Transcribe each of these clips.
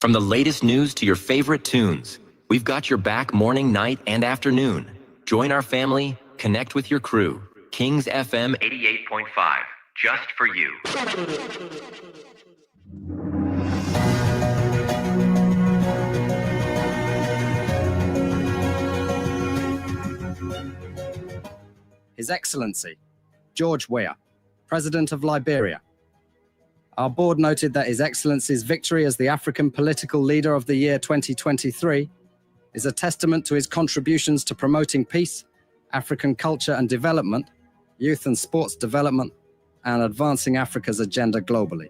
From the latest news to your favorite tunes, we've got your back morning, night, and afternoon. Join our family, connect with your crew. Kings FM 88.5, just for you. His Excellency, George Weah, President of Liberia. Our board noted that His Excellency's victory as the African Political Leader of the Year 2023 is a testament to his contributions to promoting peace, African culture and development, youth and sports development, and advancing Africa's agenda globally.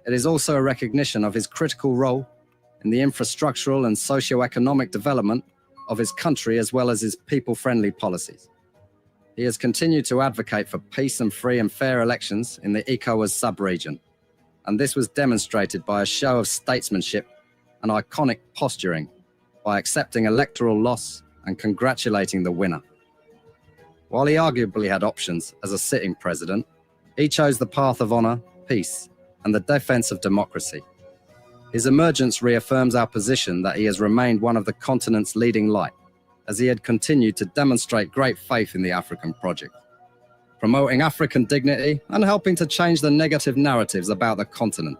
It is also a recognition of his critical role in the infrastructural and socio-economic development of his country as well as his people-friendly policies. He has continued to advocate for peace and free and fair elections in the ECOWAS sub-region, and this was demonstrated by a show of statesmanship and iconic posturing by accepting electoral loss and congratulating the winner. While he arguably had options as a sitting president, he chose the path of honor, peace, and the defense of democracy. His emergence reaffirms our position that he has remained one of the continent's leading light, as he had continued to demonstrate great faith in the African project, promoting African dignity and helping to change the negative narratives about the continent.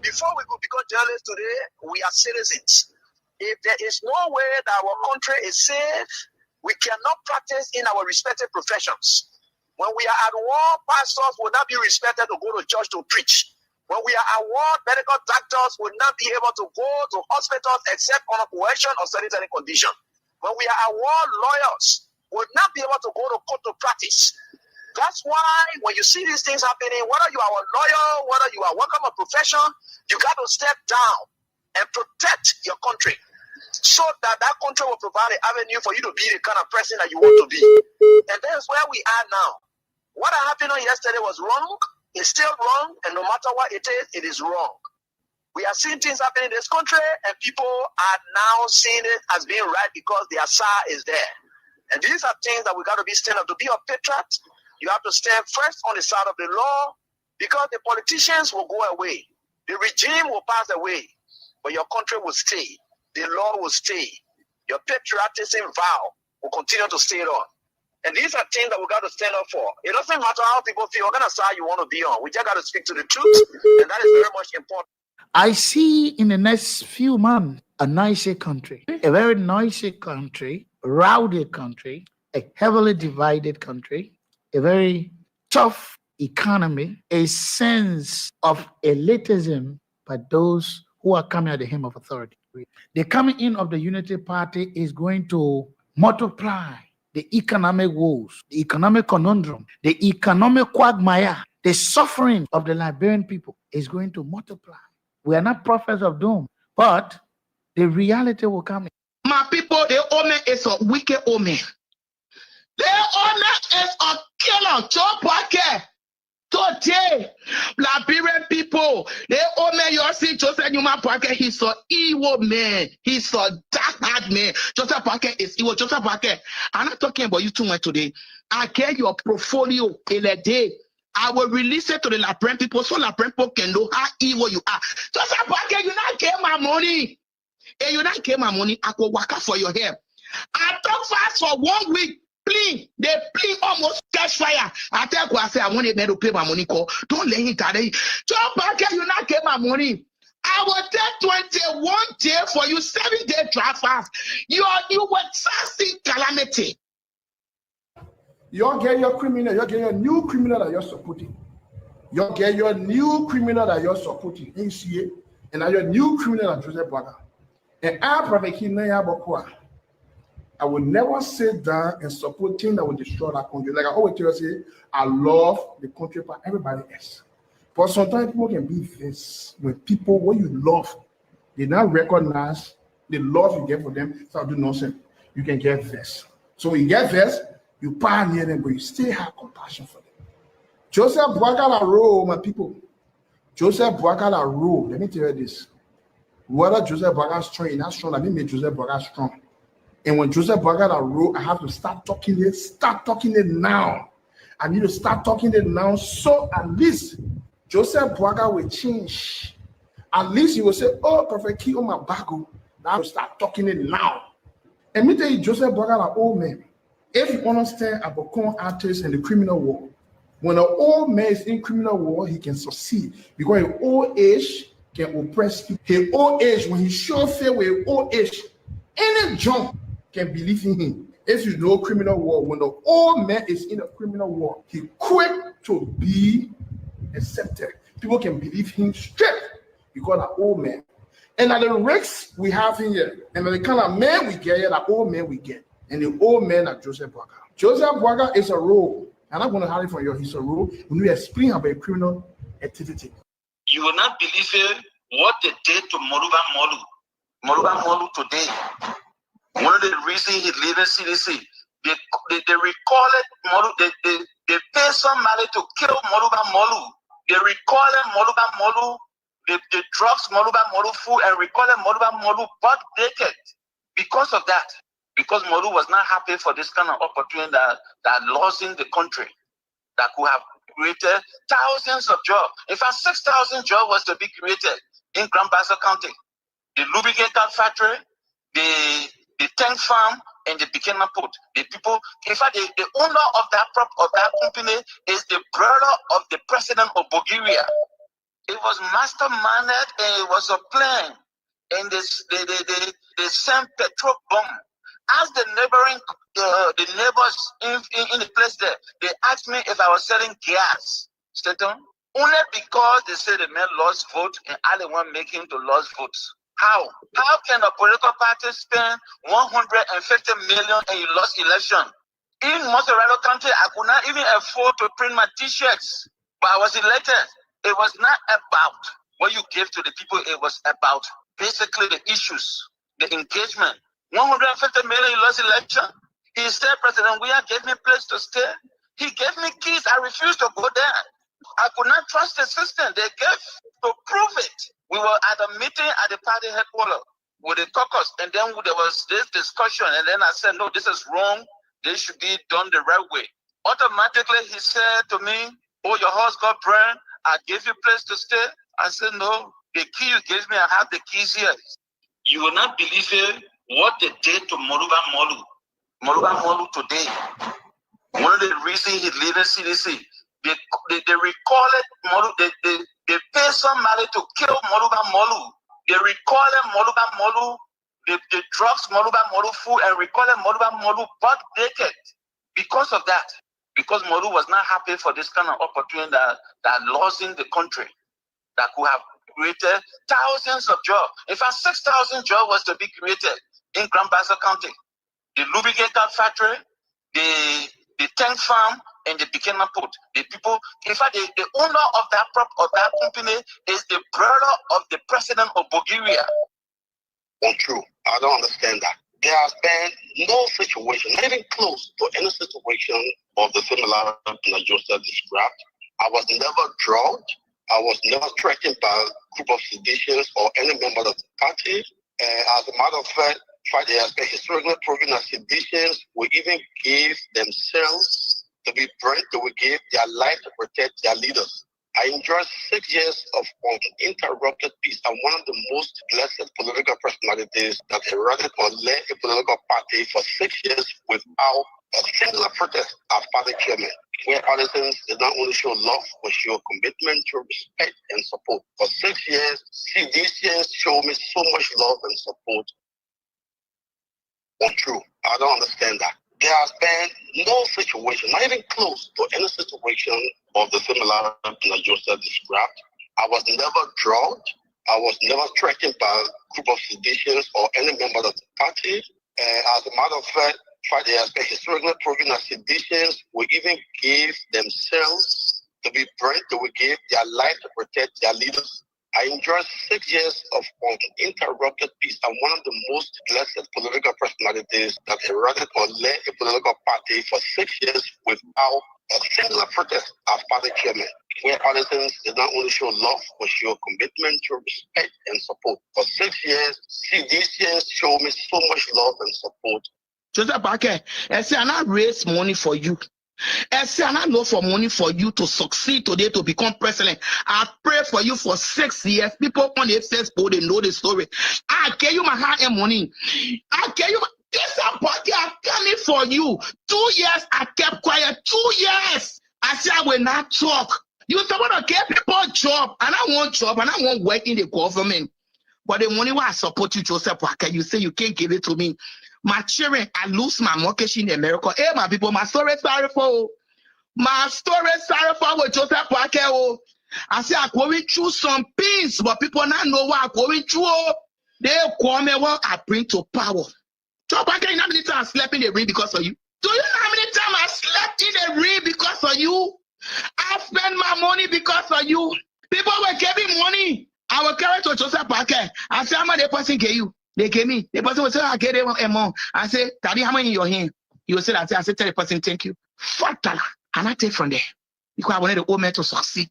Before we could become journalists today, we are citizens. If there is no way that our country is safe, we cannot practice in our respective professions. When we are at war, pastors will not be respected to go to church to preach. When we are at war, medical doctors will not be able to go to hospitals except on a coercion or sanitary condition. When we are at war, lawyers will not be able to go to court to practice. That's why when you see these things happening, whether you are a lawyer, whether you are working a profession, you got to step down and protect your country so that that country will provide an avenue for you to be the kind of person that you want to be. And that's where we are now. What happened on yesterday was wrong. It's still wrong. And no matter what it is wrong. We are seeing things happening in this country, and people are now seeing it as being right because the SAR is there. And these are things that we got to be stand up. To be a patriot, you have to stand first on the side of the law, because the politicians will go away. The regime will pass away, but your country will stay. The law will stay. Your patriotism vow will continue to stay on. And these are things that we got to stand up for. It doesn't matter how people feel, what kind of side you want to be on. We just got to speak to the truth, and that is very much important. I see in the next few months a noisy country, a very noisy country, rowdy country, a heavily divided country, a very tough economy, a sense of elitism by those who are coming at the hem of authority. The coming in of the Unity Party is going to multiply the economic woes, the economic conundrum, the economic quagmire, the suffering of the Liberian people is going to multiply. We are not prophets of doom, but the reality will come in. My people, the owner is a wicked omen. The owner is a killer. Today, Liberian people, the owner you see Joseph Newman Parker, he's an evil man. He's a dark-hearted man. Joseph Parker is evil. Joseph Parker, I'm not talking about you too much today. I get your portfolio in a day. I will release it to the Liberian people so Liberian people can know how evil you are. Joseph Parker, you not get my money. And you not get my money, I go work out for your hair. I talk fast for 1 week. They almost catch fire. I tell you, I say, I want to pay my money. Don't let it today. John Parker, you not get my money. I will take 21 days for you, 7-day drive fast. You were fasting calamity. You get your criminal, you get your new criminal that you're supporting. You get your new criminal that you're supporting. NCA, and now your new criminal that Joseph Boaga. And I will never sit down and support things that will destroy that country. Like I always tell you, I love the country for everybody else. But sometimes people can be this when people, what you love, they not recognize the love you get for them. So do nonsense. You can get this. So when you get this, you pioneer them, but you still have compassion for them. Joseph Boaga role, my people. Joseph Boaga role. Let me tell you this. Whether Joseph Boaga strong, not strong, let me make Joseph Boaga strong. And when Joseph Boaga wrote, I have to start talking it now. I need to start talking it now. So at least Joseph Boaga will change. At least he will say, oh, Prophet Key, my bago. Now start talking it now. And me tell you, Joseph Boaga, an old man. If you understand about con artists in the criminal world, when an old man is in criminal war, he can succeed because his old age can oppress people. His old age, when he show fair with his old age, any junk can believe in him. If you know criminal war, when the old man is in a criminal war, he quick to be accepted. People can believe him straight because an old man. And at the risks we have in here, and the kind of man we get here, the old man we get. And the old man are Joseph Boaga. Joseph Boaga is a role. And I'm going to hide it from you. He's a role when we explain about criminal activity. You will not believe it, what they did to Moruba Molu. Moruba Molu today. One of the reasons he lives in CDC, they recall it, Molu, they pay some money to kill Moruba Molu. They recall it Moruba Molu, the drugs Moruba Molu food, and recall it Moruba Molu butt naked. Because of that. Because Molu was not happy for this kind of opportunity that lost in the country, that could have created thousands of jobs. In fact, 6,000 jobs was to be created in Grand Bassa County. The lubricant factory, the tank farm, and the Bikini port. The people, in fact, the owner of that company is the brother of the president of Bulgaria. It was masterminded, and it was a plan. And they sent petrol bomb. As the neighbors in the place there, they asked me if I was selling gas. Only because they said the man lost vote and I didn't want to make him to lose votes. How? How can a political party spend 150 million and you lost election? In Mozzarella County, I could not even afford to print my t-shirts, but I was elected. It was not about what you give to the people. It was about basically the issues, the engagement. 150 million, he lost election. He said, President Weah gave me a place to stay. He gave me keys. I refused to go there. I could not trust the system. They gave to prove it. We were at a meeting at the party headquarters with the caucus, and then there was this discussion, and then I said, no, this is wrong. This should be done the right way. Automatically, he said to me, oh, your house got burned. I gave you a place to stay. I said, no, the key you gave me, I have the keys here. You will not believe it, what they did to Moruba Molu. Moruba Molu today. One of the reasons he lives in CDC, they recall it, Molu, they pay some money to kill Moruba Molu. They recall it Moruba Molu, the drugs Moruba Molu food, and recall it Moruba Molu butt naked. Because of that. Because Molu was not happy for this kind of opportunity that lost in the country, that could have created thousands of jobs. In fact, 6,000 jobs was to be created in Grand Bassa County. The lubricant factory, the tank farm, and the Bikini port. The people, in fact, the owner of that company is the brother of the president of Bulgaria. Untrue. I don't understand that. There has been no situation, not even close to any situation of the similar that Joseph described. I was never drugged. I was never threatened by a group of seditionists or any member of the party. As a matter of fact, it has been historically proven that seditionists will even give themselves to be burnt. They will give their life to protect their leaders. I enjoyed 6 years of uninterrupted peace. I'm one of the most blessed political personalities that eroded or led a political party for 6 years without a single protest as party chairman, where partisans did not only show love, but show commitment to respect and support. For 6 years, CDCs showed me so much love and support. Untrue. I don't understand that. There has been no situation, not even close to any situation of the similar that Joseph described. I was never drugged. I was never threatened by a group of seditionists or any member of the party. As a matter of fact, it has been historically proven that seditionists will even give themselves to be burnt. They will give their life to protect their leaders. I enjoyed 6 years of uninterrupted peace. I'm one of the most blessed political personalities that eroded or led a political party for 6 years without a single protest as party chairman, where partisans did not only show love, but show commitment to respect and support. For 6 years, CDCs showed me so much love and support. Joseph Parker, I say, and I raise money for you. I say, and I look for money for you to succeed today to become president. I pray for you for 6 years. People on the access board, they know the story. I gave you my heart and money. I gave you my this party. I'm coming for you. 2 years I kept quiet. 2 years. I said I will not talk. You supposed to get people a job, and I want job, and I want work in the government. But the money why I support you, Joseph Parker, you say you can't give it to me. My children, I lose my mortgage in America. Hey, my people, my story is sorry for. My story is sorry for with Joseph Parker. Oh. I say I'm going through some things, but people not know what I'm going through. Oh. They call me what I bring to power. Joseph Parker, you know how many times I slept in the ring because of you? Do you know how many times I slept in the ring because of you? I spent my money because of you. People were giving money. I will carry to Joseph Parker. I say, how much the person gave you? They gave me. The person will say, I gave them a month. I say, Daddy, how many in your hand? You will say that. I say, tell the person, thank you. $4. And I take from there. Because I wanted the old man to succeed.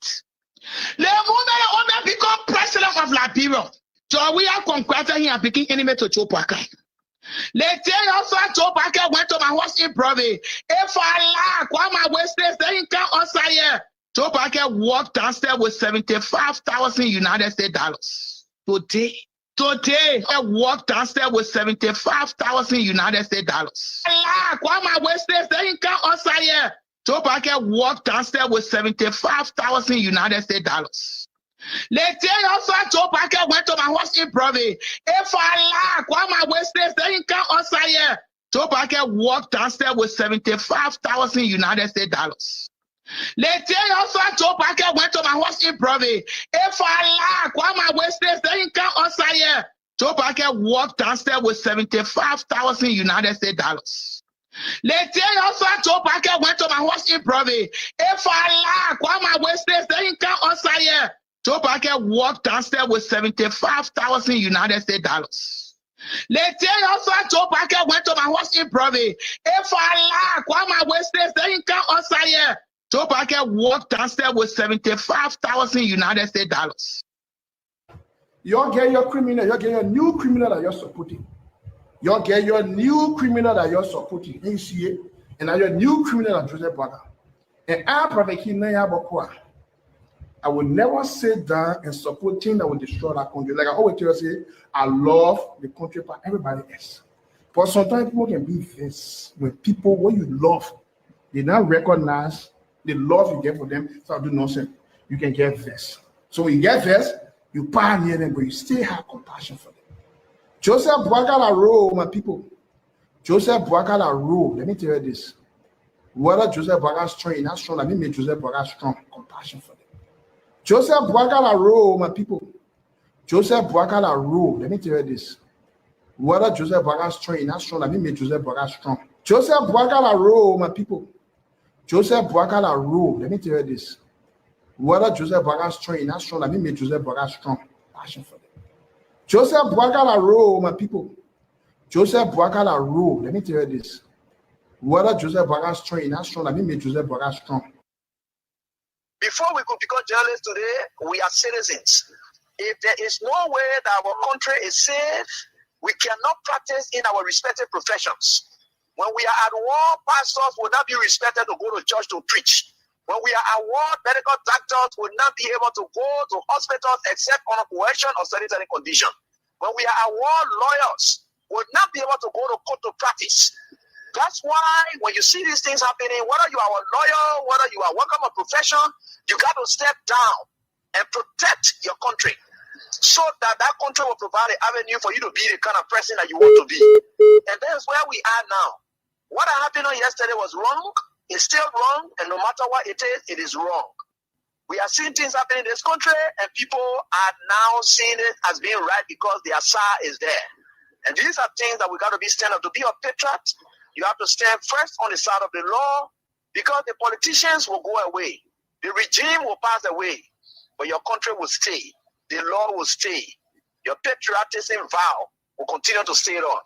The moment the old man become president of Liberia, so we are conquering here and picking enemy to Joe Parker. Let's tell also Joe Parker went to my house in Province. If I lack, why my Western they can't answer here. Joe Parker walked downstairs with 75,000 United States dollars. Today, I walked downstairs with 75,000 United States dollars. Lack, why my Western they can't answer here. Joe Parker walked downstairs with 75,000 United States dollars. Let's tell also Joe Parker went to my house in Province. If I lack, why my Western they can't answer here. Joe Parker walked downstairs with 75,000 United States dollars. Let's tell also Joe Parker went to my house in Province. If I lack, why my Western they can't answer here. Joe Parker walked downstairs with 75,000 United States dollars. Let's tell also Joe Parker went to my house in Province. If I lack, why my Western they can't answer here. Joe Parker walked downstairs with 75,000 United States dollars. Let's tell also Joe Parker went to my house in Province. If I lack, why my Western they can't answer here. Joe Parker walked downstairs with 75,000 United States dollars. You get your criminal, you get your new criminal that you're supporting. You get your new criminal that you're supporting. You see it? And now your new criminal that Joseph Parker. And I will never sit down and support things that will destroy that country. Like I always tell you, I love the country for everybody else. But sometimes people can be this. When people, what you love, they not recognize the love you get for them, so do nonsense. You can get this. So when you get this, you pioneer them, but you still have compassion for them. Joseph Boakala role, my people. Joseph Boakala role. Let me tell you this. Whether Joseph Boakala strong, not strong, let me make Joseph Boakala strong. Compassion for them. Joseph Boakala role, my people. Joseph Boakala role. Let me tell you this. Whether Joseph Boakala strong, not strong, let me make Joseph Boakala strong. Joseph Boakala role, my people. Joseph Boakala rule. Let me tell you this. Whether Joseph Boakala strong, not strong, let me make Joseph Boakala strong. Passion for them. Joseph Boakala rule, my people. Joseph Boakala rule. Let me tell you this. Whether Joseph Boakala strong, not strong, let me make Joseph Boakala strong. Before we could become journalists today, we are citizens. If there is no way that our country is safe, we cannot practice in our respective professions. When we are at war, pastors will not be respected to go to church to preach. When we are at war, medical doctors will not be able to go to hospitals except on a coercion or certain condition. When we are at war, lawyers will not be able to go to court to practice. That's why when you see these things happening, whether you are a lawyer, whether you are working a profession, you got to step down and protect your country so that that country will provide an avenue for you to be the kind of person that you want to be. And that's where we are now. What happened on yesterday was wrong. It's still wrong, and no matter what it is wrong. We are seeing things happening in this country, and people are now seeing it as being right because the Asa is there. And these are things that we got to be stand up. To be a patriot, you have to stand first on the side of the law, because the politicians will go away. The regime will pass away, but your country will stay. The law will stay. Your patriotism vow will continue to stay on.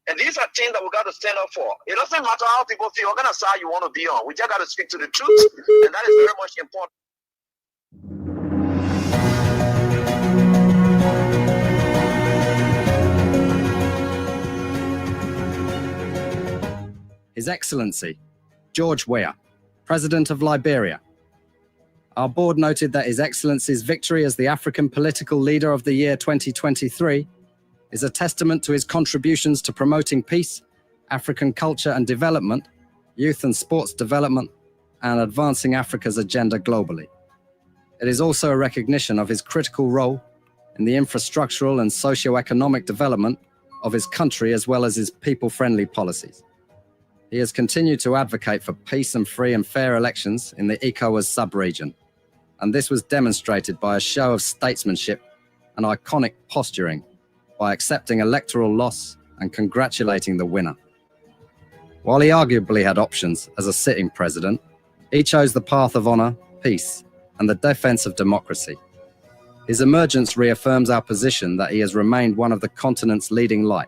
And these are things that we got to stand up for. It doesn't matter how people feel, what kind of side you want to be on. We just got to speak to the truth, and that is very much important. His Excellency, George Weah, President of Liberia. Our board noted that His Excellency's victory as the African Political Leader of the Year 2023 is a testament to his contributions to promoting peace, African culture and development, youth and sports development, and advancing Africa's agenda globally. It is also a recognition of his critical role in the infrastructural and socio-economic development of his country as well as his people-friendly policies. He has continued to advocate for peace and free and fair elections in the ECOWAS sub-region, and this was demonstrated by a show of statesmanship and iconic posturing by accepting electoral loss and congratulating the winner. While he arguably had options as a sitting president, he chose the path of honor, peace, and the defense of democracy. His emergence reaffirms our position that he has remained one of the continent's leading light,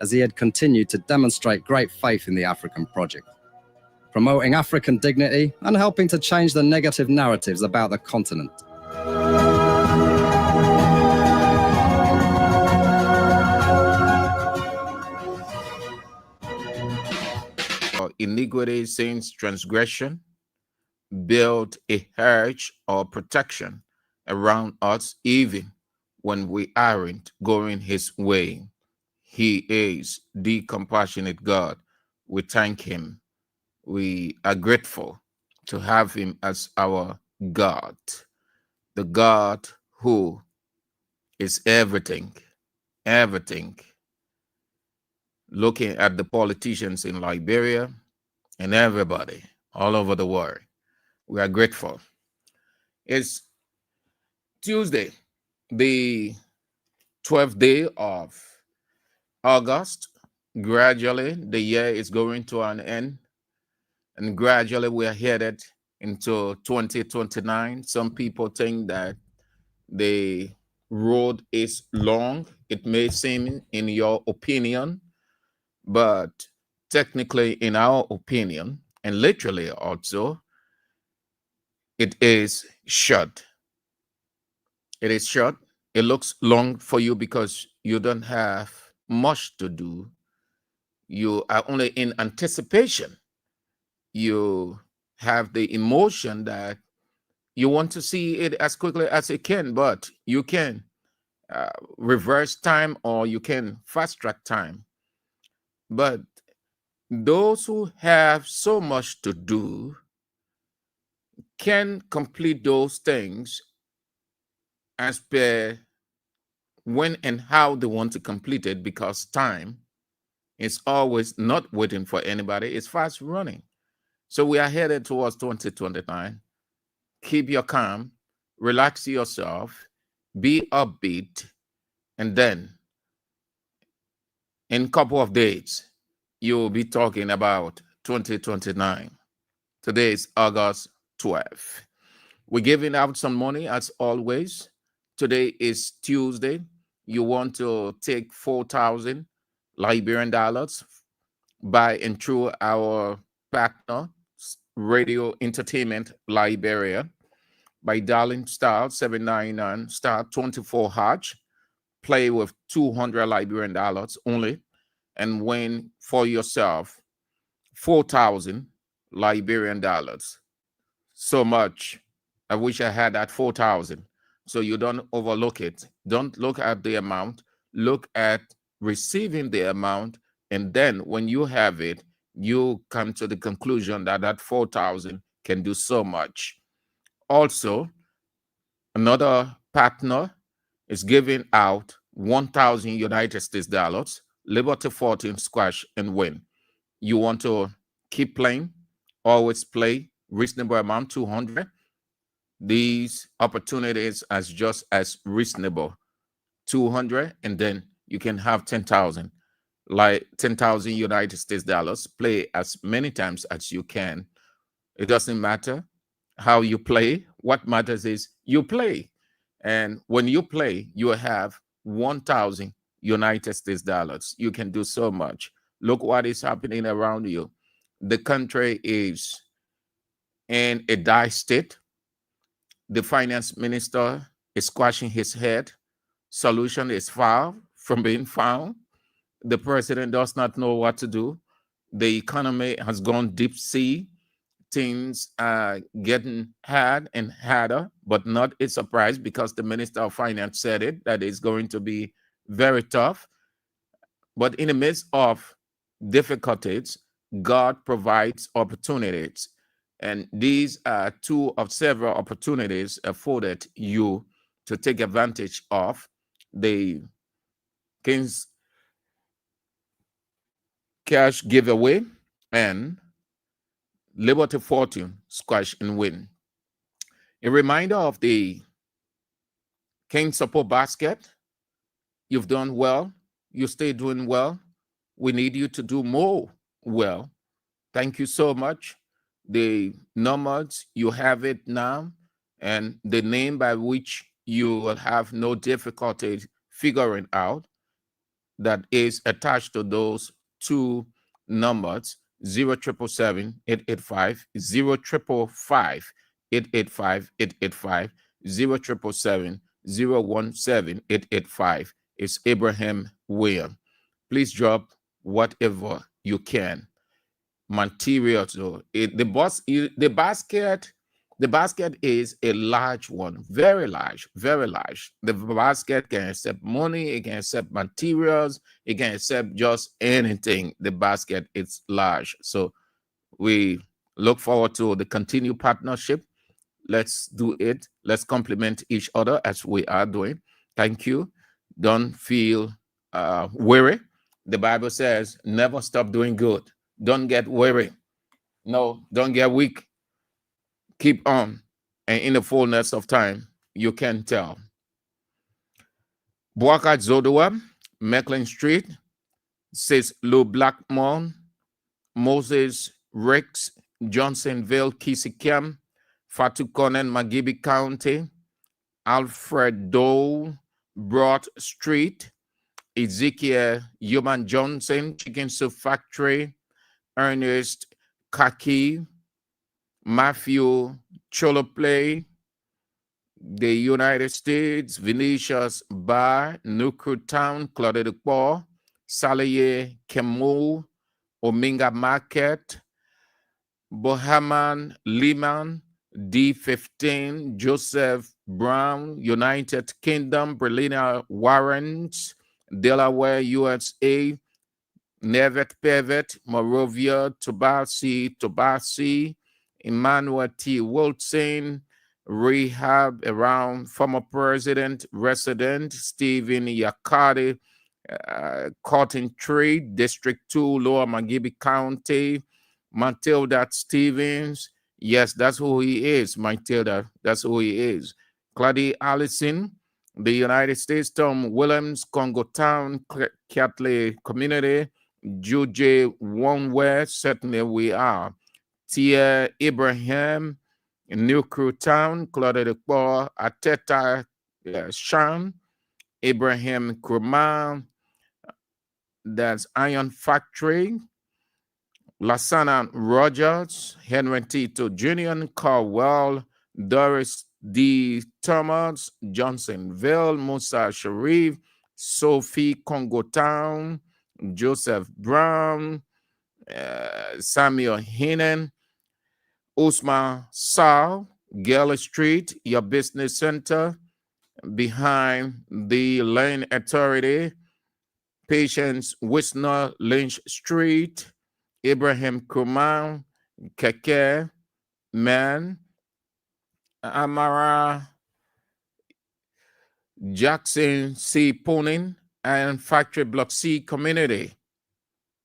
as he had continued to demonstrate great faith in the African project, promoting African dignity and helping to change the negative narratives about the continent. Iniquity since transgression build a hedge or protection around us even when we aren't going his way. He is the compassionate God. We thank him. We are grateful to have him as our God, the God who is everything, everything. Looking at the politicians in Liberia and everybody all over the world, we are grateful. It's Tuesday, the 12th day of August. Gradually, the year is going to an end, and gradually we are headed into 2029. Some people think that the road is long. It may seem in your opinion, but technically, in our opinion, and literally also, it is short. It is short. It looks long for you because you don't have much to do. You are only in anticipation. You have the emotion that you want to see it as quickly as you can, but you can reverse time or you can fast track time. But those who have so much to do can complete those things as per when and how they want to complete it, because time is always not waiting for anybody. It's fast running. So we are headed towards 2029. Keep your calm, relax yourself, be upbeat, and then in a couple of days, you'll be talking about 2029. Today is August 12th. We're giving out some money as always. Today is Tuesday. You want to take 4,000 Liberian dollars by and through our partner, Radio Entertainment Liberia, by dialing star 799 star 24 hash. Play with 200 Liberian dollars only and win for yourself 4,000 Liberian dollars. So much. I wish I had that 4,000. So you don't overlook it. Don't look at the amount. Look at receiving the amount. And then when you have it, you come to the conclusion that that 4,000 can do so much. Also, another partner is giving out 1,000 United States dollars, Liberty 14 squash and win. You want to keep playing, always play, reasonable amount, 200. These opportunities as just as reasonable, 200, and then you can have 10,000, like 10,000 United States dollars. Play as many times as you can. It doesn't matter how you play. What matters is you play. And when you play, you have 1,000 United States dollars. You can do so much. Look what is happening around you. The country is in a dire state. The finance minister is scratching his head. Solution is far from being found. The president does not know what to do. The economy has gone deep sea. Things are getting hard and harder, but not a surprise because the Minister of Finance said it, that it's going to be very tough. But in the midst of difficulties, God provides opportunities. And these are two of several opportunities afforded you to take advantage of. The King's Cash giveaway and Liberty Fortune Squash and Win. A reminder of the King Support Basket. You've done well. You stay doing well. We need you to do more well. Thank you so much. The numbers, you have it now, and the name by which you will have no difficulty figuring out that is attached to those two numbers, 0777-885, 0555-885-885, 0777-017-885. It's Abraham William. Please drop whatever you can. Material to it. The basket is a large one, very large, very large. The basket can accept money, it can accept materials, it can accept just anything. The basket is large. So we look forward to the continued partnership. Let's do it. Let's complement each other as we are doing. Thank you. Don't feel weary. The Bible says, never stop doing good. Don't get weary. No, don't get weak. Keep on. And in the fullness of time, you can tell. Boakat Zodowa, Mecklin Street, says Lou Blackmore, Moses Rex, Johnsonville, Kisikem, Fatu Conan, Magibi County, Alfred Doe, Broad Street, Ezekiel Human Johnson, Chicken Soup Factory, Ernest Kaki, Matthew Choloplay, the United States, Vinicius Bar, Nukru Town, Claude de Port, Salaye Kemu, Ominga Market, Bohaman Liman, D15, Joseph Brown, United Kingdom, Berliner Warrants, Delaware, USA, Nevet Pevet, Morovia, Tobasi, Emmanuel T. Wilson, Rehab around former president, resident, Stephen Yakati, Cotton Tree, District 2, Lower Magibi County, Matilda Stevens. Yes, that's who he is, Matilda. That's who he is. Claudia Allison, the United States, Tom Williams, Congo Town, Catholic Community, Juju Wonware, certainly we are. Tia Ibrahim, New Crew Town, Claude de Port, Ateta Shan, Ibrahim Kurman, that's Iron Factory, Lasana Rogers, Henry Tito Jr., Carwell, Doris D. Thomas, Johnsonville, Musa Sharif, Sophie Congo Town, Joseph Brown, Samuel Hinen, Usman Sal, Gale Street, your business center, behind the Lane Authority, Patience Wisner Lynch Street, Ibrahim Kuman, Keke, Man, Amara, Jackson C. Poonin, and Factory Block C Community,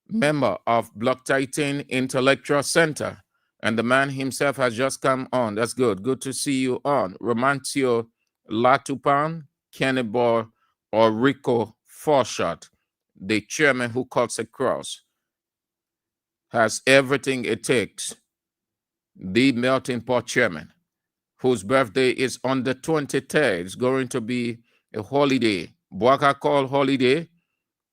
member of Block Titan Intellectual Center. And the man himself has just come on. That's good. Good to see you on. Romantio Latupan, Cannibal, or Rico Forshot, the chairman who cuts across, has everything it takes. The melting pot chairman, whose birthday is on the 23rd. It's going to be a holiday. Boaka call holiday.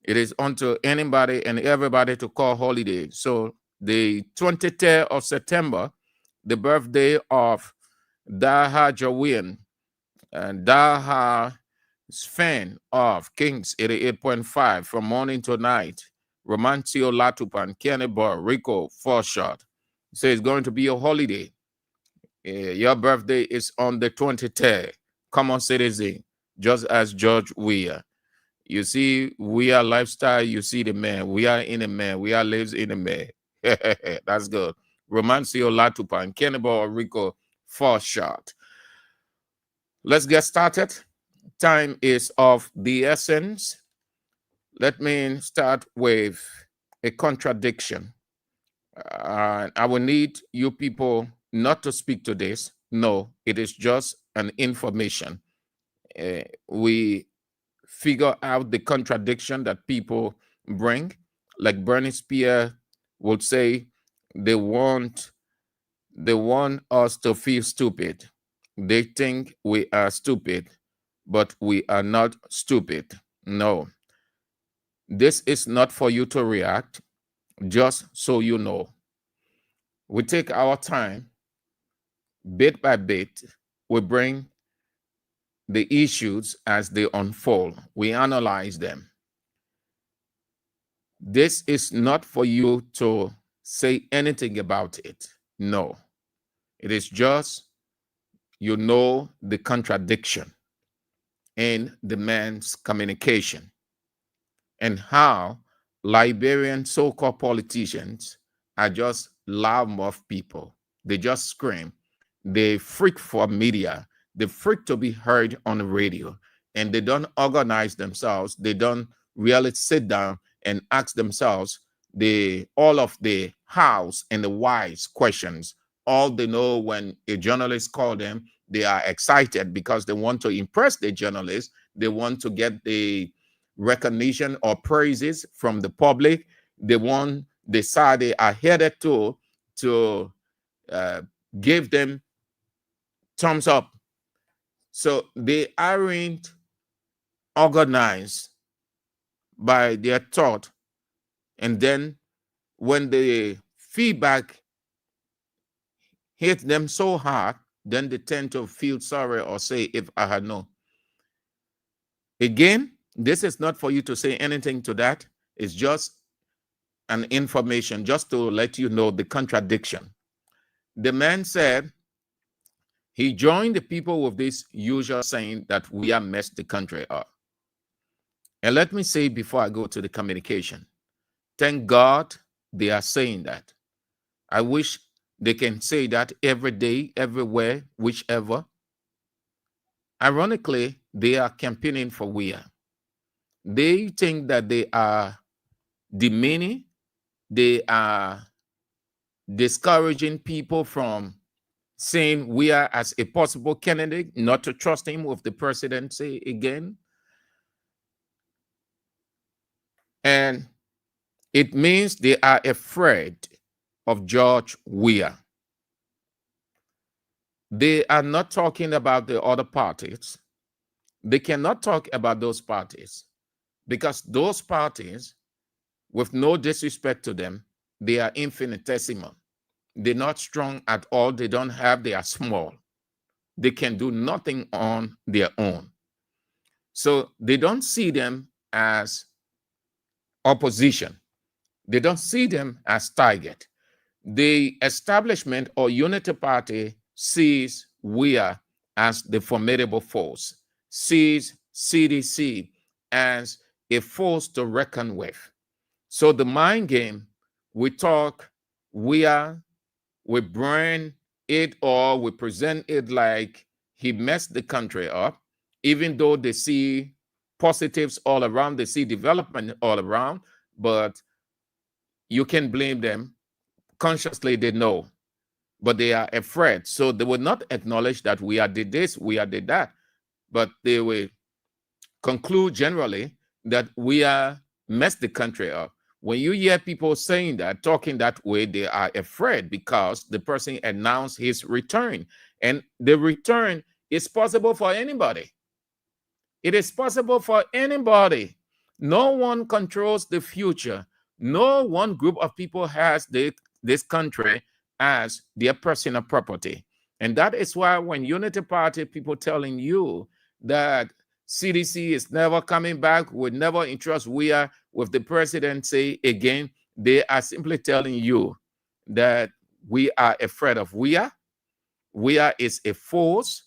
It is unto anybody and everybody to call holiday. So the 23rd of September, the birthday of Daha Jawin, and Daha is fan of Kings 88.5 from morning to night. Romancio Latupan, Kennebor, Rico, Forshot. Say it's going to be a holiday. Your birthday is on the 23rd. Come on, citizen, just as George Weah. You see, we are lifestyle. You see the man. We are in a man. We are lives in a man. That's good. Romancio Latupan, Kennebor, Rico, Forshot. Let's get started. Time is of the essence. Let me start with a contradiction. I will need you people not to speak to this. No, it is just an information. We figure out the contradiction that people bring. Like Bernie Spear would say, they want us to feel stupid. They think we are stupid, but we are not stupid. No. This is not for you to react, just so you know. We take our time, bit by bit, we bring the issues as they unfold. We analyze them. This is not for you to say anything about it. No. It is just, you know, the contradiction in the man's communication and how Liberian so-called politicians are just loudmouth people. They just scream. They freak for media. They freak to be heard on the radio. And they don't organize themselves. They don't really sit down and ask themselves all of the hows and the whys questions. All they know, when a journalist calls them, they are excited because they want to impress the journalist. They want to get the recognition or praises from the public. They say they are headed to give them thumbs up. So they aren't organized by their thought. And then when the feedback hits them so hard, then they tend to feel sorry or say, if I had known. Again, this is not for you to say anything to that. It's just an information, just to let you know the contradiction. The man said he joined the people with this usual saying that we have messed the country up. And let me say before I go to the communication, thank God they are saying that. I wish they can say that every day, everywhere, whichever. Ironically, they are campaigning for Weah. They think that they are demeaning, they are discouraging people from saying Weah as a possible candidate, not to trust him with the presidency again. And it means they are afraid of George Weah. They are not talking about the other parties. They cannot talk about those parties because those parties, with no disrespect to them, they are infinitesimal. They're not strong at all. They don't have, they are small. They can do nothing on their own. So they don't see them as opposition. They don't see them as target. The establishment or unity party sees Weah as the formidable force, sees CDC as a force to reckon with. So the mind game, we talk Weah, we bring it, or we present it like he messed the country up, even though they see positives all around, they see development all around, but you can blame them. Consciously, they know, but they are afraid. So they will not acknowledge that Weah did this, Weah did that, but they will conclude generally that Weah messed the country up. When you hear people saying that, talking that way, they are afraid because the person announced his return. And the return is possible for anybody. It is possible for anybody. No one controls the future. No one group of people has this country as their personal property. And that is why when Unity Party people telling you that CDC is never coming back. We'll never entrust WIA with the presidency again. They are simply telling you that we are afraid of WIA. WIA is a force.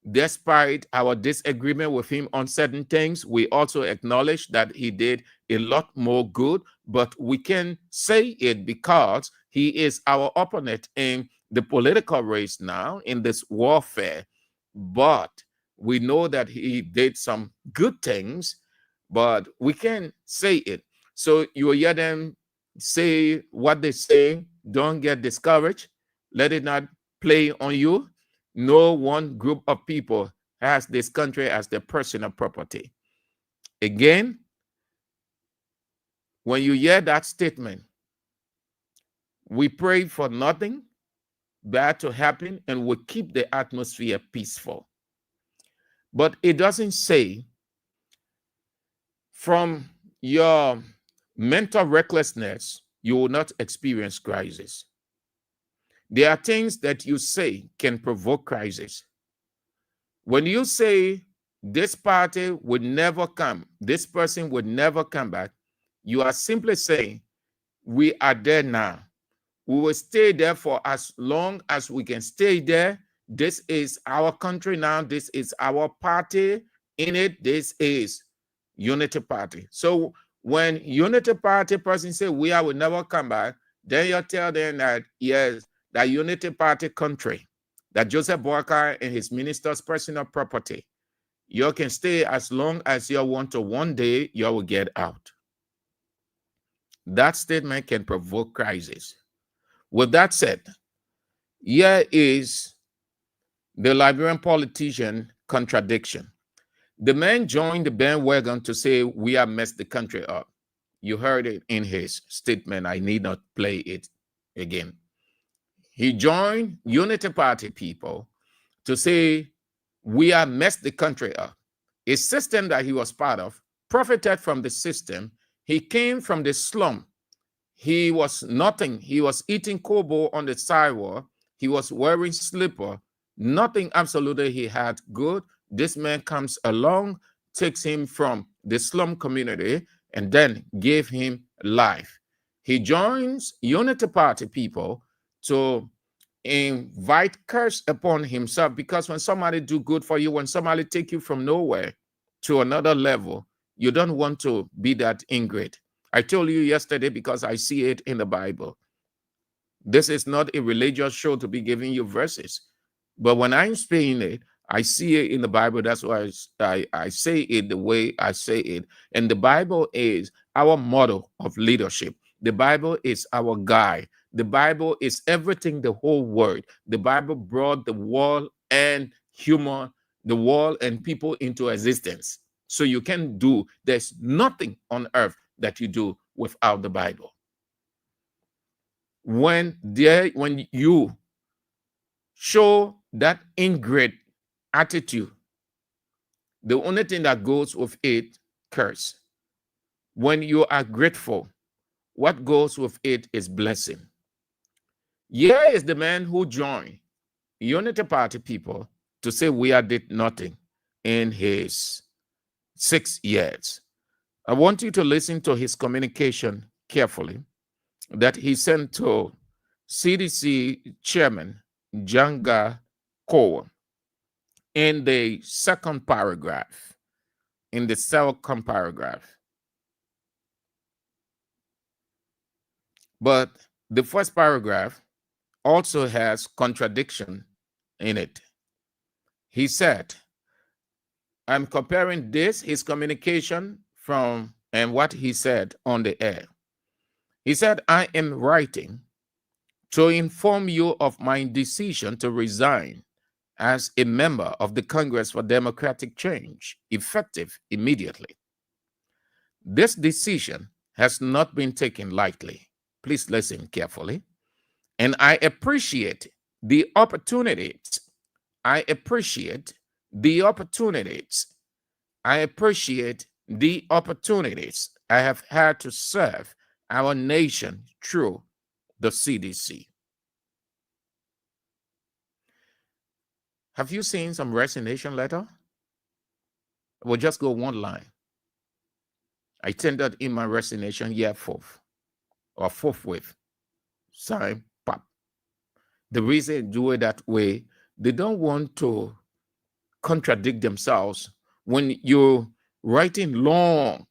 Despite our disagreement with him on certain things, we also acknowledge that he did a lot more good, but we can say it because he is our opponent in the political race now, in this warfare. But we know that he did some good things, but we can say it. So you hear them say what they say. Don't get discouraged. Let it not play on you. No one group of people has this country as their personal property. Again, when you hear that statement, we pray for nothing bad to happen and we keep the atmosphere peaceful. But it doesn't say from your mental recklessness, you will not experience crisis. There are things that you say can provoke crisis. When you say this party would never come, this person would never come back, you are simply saying we are there now. We will stay there for as long as we can stay there. This is our country now. This is our party in it. This is Unity Party. So when Unity Party person say we will never come back, then you tell them that yes, that Unity Party country, that Joseph Boakai and his minister's personal property, you can stay as long as you want to. One day you will get out. That statement can provoke crisis. With that said, here is the Liberian politician contradiction. The man joined the bandwagon to say we have messed the country up. You heard it in his statement. I need not play it again. He joined Unity Party people to say we have messed the country up. A system that he was part of, profited from the system. He came from the slum. He was nothing. He was eating kobo on the sidewalk. He was wearing slipper. Nothing absolutely he had good. This man comes along, takes him from the slum community, and then gave him life. He joins Unity Party people to invite curse upon himself, because when somebody do good for you, when somebody take you from nowhere to another level, you don't want to be that ingrate. I told you yesterday because I see it in the Bible. This is not a religious show to be giving you verses. But when I'm saying it, I see it in the Bible. That's why I say it the way I say it. And the Bible is our model of leadership. The Bible is our guide. The Bible is everything, the whole word. The Bible brought the world and people into existence. So you can do, there's nothing on earth that you do without the Bible. When you show that ingrate attitude, the only thing that goes with it, curse. When you are grateful, what goes with it is blessing. Here is the man who joined Unity Party people to say we did nothing in his 6 years. I want you to listen to his communication carefully that he sent to CDC Chairman Janga Kowa in the second paragraph. But the first paragraph also has contradiction in it. He said, I'm comparing his communication and what he said on the air. He said, I am writing to inform you of my decision to resign as a member of the Congress for Democratic Change, effective immediately. This decision has not been taken lightly. Please listen carefully. And I appreciate the opportunities. I appreciate the opportunities I have had to serve our nation through the CDC. Have you seen some resignation letter? I will just go one line. I tendered in my resignation year forthwith. Sign, pop. The reason they do it that way, they don't want to contradict themselves. When you're writing long,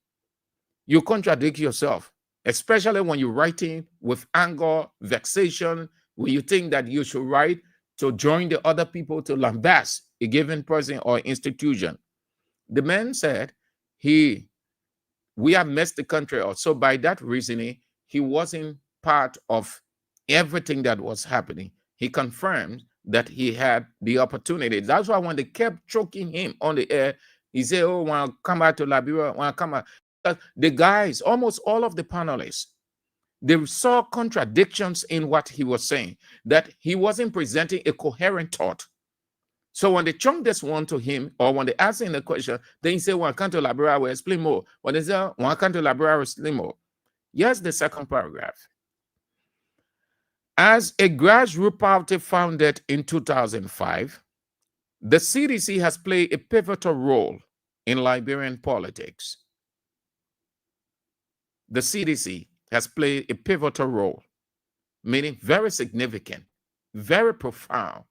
you contradict yourself, especially when you're writing with anger, vexation, when you think that you should write to join the other people to lambast a given person or institution. The man said we have messed the country up. So by that reasoning, he wasn't part of everything that was happening. He confirmed that he had the opportunity. That's why when they kept choking him on the air, he said, oh, when I come back to Liberia, when I come back. The guys, almost all of the panelists, they saw contradictions in what he was saying, that he wasn't presenting a coherent thought. So when they chunk this one to him, or when they ask him the question, then he said, when I come to Liberia, I will explain more. When they say, when I come to Liberia, I will explain more. Here's the second paragraph. As a grassroots party founded in 2005, the CDC has played a pivotal role in Liberian politics. The CDC has played a pivotal role, meaning very significant, very profound.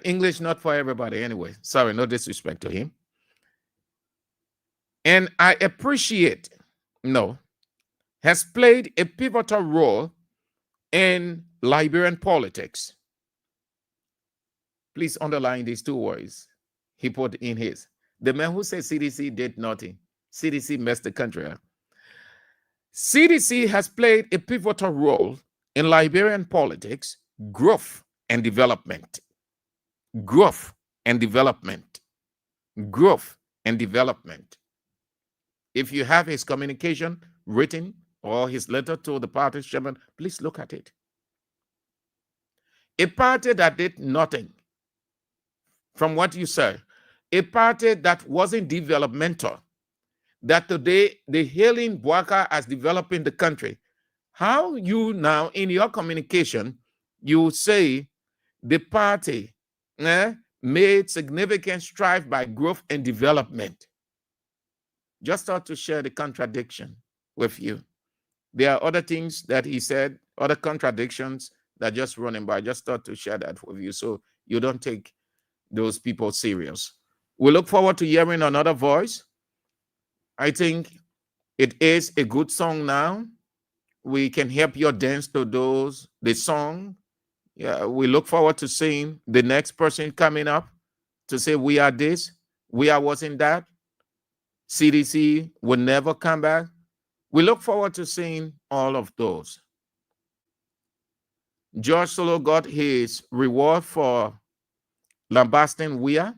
English not for everybody anyway. Sorry, no disrespect to him. And I appreciate, has played a pivotal role in Liberian politics. Please underline these two words he put in his. The man who said CDC did nothing. CDC messed the country up. CDC has played a pivotal role in Liberian politics, growth and development. Growth and development. Growth and development. If you have his communication written or his letter to the party chairman, please look at it. A party that did nothing, from what you said, a party that wasn't developmental, that today the hailing Bwaka as developing the country. How you now in your communication, you say the party made significant strive by growth and development. Just thought to share the contradiction with you. There are other things that he said, other contradictions that just running by. Just thought to share that with you so you don't take those people serious. We look forward to hearing another voice. I think it is a good song now. We can help you dance to the song. Yeah, we look forward to seeing the next person coming up to say we are this, we are wasn't that. CDC will never come back. We look forward to seeing all of those. George Solo got his reward for lambasting Weah.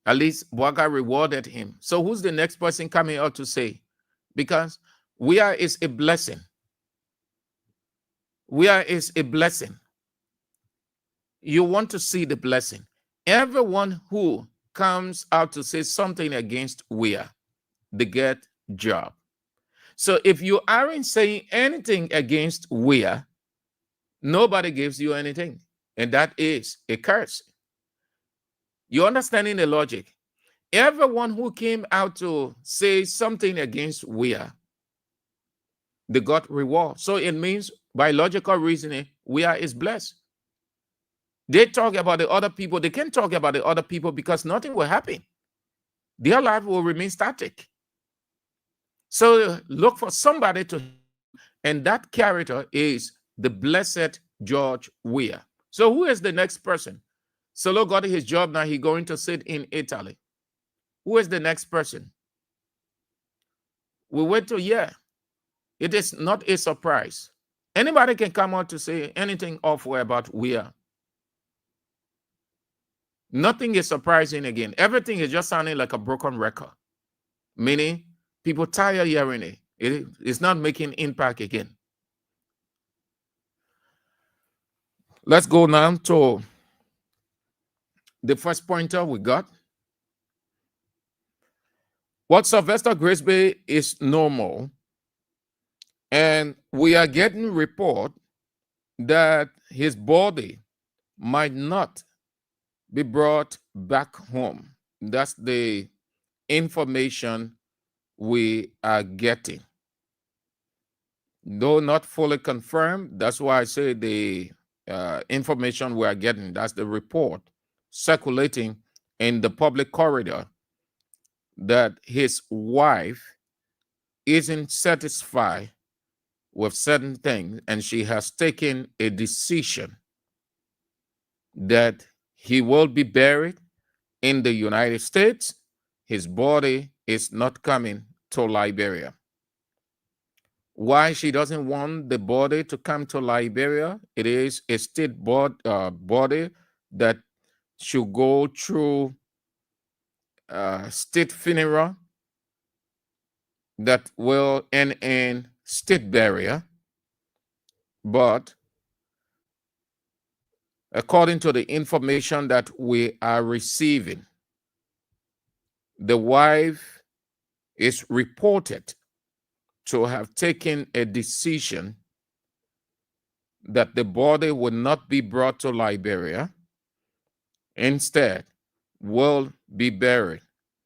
At least Bwaga rewarded him. So who's the next person coming out to say? Because Weah is a blessing. Weah is a blessing. You want to see the blessing. Everyone who comes out to say something against Weah, they get job. So if you aren't saying anything against Weah, nobody gives you anything. And that is a curse. You understanding the logic? Everyone who came out to say something against Weah, they got reward. So it means by logical reasoning, Weah is blessed. They talk about the other people. They can't talk about the other people because nothing will happen. Their life will remain static. So look for somebody to, and that character is the blessed George Weah. So who is the next person? Solo got his job now. He's going to sit in Italy. Who is the next person? We wait to hear. It is not a surprise. Anybody can come out to say anything awful about Weah. Nothing is surprising again. Everything is just sounding like a broken record. Meaning, people tired hearing it. It's not making impact again. Let's go now to the first pointer we got. What Sylvester Grisby is normal. And we are getting report that his body might not be brought back home. That's the information we are getting. Though not fully confirmed, that's why I say the information we are getting, that's the report circulating in the public corridor, that his wife isn't satisfied with certain things and she has taken a decision that he will be buried in the United States. His body is not coming to Liberia. Why she doesn't want the body to come to Liberia? It is a state body that should go through state funeral that will end in state burial. But according to the information that we are receiving, the wife is reported to have taken a decision that the body will not be brought to Liberia. Instead, will be buried.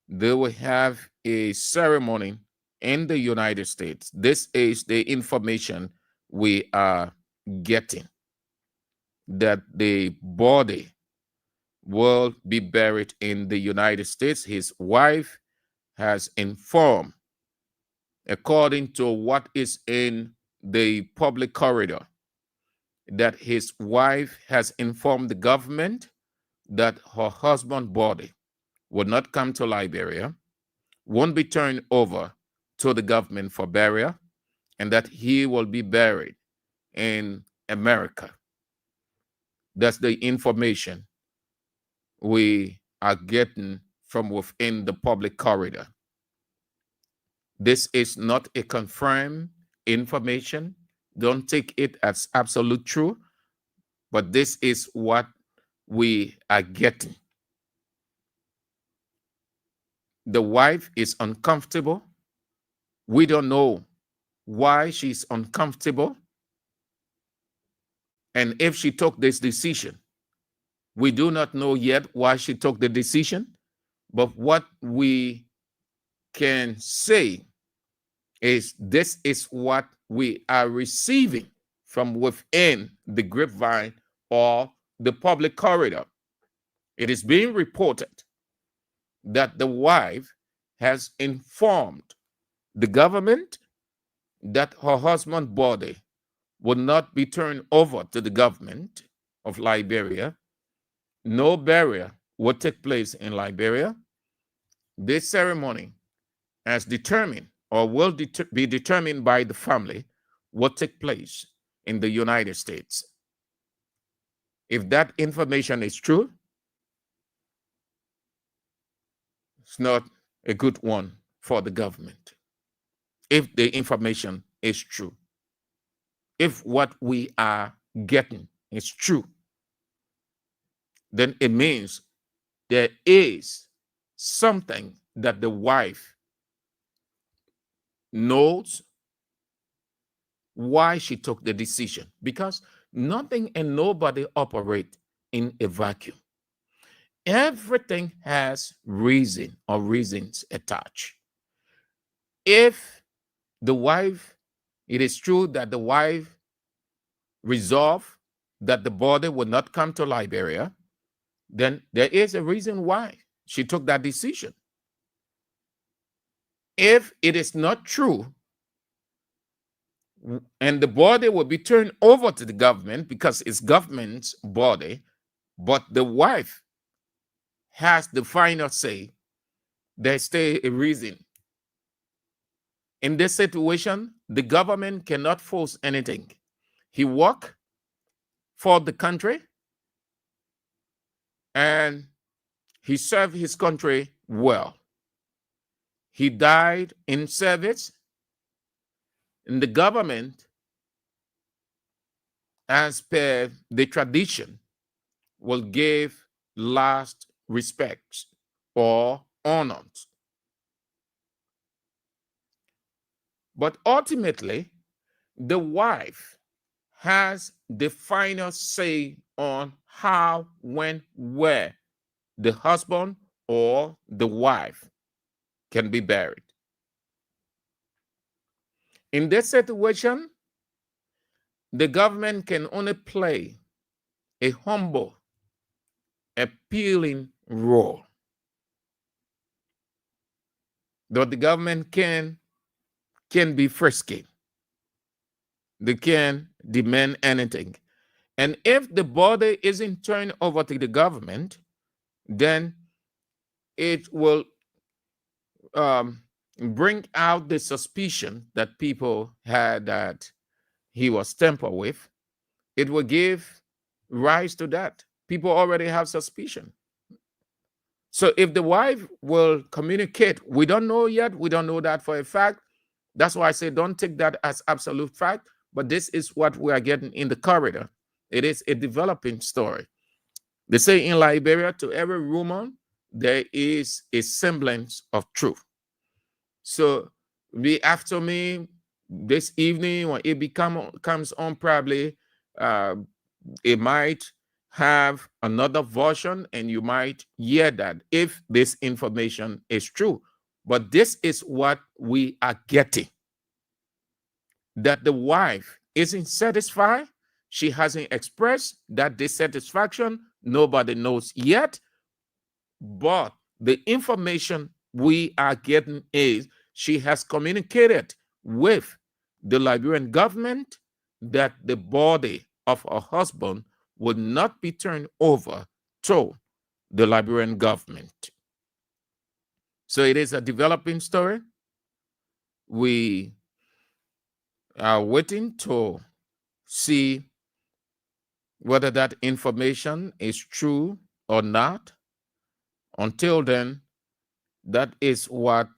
They will have a ceremony in the United States. This is the information we are getting, that the body will be buried in the United States. His wife has informed, according to what is in the public corridor, that his wife has informed the government that her husband's body will not come to Liberia, won't be turned over to the government for burial, and that he will be buried in America. That's the information we are getting from within the public corridor. This is not a confirmed information. Don't take it as absolute truth, but this is what we are getting. The wife is uncomfortable. We don't know why she's uncomfortable. And if she took this decision, we do not know yet why she took the decision. But what we can say is this is what we are receiving from within the grapevine or the public corridor. It is being reported that the wife has informed the government that her husband's body would not be turned over to the government of Liberia. No burial will take place in Liberia. This ceremony, as determined or will be determined by the family, will take place in the United States. If that information is true, it's not a good one for the government. If the information is true, if what we are getting is true, then it means there is something that the wife knows why she took the decision, because nothing and nobody operate in a vacuum. Everything has reason or reasons attached. If the wife, it is true that the wife resolved that the body would not come to Liberia, then there is a reason why she took that decision. If it is not true, and the body will be turned over to the government because it's government's body, but the wife has the final say, there's still a reason. In this situation, the government cannot force anything. He worked for the country and he served his country well. He died in service, and the government, as per the tradition, will give last respects or honors. But ultimately, the wife has the final say on how, when, where the husband or the wife can be buried. In this situation, the government can only play a humble, appealing role. But the government can be frisky. They can demand anything. And if the body isn't turned over to the government, then it will bring out the suspicion that people had that he was tampered with. It will give rise to that. People already have suspicion. So if the wife will communicate, we don't know yet. We don't know that for a fact. That's why I say don't take that as absolute fact. But this is what we are getting in the corridor. It is a developing story. They say in Liberia, to every rumor, there is a semblance of truth. So be after me this evening when it comes on, probably it might have another version, and you might hear that if this information is true. But this is what we are getting. That the wife isn't satisfied. She hasn't expressed that dissatisfaction. Nobody knows yet. But the information we are getting is she has communicated with the Liberian government that the body of her husband would not be turned over to the Liberian government. So it is a developing story. We are waiting to see whether that information is true or not. Until then, that is what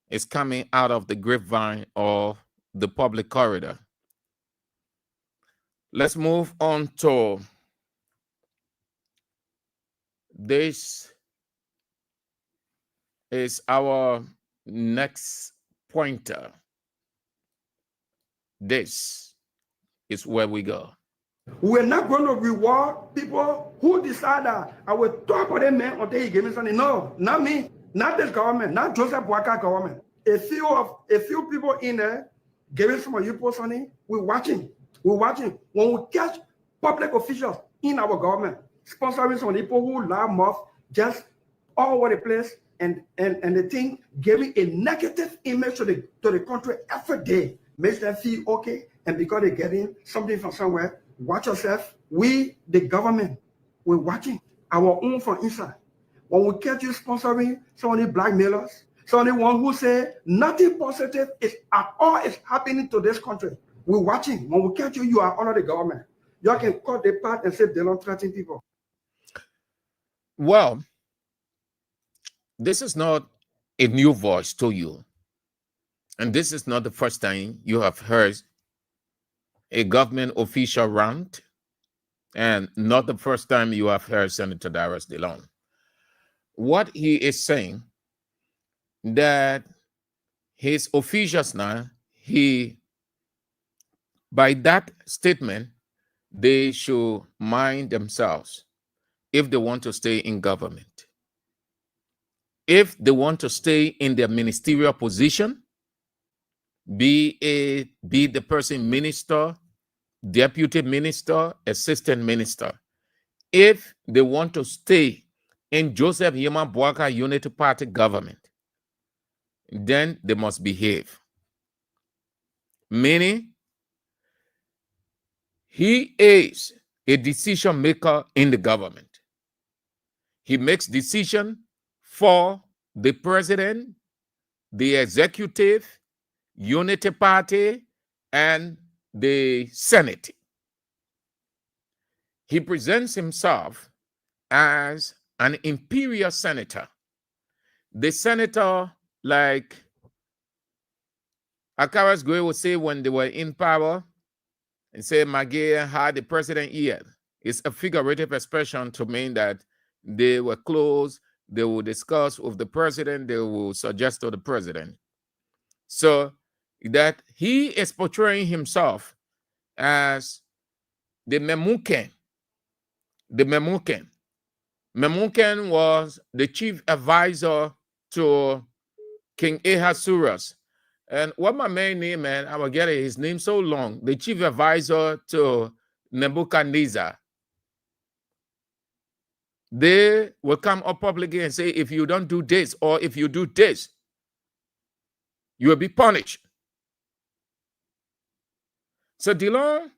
is coming out of the grapevine or the public corridor. Let's move on to this. Is our next pointer. This is where we go. We're not going to reward people who decide that I will talk about them man until he gave me something. No, not me, not this government, not Joseph Boakai government. A few people in there giving some of you people something. We're watching. We're watching. When we catch public officials in our government sponsoring some people who lie mouth just all over the place, and the thing giving a negative image to the country every day makes them feel okay, and because they're getting something from somewhere. Watch yourself. We, the government, we're watching our own from inside. When we catch you sponsoring some of the blackmailers, some of the one who say nothing positive is at all is happening to this country, we're watching. When we catch you, you are under the government. You can cut the part and say they don't threaten people. Well, this is not a new voice to you. And this is not the first time you have heard a government official rant, and not the first time you have heard Senator Darius DeLong. What he is saying, that his officials now, by that statement, they should mind themselves if they want to stay in government. If they want to stay in their ministerial position, be the person minister, deputy minister, assistant minister. If they want to stay in Joseph Yema Boakai Unity Party government, then they must behave. Meaning, he is a decision maker in the government. He makes decision for the president, the executive, Unity Party, and the Senate. He presents himself as an imperial senator. The senator, like Akaras Gray would say when they were in power, and say Maggie had the president ear. It's a figurative expression to mean that they were close, they will discuss with the president, they will suggest to the president. So that he is portraying himself as the Memuke the Memucan. Memucan was the chief advisor to King Ahasuerus. And what my main name, man, I will get it, his name so long. The chief advisor to Nebuchadnezzar. They will come up publicly and say, if you don't do this, or if you do this, you will be punished. So Dillon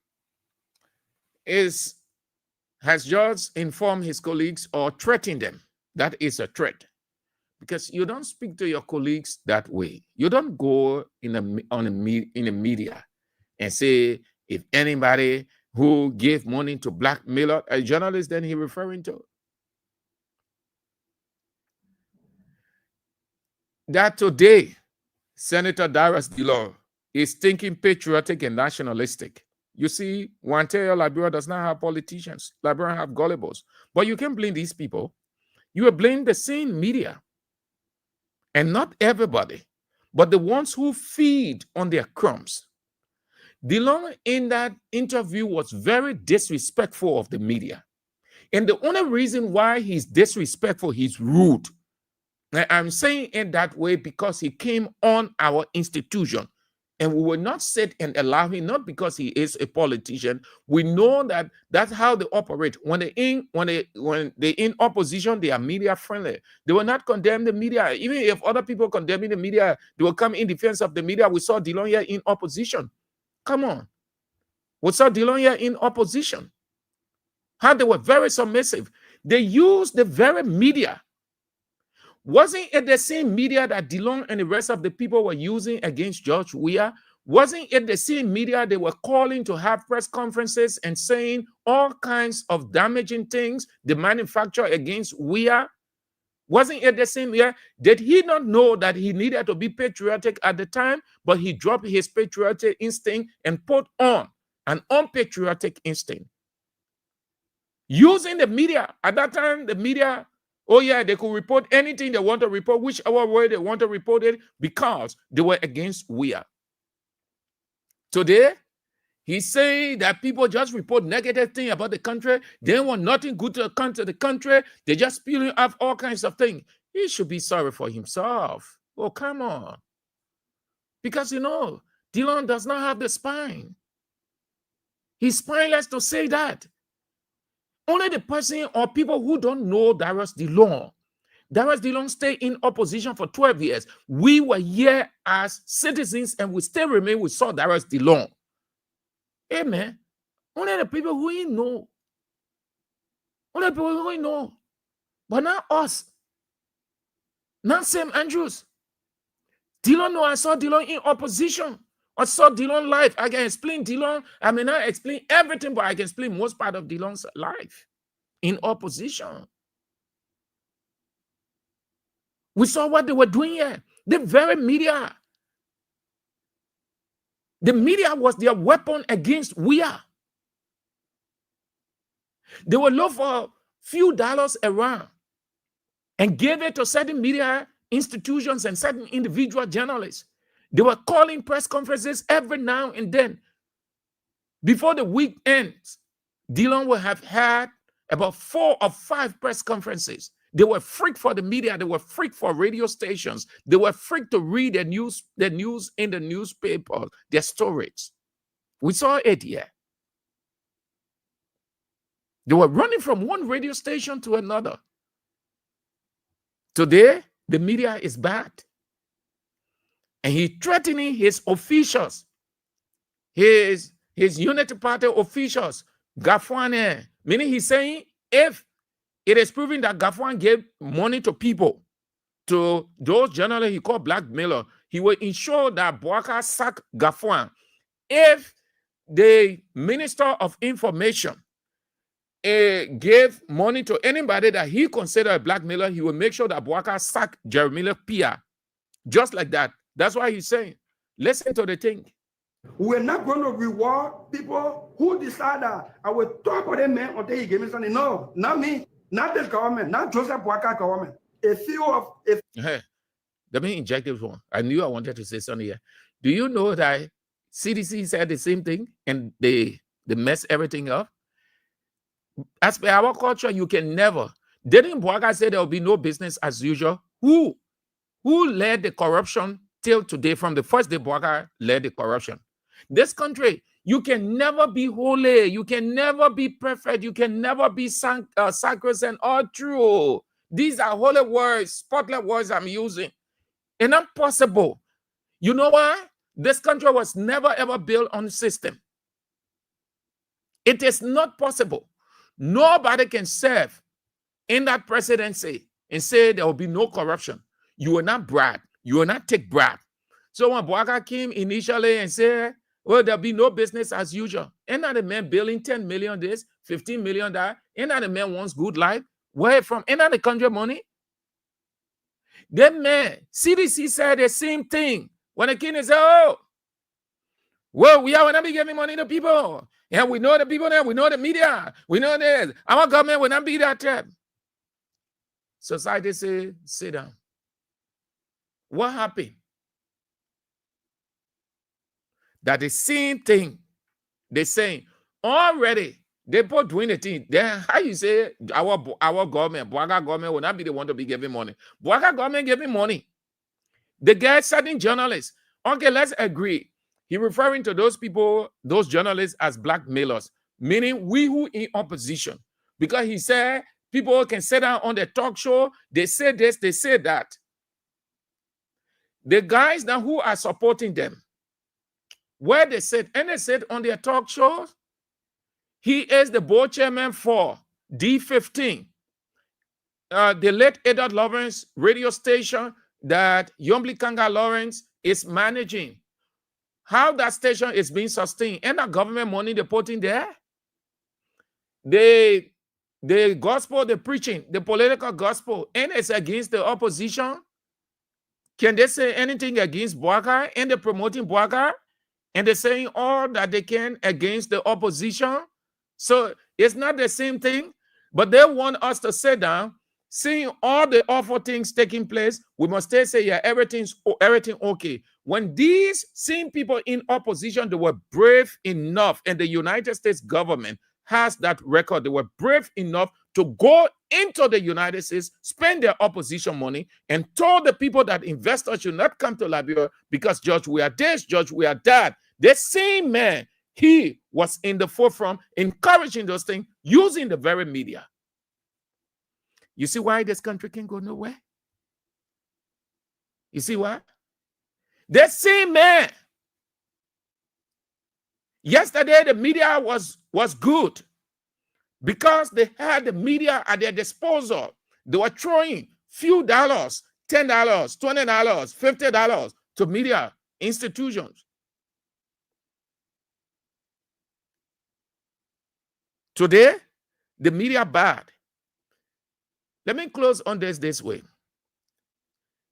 has just informed his colleagues or threatened them. That is a threat. Because you don't speak to your colleagues that way. You don't go in the media and say, if anybody who gave money to blackmailer, a journalist then he referring to. That today, Senator Darius Dillon is thinking patriotic and nationalistic. You see, Ontario, Liberia does not have politicians. Liberia have gullibles. But you can blame these people. You will blame the same media. And not everybody, but the ones who feed on their crumbs. Dillon in that interview was very disrespectful of the media. And the only reason why he's disrespectful, he's rude. Now, I'm saying it that way because he came on our institution. And we will not sit and allow him, not because he is a politician. We know that that's how they operate. When they're in opposition, they are media friendly. They will not condemn the media. Even if other people condemning the media, they will come in defense of the media. We saw Dillon here in opposition. Come on. We saw Dillon here in opposition. How they were very submissive. They used the very media. Wasn't it the same media that Dillon and the rest of the people were using against George Weah? Wasn't it the same media they were calling to have press conferences and saying all kinds of damaging things the manufacturer against Weah? Wasn't it the same media? Did he not know that he needed to be patriotic at the time, but he dropped his patriotic instinct and put on an unpatriotic instinct? Using the media. At that time, the media, oh yeah, they could report anything they want to report, whichever way they want to report it, because they were against Weah. Today, he's saying that people just report negative things about the country. They want nothing good to come to the country. They just spewing off all kinds of things. He should be sorry for himself. Oh, come on. Because, you know, Dillon does not have the spine. He's spineless to say that. Only the person or people who don't know Darius Dillon stayed in opposition for 12 years. We were here as citizens and we still remain. We saw Darius Dillon. Amen. Only the people who he know. Only the people who he know. But not us. Not St. Andrews. Dillon, no, I saw Dillon in opposition. I saw Dillon live. I can explain Dillon. I may not explain everything, but I can explain most part of Dillon's life in opposition. We saw what they were doing here. The very media. The media was their weapon against Weah. They would look for a few dollars around and gave it to certain media institutions and certain individual journalists. They were calling press conferences every now and then. Before the week ends, Dillon will have had about 4 or 5 press conferences. They were freaked for the media. They were freaked for radio stations. They were freaked to read the news in the newspaper, their stories. We saw it here. They were running from one radio station to another. Today, the media is bad. And he's threatening his officials, his Unity Party officials, Gafwane. Meaning he's saying if it is proven that Gafwan gave money to people, to those journalists he called blackmailer, he will ensure that Boaka sack Gafwan. If the Minister of Information gave money to anybody that he considered a blackmailer, he will make sure that Boaka sack Jeremiah Pia. Just like that. That's why he's saying, listen to the thing. We're not going to reward people who decide that I will talk about them men until he gave me something. No, not me, not this government, not Joseph Boakai government. Let me inject this one. I knew I wanted to say something here. Do you know that CDC said the same thing and they mess everything up? As per our culture, you can never. Didn't Boaga say there will be no business as usual? Who led the corruption till today? From the first day Boaga led the corruption. This country, you can never be holy. You can never be perfect. You can never be sacrosanct or true. These are holy words, spotless words I'm using. And not possible. You know why? This country was never ever built on system. It is not possible. Nobody can serve in that presidency and say there will be no corruption. You will not bribe. You will not take bribe. So when Boaga came initially and said, well, there'll be no business as usual. Ain't that the man billing 10 million this, 15 million that? Ain't that the man wants good life? Where from? Ain't that the country money? That man, CDC said the same thing. When the king said, oh, well, we are not be giving money to people. And we know the people there, we know the media, we know this. Our government will not be that type. Society say, sit down. What happened? That the same thing they saying already. They both doing the thing. Then how you say our government, Boaga government will not be the one to be giving money. Boaga government giving money. They get certain journalists. Okay, let's agree. He referring to those people, those journalists as blackmailers, meaning we who in opposition. Because he said people can sit down on the talk show, they say this, they say that. The guys now who are supporting them, where they said, and they said on their talk shows, he is the board chairman for D15, the late Edward Lawrence radio station that Yombli Kanga Lawrence is managing. How that station is being sustained, and the government money they put in there. The gospel, the preaching, the political gospel, and it's against the opposition. Can they say anything against Boaga and they're promoting Boaga? And they're saying all that they can against the opposition. So it's not the same thing, but they want us to sit down, seeing all the awful things taking place. We must say, yeah, everything okay. When these same people in opposition, they were brave enough, and the United States government has that record. They were brave enough to go into the United States, spend their opposition money, and told the people that investors should not come to Liberia because, Judge, we are this, Judge, we are that. The same man, he was in the forefront, encouraging those things, using the very media. You see why this country can go nowhere? You see why? The same man. Yesterday, the media was good because they had the media at their disposal. They were throwing few dollars, $10, $20, $50 to media institutions. Today, the media bad. Let me close on this way.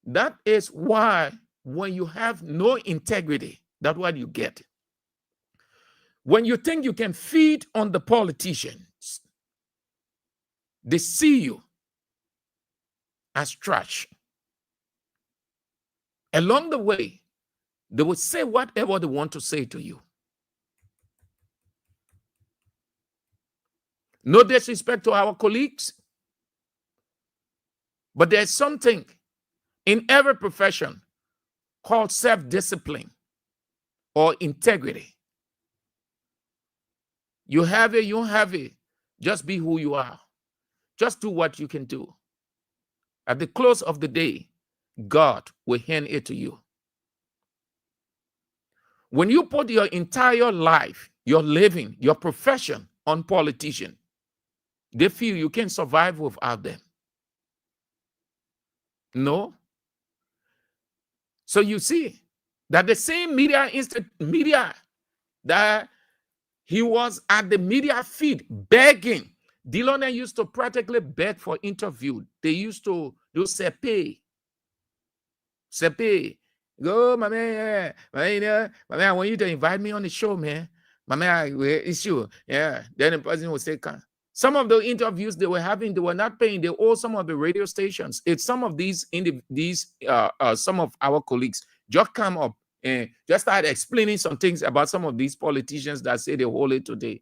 That is why when you have no integrity, that's what you get. When you think you can feed on the politicians, they see you as trash. Along the way, they will say whatever they want to say to you. No disrespect to our colleagues, but there's something in every profession called self-discipline or integrity. You have it, you don't have it. Just be who you are. Just do what you can do. At the close of the day, God will hand it to you. When you put your entire life, your living, your profession on politicians, they feel you can survive without them. No. So you see that the same media that he was at the media feed begging. Dillon used to practically beg for interview. They used to do sepe. Go, my man, I want you to invite me on the show, man. My man, it's you. Yeah. Then the president would say, come. Some of the interviews they were having, they were not paying. They owe some of the radio stations. It's some of some of our colleagues just come up and just start explaining some things about some of these politicians that say they hold it today.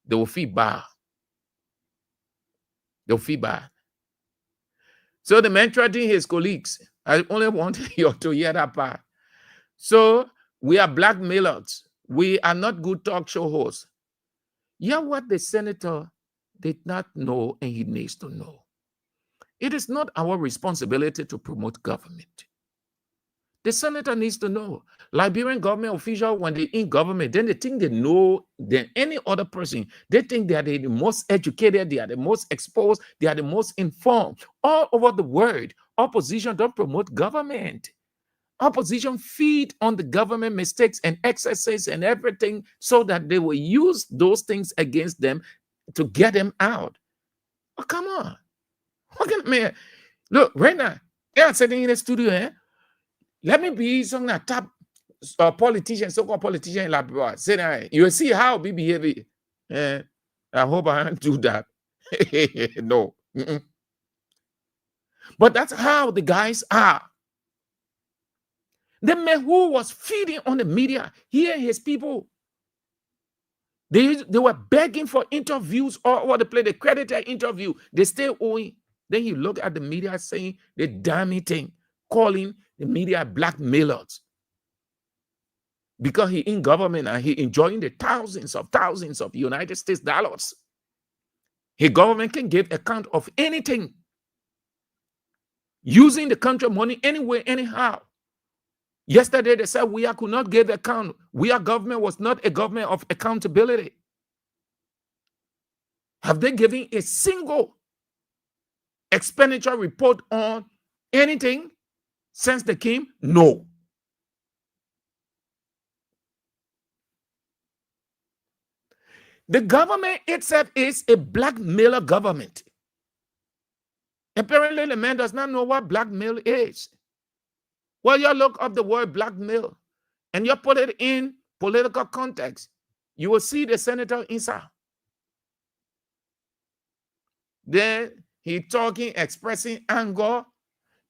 They will feel bad. They'll feel bad. So the man threatening his colleagues. I only want you to hear that part. So we are blackmailers. We are not good talk show hosts. Yeah, what the senator did not know and he needs to know. It is not our responsibility to promote government. The senator needs to know. Liberian government official, when they're in government, then they think they know than any other person. They think they are the most educated, they are the most exposed, they are the most informed. All over the world, opposition don't promote government. Opposition feed on the government mistakes and excesses and everything so that they will use those things against them to get them out. Oh, come on. Man, look, right now, they are sitting in the studio, eh? Let me be some top politician, so-called politician in Liberia. Say that you will see how we behave. I hope I don't do that. No. But that's how the guys are. The man who was feeding on the media, he and his people, they were begging for interviews all over the place. They credit their interview. They stay owing. Then he looked at the media saying the damn thing, calling the media blackmailers. Because he in government and he enjoying the thousands of United States dollars. His government can give account of anything. Using the country money anyway, anyhow. Yesterday they said we could not give account. Our government was not a government of accountability. Have they given a single expenditure report on anything since they came? No. The government itself is a blackmailer government. Apparently, the man does not know what blackmail is. Well, you look up the word blackmail and you put it in political context, you will see the senator inside. Then he talking, expressing anger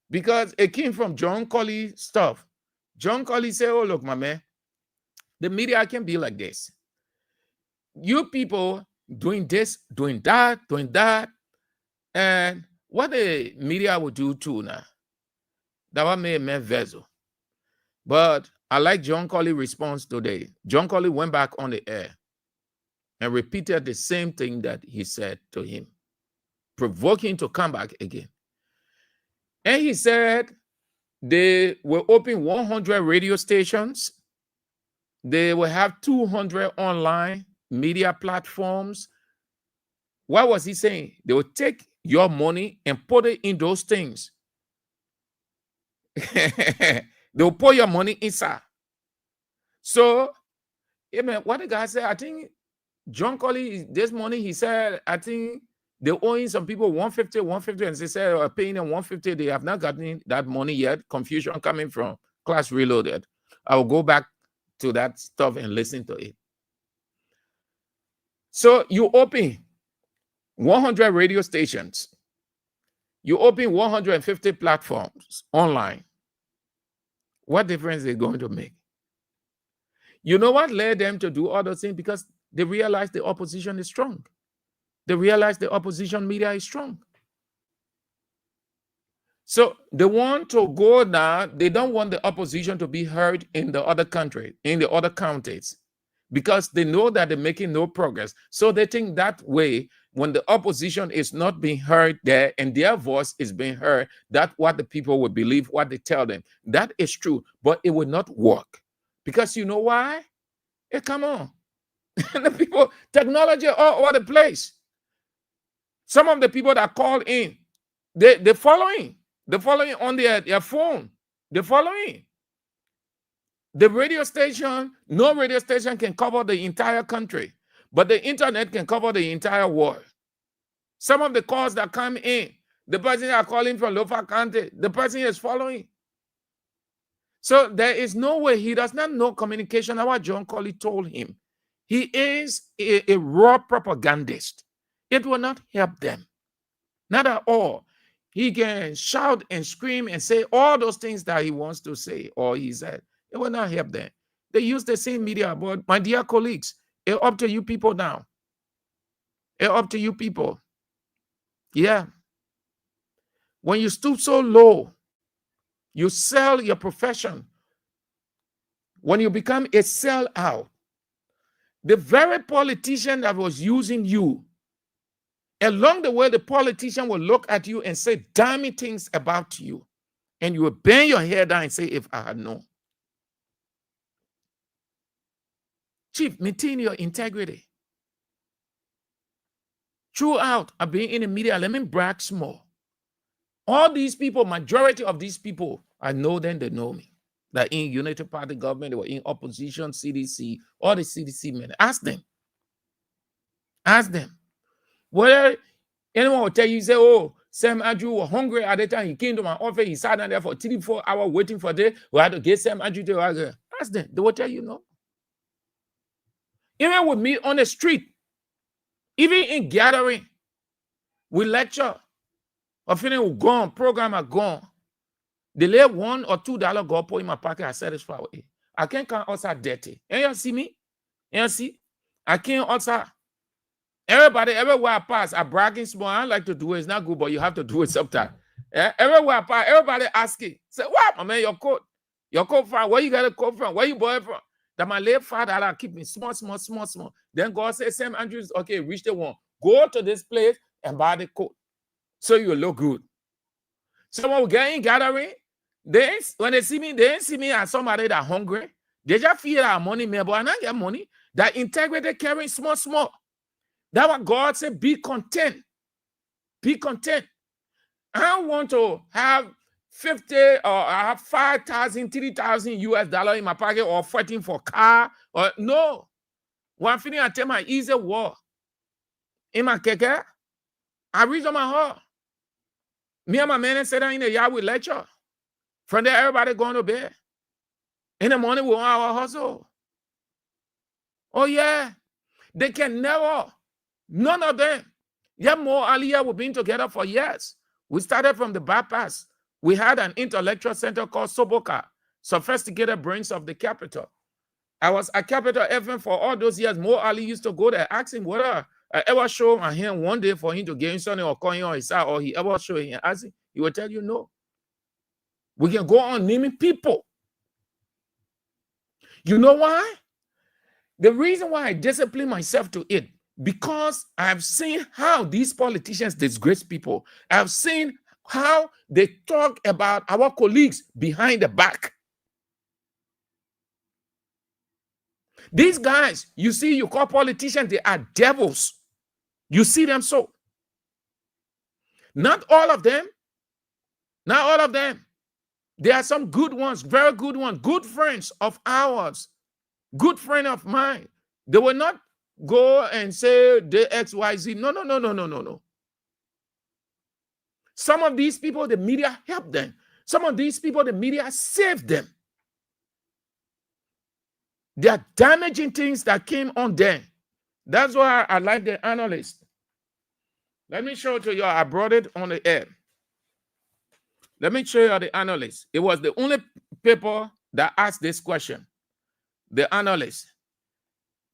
because it came from John Colley stuff. John Colley said, oh, look, my man, the media can be like this. You people doing this, doing that, and what the media will do too now. That one made me vessel. But I like John Colley's response today. John Colley went back on the air and repeated the same thing that he said to him, provoking to come back again. And he said they will open 100 radio stations. They will have 200 online media platforms. What was he saying? They will take your money and put it in those things. They'll put your money inside. So, what the guy said, I think John Colley, this morning, he said, I think they're owing some people 150, and they said paying them 150. They have not gotten that money yet. Confusion coming from Class Reloaded. I will go back to that stuff and listen to it. So you open 100 radio stations. You open 150 platforms online. What difference is it going to make? You know what led them to do all those things? Because they realized the opposition is strong. They realized the opposition media is strong. So they want to go now. They don't want the opposition to be heard in the other country, in the other counties, because they know that they're making no progress. So they think that way, when the opposition is not being heard there and their voice is being heard, that's what the people will believe, what they tell them. That is true, but it will not work. Because you know why? Hey, come on. The people, technology all over the place. Some of the people that call in, they're following. They're following on their phone. They're following. The radio station, no radio station can cover the entire country, but the internet can cover the entire world. Some of the calls that come in, the person that are calling from Lofa County, the person is following. So there is no way. He does not know communication. What John Colley told him. He is a raw propagandist. It will not help them. Not at all. He can shout and scream and say all those things that he wants to say or he said. It will not help them. They use the same media, but my dear colleagues, it's up to you people now. It's up to you people. Yeah. When you stoop so low, you sell your profession. When you become a sellout, the very politician that was using you, along the way, the politician will look at you and say damning things about you. And you will bend your head down and say, if I had known. Chief, maintain your integrity. Throughout, I've been in the media, let me brag small. All these people, majority of these people, I know them, they know me. They're in Unity Party government, they were in opposition, CDC, all the CDC men. Ask them. Ask them. Whether anyone will tell you, say, oh, Sam Andrew was hungry at the time he came to my office, he sat down there for 3-4 hours waiting for this. We had to get Sam Andrew to ask them. They will tell you no. Even with me on the street, even in gathering, we lecture. Often we gone, program are gone. They lay $1 or $2 go put in my pocket, I satisfy with it. I can't come outside dirty. And you see me? You see? I can't outside. Everybody, everywhere I pass, I bragging small. I like to do it. It's not good, but you have to do it sometimes. Yeah? Everywhere I pass, everybody asking. Say, what, my man, your coat from? Where you got a coat from? Where you bought it from? That my late father I keep me small. Then God says, Sam Andrews, okay, reach the one. Go to this place and buy the coat. So you will look good. Someone will get in gathering. When they see me, they ain't see me as somebody that hungry. They just feel our money, man, but I don't get money. That integrity carrying small. That's what God said, be content. Be content. I don't want to have 50 or I have 5,000, 3,000 US dollars in my pocket or fighting for car. Or no. One thing I tell my easy war. In my keke, I reach on my heart. Me and my man sit down in the yard with lecture. From there, everybody going to bed. In the morning, we on our hustle. Oh, yeah. They can never, none of them. Yeah, more Aliyah, we've been together for years. We started from the bypass. We had an intellectual center called Soboka, Sophisticated Brains of the Capital. I was at Capital FM for all those years. Mo Ali used to go there, ask him whether I ever show my hand one day for him to get him something or call him on his side, or he ever show him. Ask him, he will tell you no. We can go on naming people. You know why? The reason why I discipline myself to it, because I've seen how these politicians disgrace people. I've seen how they talk about our colleagues behind the back. These guys, you see, you call politicians, they are devils. You see them so. Not all of them. Not all of them. There are some good ones, very good ones, good friends of ours, good friend of mine. They will not go and say the XYZ. No. Some of these people, the media helped them. Some of these people, the media saved them. They are damaging things that came on them. That's why I like the analyst. Let me show it to you. I brought it on the air. Let me show you the analyst. It was the only paper that asked this question. The analyst.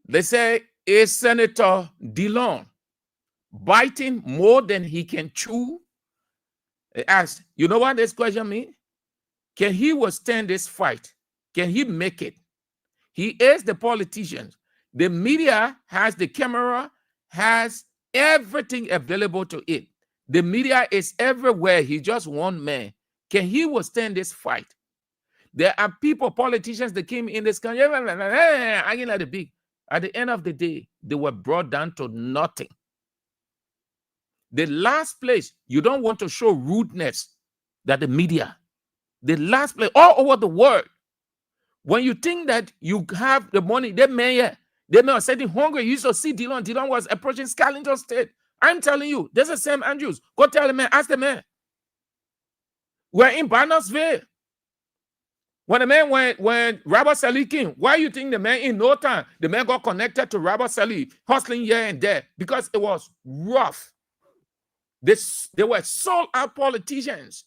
They say, is Senator Dillon biting more than he can chew? They asked, you know what this question means? Can he withstand this fight? Can he make it? He is the politician. The media has the camera, has everything available to it. The media is everywhere. He's just one man. Can he withstand this fight? There are people, politicians that came in this country, I like the big. At the end of the day, they were brought down to nothing. The last place, you don't want to show rudeness, that the media. The last place, all over the world. When you think that you have the money, they may sitting hungry. You used to see Dillon. Dillon was approaching Scalinton State. I'm telling you, this is Sam Andrews. Go tell the man, ask the man. We're in Barnersville. When the man when Robert Sally came, why you think the man in no time, the man got connected to Robert Sally, hustling here and there? Because it was rough. They were sold out politicians.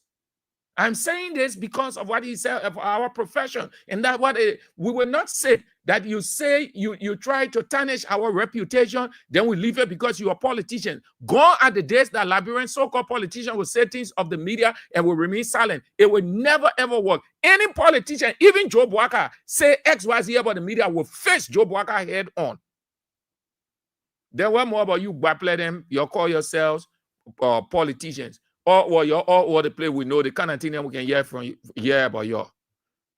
I'm saying this because of what he said of our profession, and that we will not say that you say you try to tarnish our reputation, then we leave it because you are politicians. Gone are the days that Liberian so-called politicians will say things of the media and will remain silent. It will never ever work. Any politician, even Joe Boaka, say XYZ about the media will face Joe Boaka head on. Then what more about you play them? You call yourselves politicians. Or the play we know the kind of thing that we can hear about you.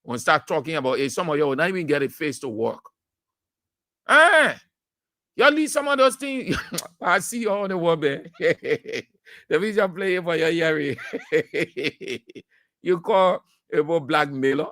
When we start talking about some of you will not even get a face to work. You leave some of those things. I see you on the wall, man. The vision playing for your hearing. You call a blackmailer.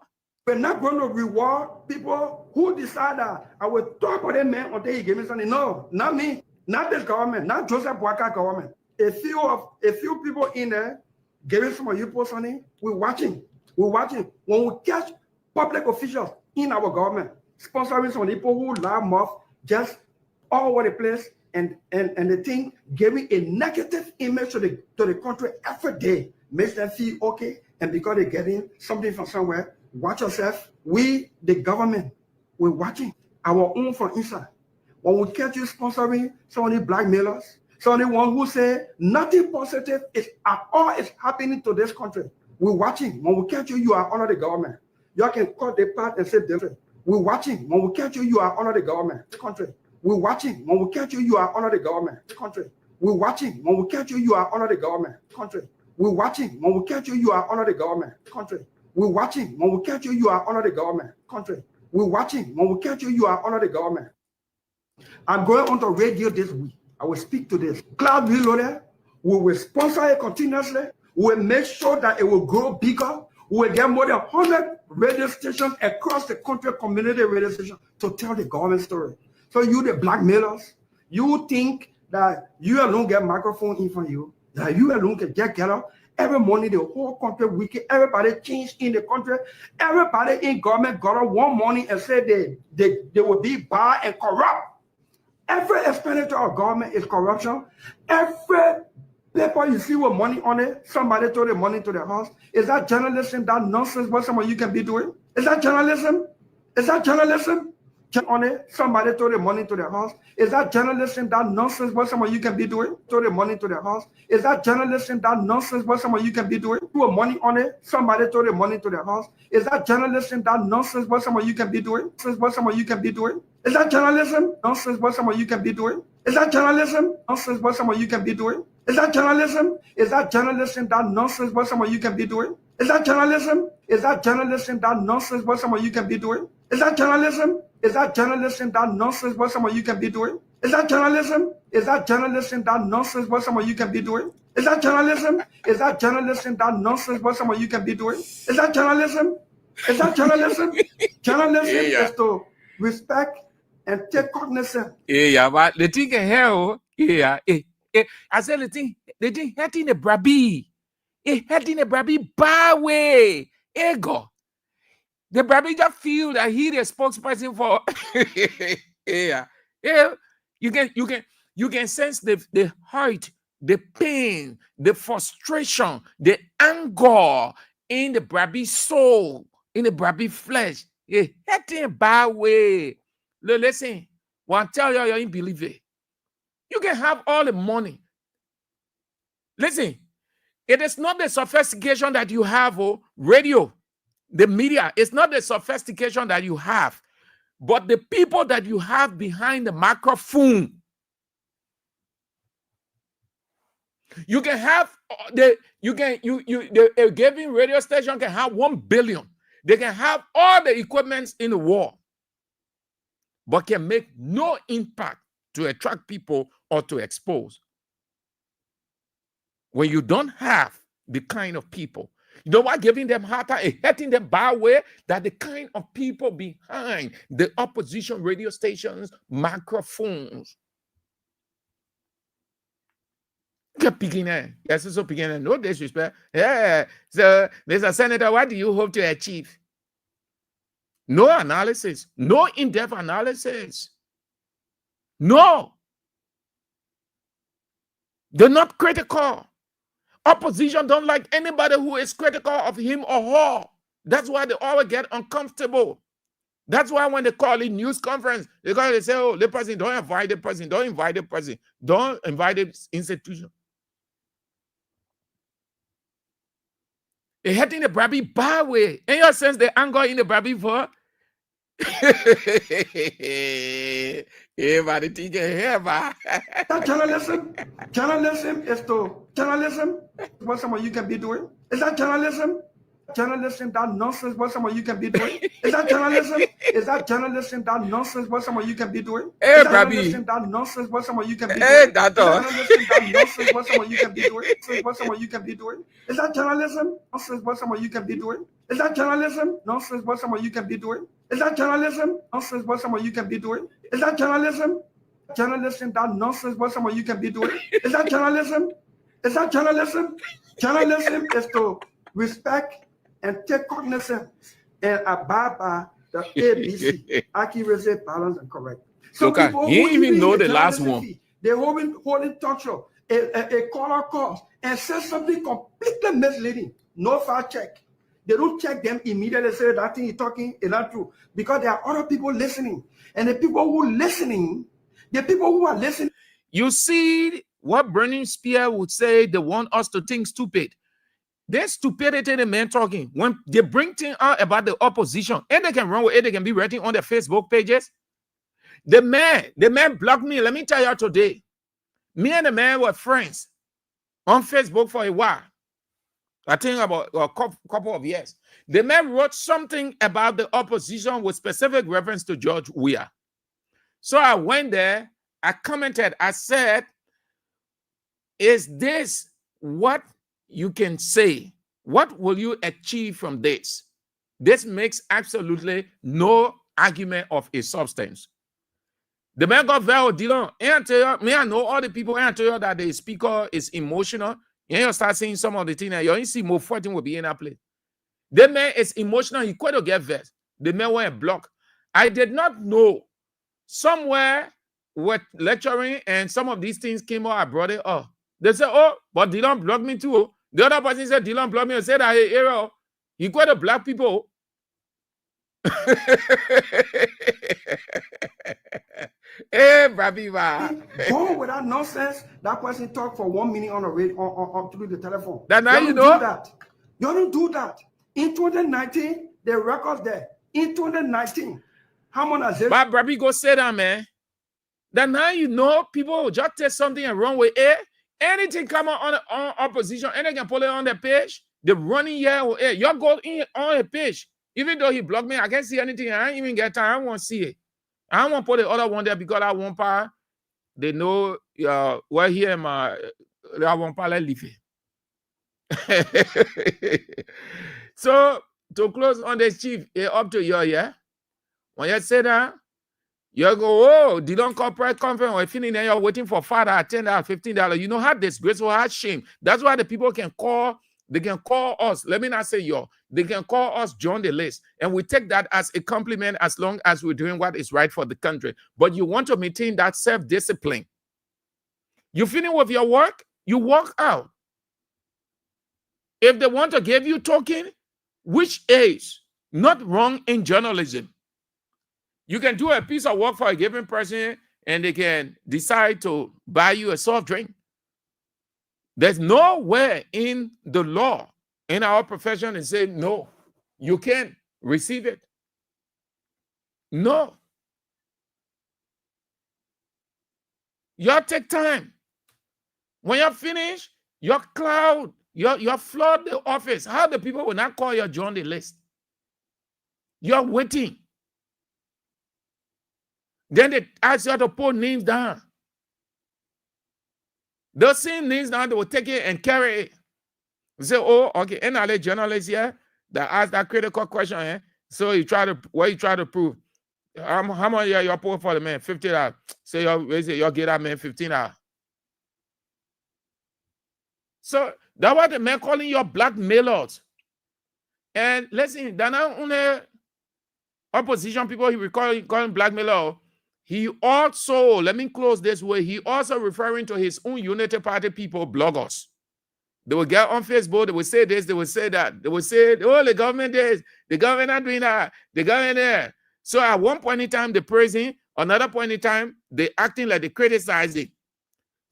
We're not going to reward people who decide that I will talk about them man until he gave me something. No, not me, not this government, not Joseph Boaka government. A few people in there giving some of you people something. We're watching. When we catch public officials in our government sponsoring some people who lie off just all over the place and the thing giving a negative image to the country every day makes them feel okay, and because they're getting something from somewhere. Watch yourself. We, the government, we're watching our own from inside. When we catch you sponsoring some of the blackmailers, some of the ones who say nothing positive is at all is happening to this country, we're watching. When we catch you, you are under the government. You can cut the part and say different. We're watching. When we catch you, you are under the government. This country. We're watching. When we catch you, you are under the government. This country. We're watching. When we catch you, you are under the government. This country. We're watching. When we catch you, you are under the government. This country. We're watching. When we catch you, you are under the government. Country. We're watching. When we catch you, you are under the government. I'm going on the radio this week. I will speak to this. Cloud Reloaded. We will sponsor it continuously. We will make sure that it will grow bigger. We will get more than 100 radio stations across the country, community radio stations, to tell the government story. So you, the blackmailers, you think that you alone get microphone in for you, that you alone can get up. Every morning, the whole country wicked. Everybody changed in the country. Everybody in government got up one morning and said they will be bad and corrupt. Every expenditure of government is corruption. Every paper you see with money on it, somebody throw the money to the house. Is that journalism? That nonsense what some of you can be doing? Is that journalism? Is that journalism? On it, somebody throw the money to the house. Is that journalism? That nonsense what some of you can be doing? Throw the money to the house. Is that journalism? That nonsense what some of you can be doing? Throw money on it, somebody throw the money to the house. Is that journalism? That nonsense what some of you can be doing? What some of you can be doing? Is that journalism? Nonsense what some of you can be doing? Is that journalism? Nonsense what some of you can be doing? Is that journalism? Is that journalism? That nonsense what some of you can be doing? Is that journalism? Is that journalism? That nonsense what some of you can be doing? Is that journalism? Is that journalism? That nonsense what some of you can be doing? Is that journalism? Is that journalism? That nonsense what some of you can be doing? Is that journalism? Is that journalism? That nonsense what some of you can be doing? Is that journalism? Is that journalism? Journalism is to respect and take cognizance. But the thing can help. I said the thing hurting the Brabi. It hurting the Brabi bad way. Ego. The Brabi just feel that he the spokesperson for you can sense the hurt, the pain, the frustration, the anger in the Brabi soul, in the Brabi flesh. It hurting bad way. Listen, one tell you ain't believe it. You can have all the money. Listen, it is not the sophistication that you have, radio, the media. It's not the sophistication that you have, but the people that you have behind the microphone. You can have the giving radio station can have 1 billion. They can have all the equipment in the world, but can make no impact to attract people or to expose. When you don't have the kind of people, you know what, giving them hard time, hurting them bad way, that the kind of people behind the opposition radio stations, microphones. Get beginning. Yes, so beginning. No disrespect. Yeah. So, Mr. Senator, what do you hope to achieve? No analysis, no in-depth analysis. No. They're not critical Opposition don't like anybody who is critical of him or her. That's why they always get uncomfortable. That's why when they call it news conference, they say, oh, the president, don't invite the president, don't invite the president, don't invite the institution. They hitting the Brabby bad way. In your sense, they anger in the Brabby for. Everybody teaching here, Journalism is journalism. What some of you can be doing? Is that journalism? Journalism, that nonsense, what some of you can be doing? Is that journalism? Is that journalism, that nonsense, what some of you can be doing? Hey, is that Brabby. journalism, that nonsense, what some of you can be doing? Hey, that's all. Journalism, that nonsense, what some of you can be doing? What some of you can be doing? Is that journalism? Nonsense, what some of you can be doing? Is that journalism? Nonsense, what some of you can be doing? Is that journalism? Nonsense, what some of you can be doing? Is that journalism? Journalism, that nonsense, what some of you can be doing? Is that journalism? Is that journalism? Journalism is to respect and take cognizance and abide by the ABC, accuracy, balance, and correct. Some Look, people he who even know the last one. They're holding talk show, a caller calls and says something completely misleading. No fact check. They don't check them immediately. Say that thing he's talking is not true because there are other people listening, and the people who are listening, You see what Bernie Spear would say? They want us to think stupid. There's stupidity in the man talking. When they bring things out about the opposition, and they can run with it, they can be writing on their Facebook pages. The man blocked me. Let me tell you today. Me and the man were friends on Facebook for a while. I think about a couple of years. The man wrote something about the opposition with specific reference to George Weah. So I went there, I commented, I said, is this what you can say? What will you achieve from this? This makes absolutely no argument of a substance. The man got very Dylan. I know all the people. I tell you that the speaker is emotional. You start seeing some of the things. You see more fighting will be in that place. The man is emotional. He quite to get vexed. The man went and blocked. I did not know. Somewhere with lecturing and some of these things came out. I brought it up. They said, oh, but Dylan blocked me too. The other person said Dylan blocked me and said that hey, he quite to black people. Hey, Brabiva. Go without nonsense. That person talk for 1 minute on the radio on through the telephone. That now you know that. You don't do that. In 2019, the records there. In 2019, how much has but Brabi go say that, man. That now you know people will just take something and run with it. Anything come on opposition, and they can put it on the page. The running here or you go in on a page. Even though he blocked me, I can't see anything. I ain't even get time. I don't want to see it. I don't want to put the other one there because I want power. They know where here my I want power leave it. So to close on this, chief, up to you, yeah. When you say that, you go, oh, they don't corporate conference or finish there, you're waiting for $5, $10, $15. You know how disgraceful, how shame. That's why the people can call. They can call us. Let me not say they can call us join the list. And we take that as a compliment as long as we're doing what is right for the country. But you want to maintain that self-discipline. You finish with your work, you walk out. If they want to give you token, which is not wrong in journalism. You can do a piece of work for a given person and they can decide to buy you a soft drink. There's nowhere in the law, in our profession, and say, no, you can't receive it. No. You take time. When you're finished, you flood the office. How the people will not call you join the list? You're waiting. Then they ask you to put names down. Those same names down, they will take it and carry it. They say, oh, okay, and other journalists here that ask that critical question, eh? So you try to prove. How much you put for the man? $50. So you get that man $15. So that's what the man calling your blackmailers. And listen, they're not only opposition people he will calling blackmailer. He also, let me close this way, he also referring to his own Unity Party people, bloggers. They will get on Facebook, they will say this, they will say that. They will say, oh, the government is, the government not doing that, the government there. So at one point in time, they praising, another point in time, they acting like they criticizing.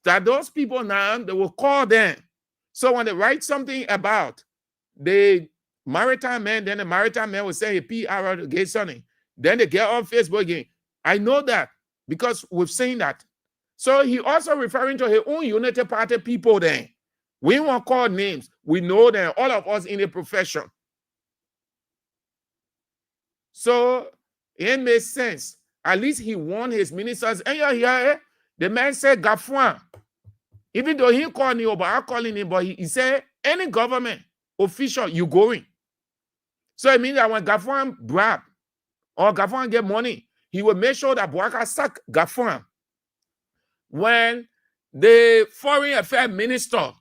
That those people now, they will call them. So when they write something about the maritime man, then the maritime man will say a PR against something. Then they get on Facebook again. I know that because we've seen that. So he also referring to his own Unity Party people then. We won't call names. We know them, all of us in the profession. So it makes sense. At least he warned his ministers. And you hear the man said, Gafwan. Even though he called me, but I'm calling him, but he said, any government official, you going. So it means that when Gafwan brag or Gafwan get money, he will make sure that Bouaka sack Gafwan. When the foreign affairs minister,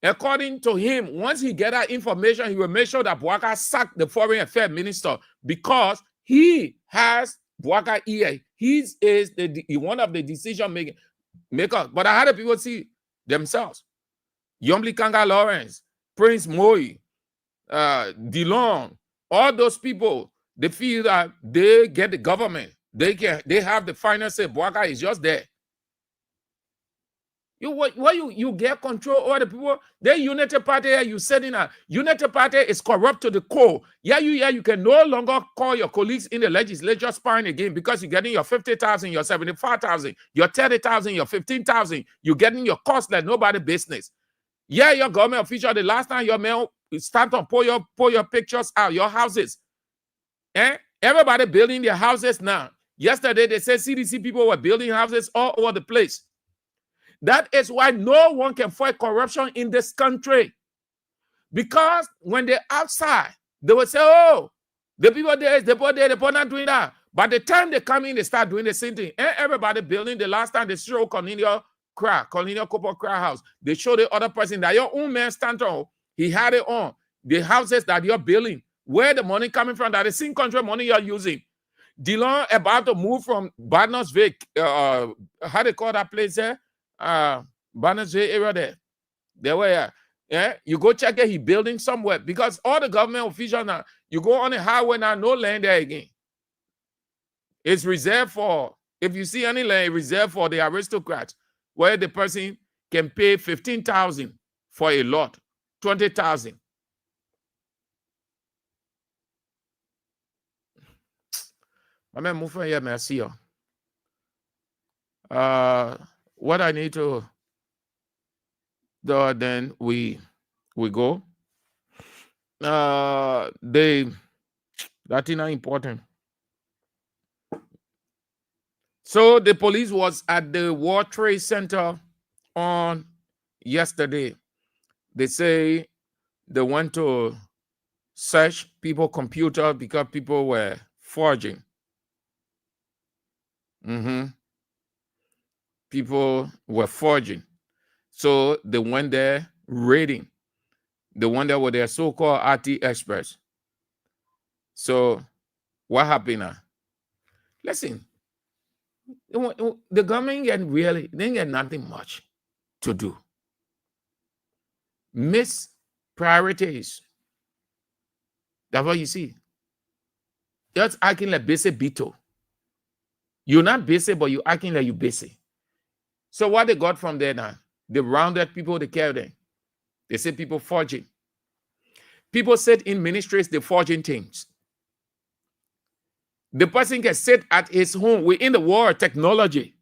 according to him, once he get that information, he will make sure that Bouaka sack the foreign affairs minister because he has Bouaka ear. He is one of the decision makers. But I had the people see themselves. Yombli Kanga Lawrence, Prince Moi, DeLong, all those people, they feel that they get the government. They have the final say. Bouaka is just there. You get control over the people. The Unity Party, you said in a Unity Party is corrupt to the core. You can no longer call your colleagues in the legislature sparring again because you're getting your 50,000, your 75,000, your 30,000, your 15,000. You're getting your cost like nobody business. Yeah, your government official, the last time your mail start to pull your pictures out, your houses. Everybody building their houses now. Yesterday, they said CDC people were building houses all over the place. That is why no one can fight corruption in this country. Because when they're outside, they will say, oh, the people there, they're not doing that. By the time they come in, they start doing the same thing. And everybody building, the last time they show Cornelio Cooper Cry House, they show the other person that your own man stand on, he had it on. The houses that you're building, where the money coming from, that the same country money you're using. DeLong about to move from Barnesville, how they call that place there? Barnesville area there. There were, you go check it, he building somewhere because all the government officials now, you go on the highway now, no land there again. It's reserved for, if you see any land, reserved for the aristocrats, where the person can pay 15,000 for a lot, 20,000. I mean, move from here, merci. What I need to do, then we go. That is not important. So the police was at the World Trade Center on yesterday. They say they went to search people's computer because people were forging. People were forging. So they went there raiding. They went there with their so-called IT experts. So what happened now? Listen, the government they get nothing much to do. Miss priorities. That's what you see. Just acting like basic Beto. You're not basic, but you're acting like you're basic. So what they got from there now? They rounded people, they carried them. They said people forging. People sit in ministries, they're forging things. The person can sit at his home within the world of technology.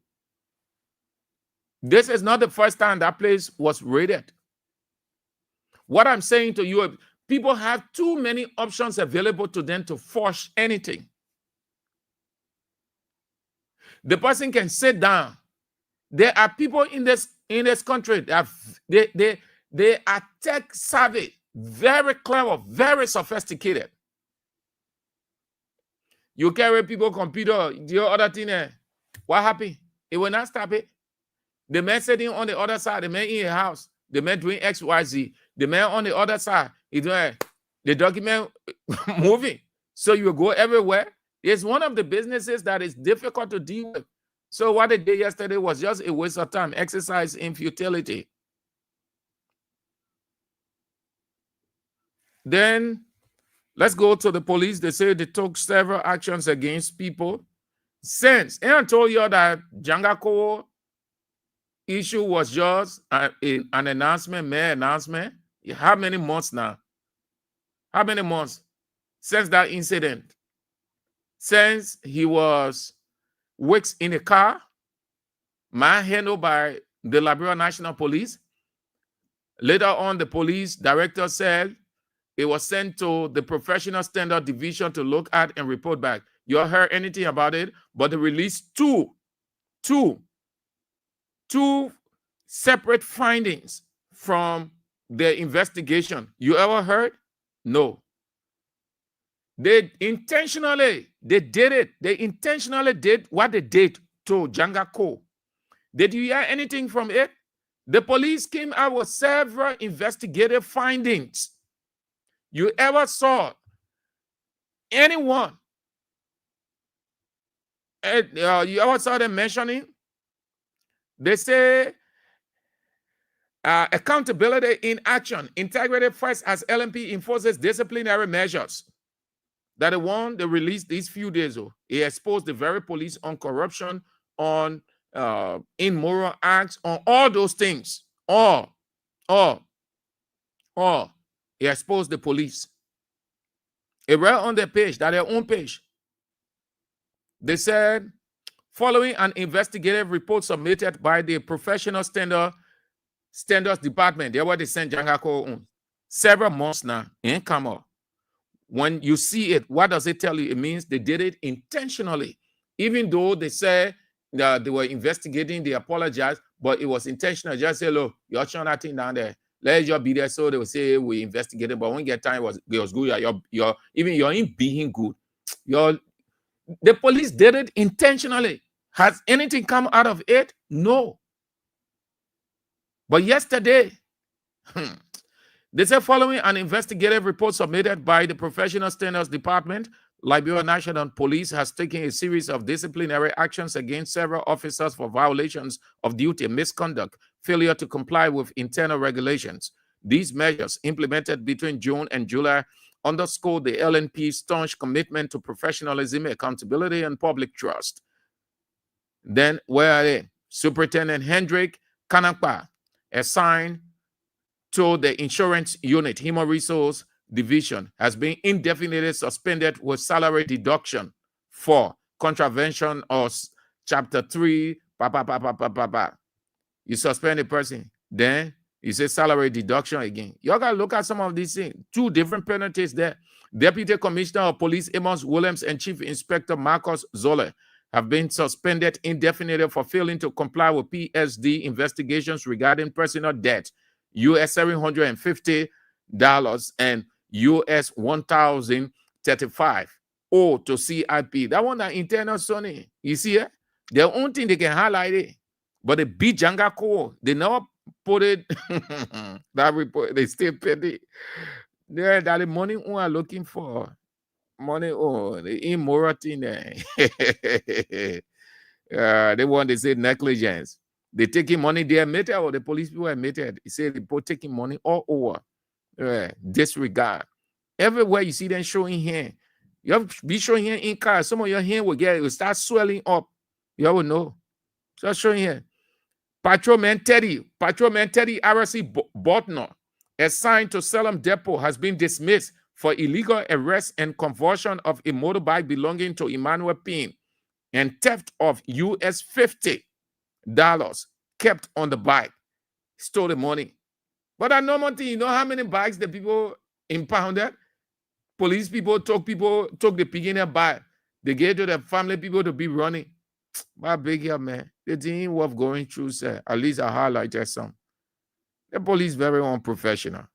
This is not the first time that place was raided. What I'm saying to you, people have too many options available to them to forge anything. The person can sit down. There are people in this country that they are tech savvy, very clever, very sophisticated. You carry people computer, the other thing, what happened? It will not stop it. The man sitting on the other side, the man in a house, the man doing XYZ, the man on the other side, he doing the document moving. So you go everywhere. It's one of the businesses that is difficult to deal with. So what they did yesterday was just a waste of time, exercise in futility. Then let's go to the police. They say they took several actions against people. Since, and I told you that Jangako issue was just an announcement, mere announcement. How many months now? How many months since that incident? Since he was weeks in a car, manhandled by the Liberia National Police. Later on, the police director said it was sent to the Professional Standard Division to look at and report back. You heard anything about it? But they released two separate findings from the investigation. You ever heard? No. They intentionally did it. They intentionally did what they did to Jangako. Did you hear anything from it? The police came out with several investigative findings. You ever saw anyone? You ever saw them mentioning? They say accountability in action. Integrity first as LMP enforces disciplinary measures. That the one they released these few days ago. It exposed the very police on corruption, on immoral acts, on all those things. All. It exposed the police. It read on their page, that their own page. They said, following an investigative report submitted by the Professional Standards Department, they were they sent Jangako on several months now in Kamo. When you see it, what does it tell you? It means they did it intentionally. Even though they say that they were investigating, they apologized, but it was intentional. Just say, look, you're showing that thing down there. Let just be there. So they will say we investigated, but when you get time, it was good. You're in being good. The police did it intentionally. Has anything come out of it? No. But yesterday, they said following an investigative report submitted by the Professional Standards Department, Liberia National Police has taken a series of disciplinary actions against several officers for violations of duty, misconduct, failure to comply with internal regulations. These measures, implemented between June and July, underscore the LNP's staunch commitment to professionalism, accountability, and public trust. Then, where are they? Superintendent Hendrik Kanakpa, assigned to the insurance unit, Human Resource Division, has been indefinitely suspended with salary deduction for contravention of Chapter 3. You suspend a person, then you say salary deduction again. You got to look at some of these things. Two different penalties there. Deputy Commissioner of Police Amos Williams and Chief Inspector Marcus Zolle have been suspended indefinitely for failing to comply with PSD investigations regarding personal debt, US $750 and US $1,035 owed to CIP. That one, that internal Sony. You see it? The only thing they can highlight it, but the beat Jangako, they never put it. That report, they still paid it. There, that the money we are looking for. Money, the immoral thing there. They want to say negligence. They taking money, they admitted, or the police people admitted. He said they both taking money all over. Disregard. Everywhere you see them showing hand, you have to be showing hand in cars. Some of your hand will start swelling up. You will know. Start showing hand. Patrolman Teddy RC Botner, assigned to Salem Depot, has been dismissed for illegal arrest and conversion of a motorbike belonging to Emmanuel Payne and theft of US $50 kept on the bike. Stole the money. But that normal thing, you know how many bikes the people impounded? Police people took the beginner bike. They gave to the family people to be running. My big here, man. The thing worth going through, sir. At least I highlighted some. The police very unprofessional.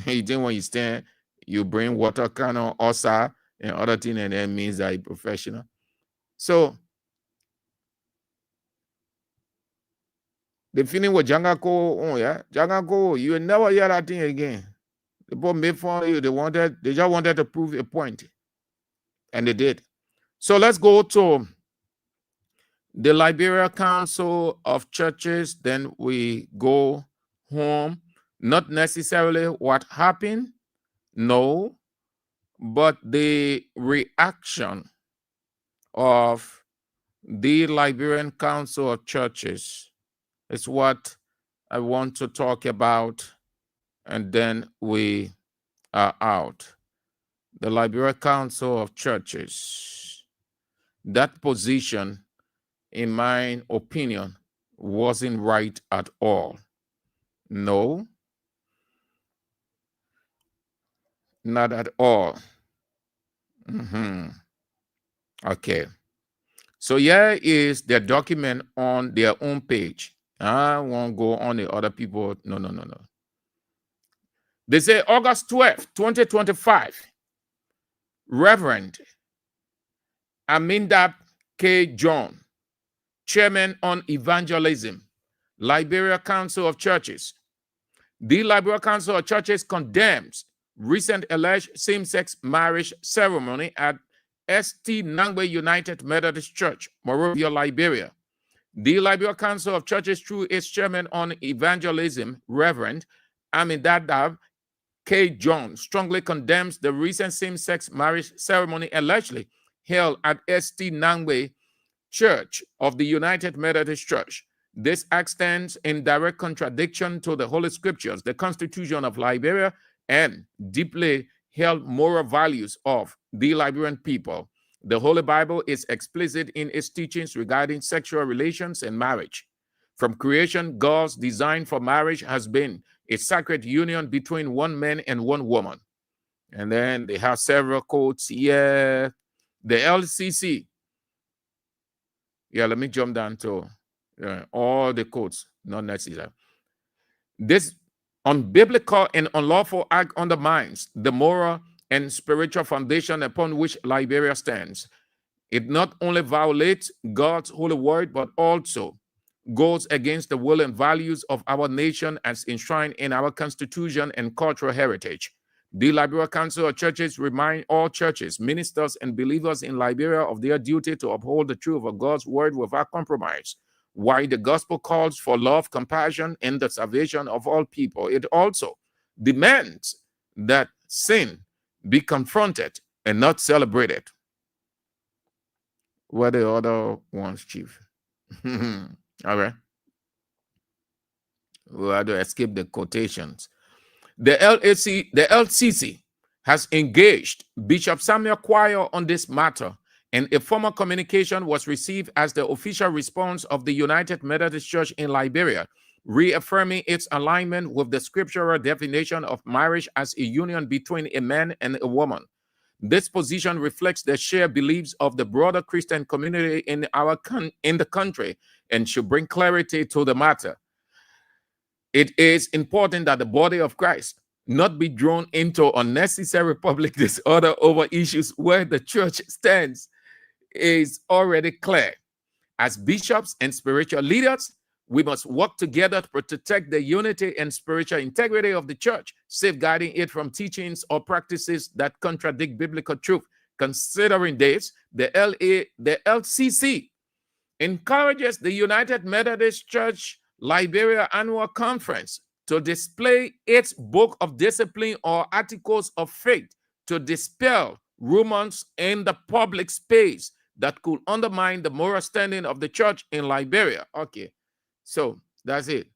You think when you stand, you bring water can on outside and other thing, and that means that you're professional. So the feeling with Jangako, Jangako, you will never hear that thing again. The boy made fun of you. They just wanted to prove a point. And they did. So let's go to the Liberia Council of Churches. Then we go home. Not necessarily what happened, No, but the reaction of the Liberian Council of Churches is what I want to talk about, and then we are out. The Liberian Council of Churches, that position, in my opinion, wasn't right at all. No, not at all. Okay. So here is their document on their own page. I won't go on the other people. No. They say August 12th, 2025, Reverend Amindab K. John, Chairman on Evangelism, Liberia Council of Churches. The Liberia Council of Churches condemns recent alleged same-sex marriage ceremony at St. Nangbe United Methodist Church, Monrovia, Liberia. The Liberia Council of Churches, through its chairman on evangelism, Reverend Amindab K. John, strongly condemns the recent same-sex marriage ceremony allegedly held at St. Nangbe Church of the United Methodist Church. This act stands in direct contradiction to the Holy Scriptures, the Constitution of Liberia, and deeply held moral values of the Liberian people. The Holy Bible is explicit in its teachings regarding sexual relations and marriage. From creation, God's design for marriage has been a sacred union between one man and one woman. And then they have several quotes here. The LCC. Yeah, let me jump down to all the quotes, not necessary. This unbiblical and unlawful act undermines the moral and spiritual foundation upon which Liberia stands. It not only violates God's holy word, but also goes against the will and values of our nation as enshrined in our constitution and cultural heritage. The Liberia Council of Churches remind all churches, ministers, and believers in Liberia of their duty to uphold the truth of God's word without compromise. While the gospel calls for love, compassion, and the salvation of all people, it also demands that sin be confronted and not celebrated. What are the other ones, Chief? All right. We have to escape the quotations. The LCC has engaged Bishop Samuel Choir on this matter, and a formal communication was received as the official response of the United Methodist Church in Liberia, reaffirming its alignment with the scriptural definition of marriage as a union between a man and a woman. This position reflects the shared beliefs of the broader Christian community in the country and should bring clarity to the matter. It is important that the body of Christ not be drawn into unnecessary public disorder over issues where the church stands is already clear. As bishops and spiritual leaders, we must work together to protect the unity and spiritual integrity of the church, safeguarding it from teachings or practices that contradict biblical truth. Considering this, the LCC encourages the United Methodist Church Liberia Annual Conference to display its book of discipline or articles of faith to dispel rumors in the public space that could undermine the moral standing of the church in Liberia. Okay, so that's it.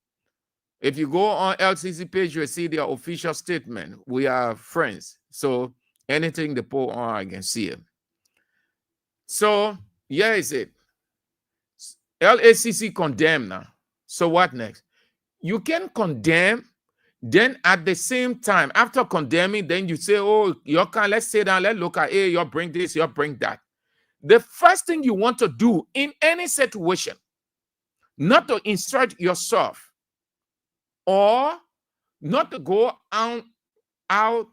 If you go on LCC page, you'll see their official statement. We are friends. So anything they put on, I can see it. So here is it. LACC condemn now. So what next? You can condemn, then at the same time, after condemning, then you say, oh, you can, let's sit down, let's look at it, you bring this, you bring that. The first thing you want to do in any situation, not to insert yourself or not to go out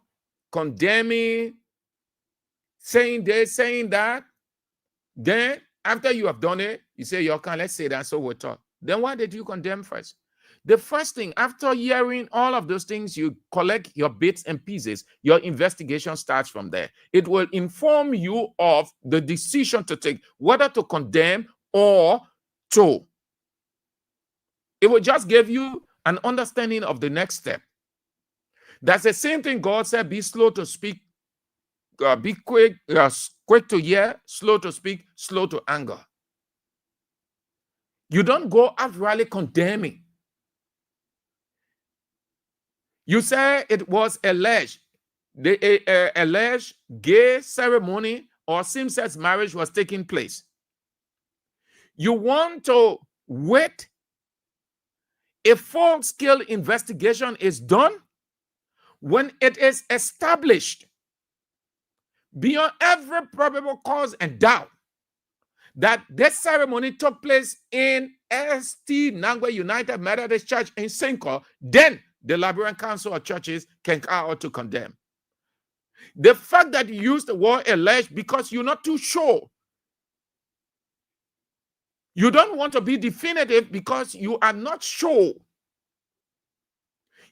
condemning, saying this, saying that. Then after you have done it, you say, you can, let's say that, so we'll talk. Then why did you condemn first? The first thing, after hearing all of those things, you collect your bits and pieces. Your investigation starts from there. It will inform you of the decision to take, whether to condemn or to. It will just give you an understanding of the next step. That's the same thing God said, be slow to speak, be quick, quick to hear, slow to speak, slow to anger. You don't go outrightly condemning. You say it was alleged, the alleged gay ceremony or same-sex marriage was taking place. You want to wait. A full-scale investigation is done when it is established beyond every probable cause and doubt that this ceremony took place in St. Nangwe United Methodist Church in Sinko, then the Liberian Council of Churches can come out to condemn. The fact that you use the word alleged because you're not too sure. You don't want to be definitive because you are not sure.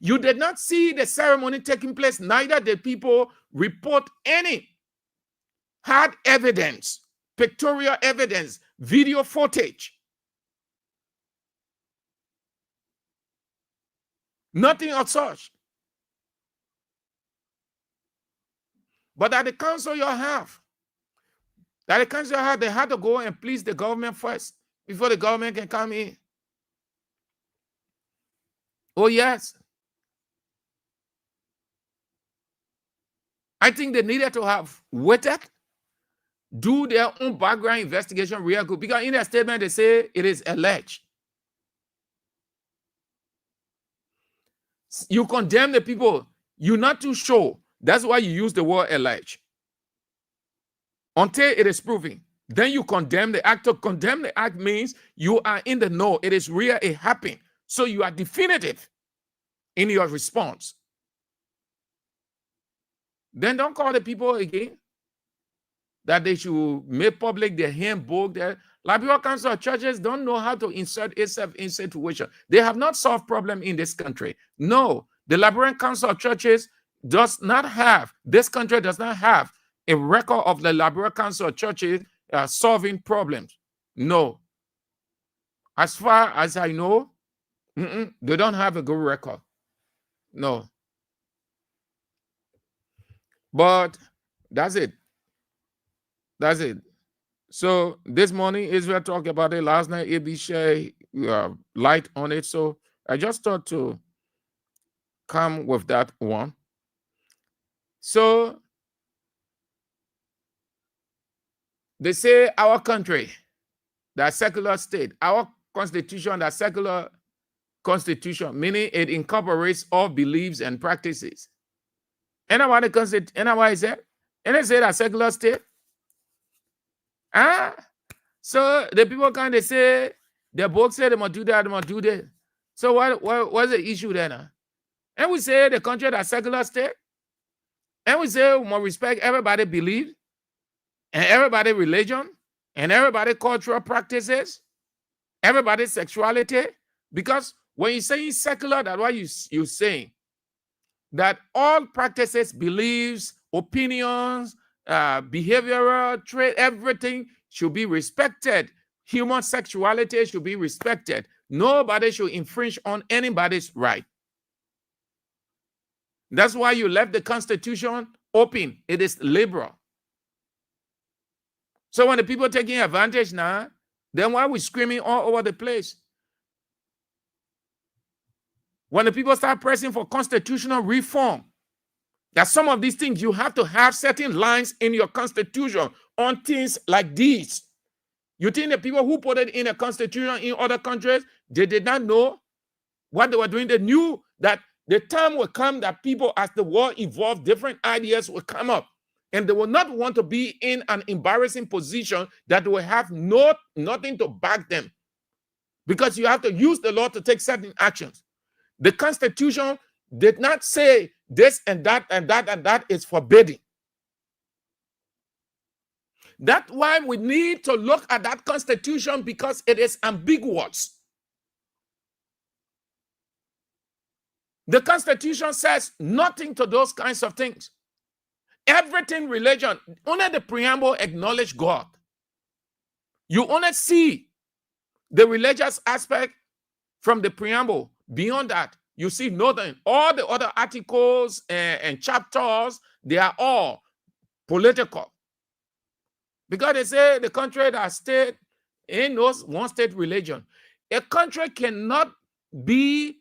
You did not see the ceremony taking place, neither did people report any hard evidence, pictorial evidence, video footage. Nothing of such. But at the council you have, they had to go and please the government first before the government can come in. Oh, yes. I think they needed to have waited, do their own background investigation real good, because in their statement they say it is alleged. You condemn the people, you're not too sure. That's why you use the word alleged. Until it is proven, then you condemn the act. To condemn the act means you are in the know. It is real, it happened. So you are definitive in your response. Then don't call the people again that they should make public their handbook. Their Liberian Council of Churches don't know how to insert itself in situation. They have not solved problem in this country. No, the Liberian Council of Churches does not have, this country does not have a record of the Liberian Council of Churches solving problems. No. As far as I know, they don't have a good record. No. But that's it. That's it. So this morning, Israel talked about it. Last night, AB shared light on it. So I just thought to come with that one. So they say our country, that secular state, our constitution, that secular constitution, meaning it incorporates all beliefs and practices. And what is that? And they say that secular state. So the people kind of say, the book said they must do that, they must do that. So what's the issue then? And we say the country that secular state. And we say we must respect everybody's belief and everybody's religion and everybody's cultural practices, everybody's sexuality. Because when you're saying secular, that's what you're saying. That all practices, beliefs, opinions, behavioral trait, everything should be respected. Human sexuality should be respected. Nobody should infringe on anybody's right. That's why you left the Constitution open. It is liberal. So when the people taking advantage now, then why are we screaming all over the place? When the people start pressing for constitutional reform, that some of these things, you have to have certain lines in your constitution on things like these. You think the people who put it in a constitution in other countries, they did not know what they were doing? They knew that the time will come that people, as the world evolved, different ideas will come up. And they will not want to be in an embarrassing position that will have nothing to back them. Because you have to use the law to take certain actions. The Constitution did not say this and that and that and that is forbidden. That's why we need to look at that Constitution, because it is ambiguous. The Constitution says nothing to those kinds of things. Everything religion, only the preamble acknowledge God. You only see the religious aspect from the preamble. Beyond that, You see nothing. All the other articles and chapters, they are all political. Because they say the country that state ain't no one state religion. A country can be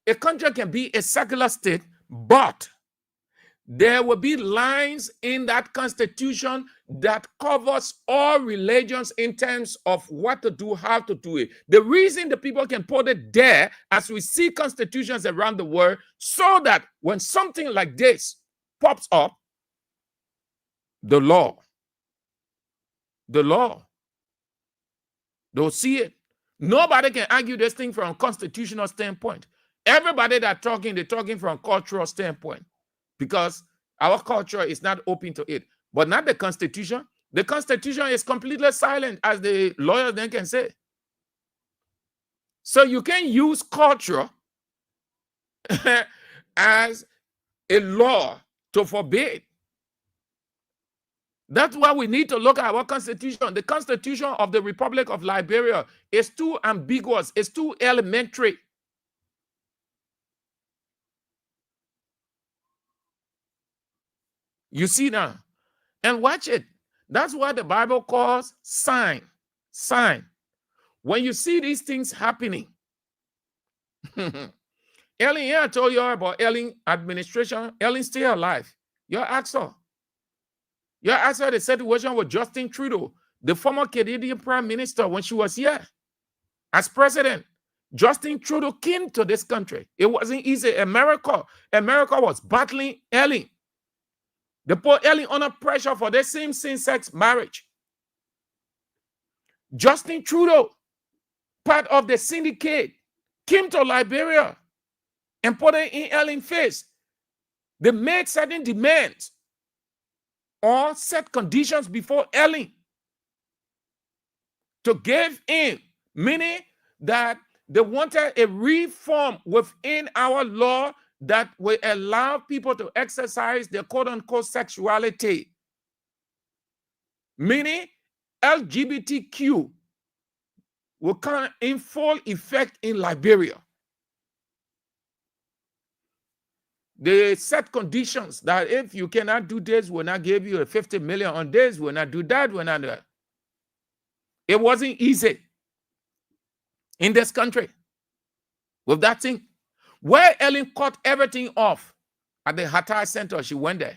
a secular state, but there will be lines in that constitution that covers all religions in terms of what to do, how to do it. The reason the people can put it there, as we see constitutions around the world, so that when something like this pops up, the law, they'll see it. Nobody can argue this thing from a constitutional standpoint. Everybody they're talking from a cultural standpoint, because our culture is not open to it. But not the Constitution. The Constitution is completely silent, as the lawyers then can say. So you can use culture as a law to forbid. That's why we need to look at our Constitution. The Constitution of the Republic of Liberia is too ambiguous. It's too elementary. You see now? And watch it. That's what the Bible calls sign. Sign. When you see these things happening, Ellen, here I told you about Ellen administration. Ellen's still alive. Your answer. Your answer the situation with Justin Trudeau, the former Canadian Prime Minister, when she was here as president. Justin Trudeau came to this country. It wasn't easy. America was battling Ellen. They put Ellen under pressure for the same-sex marriage. Justin Trudeau, part of the syndicate, came to Liberia and put it in Ellen's face. They made certain demands or set conditions before Ellen to give in, meaning that they wanted a reform within our law that will allow people to exercise their quote-unquote sexuality, meaning LGBTQ will come in full effect in Liberia. They set conditions that if you cannot do this, we'll not give you a 50 million on this, we'll not do that, we'll not do that. It wasn't easy in this country with that thing. Where Ellen cut everything off at the Hatay Center, she went there.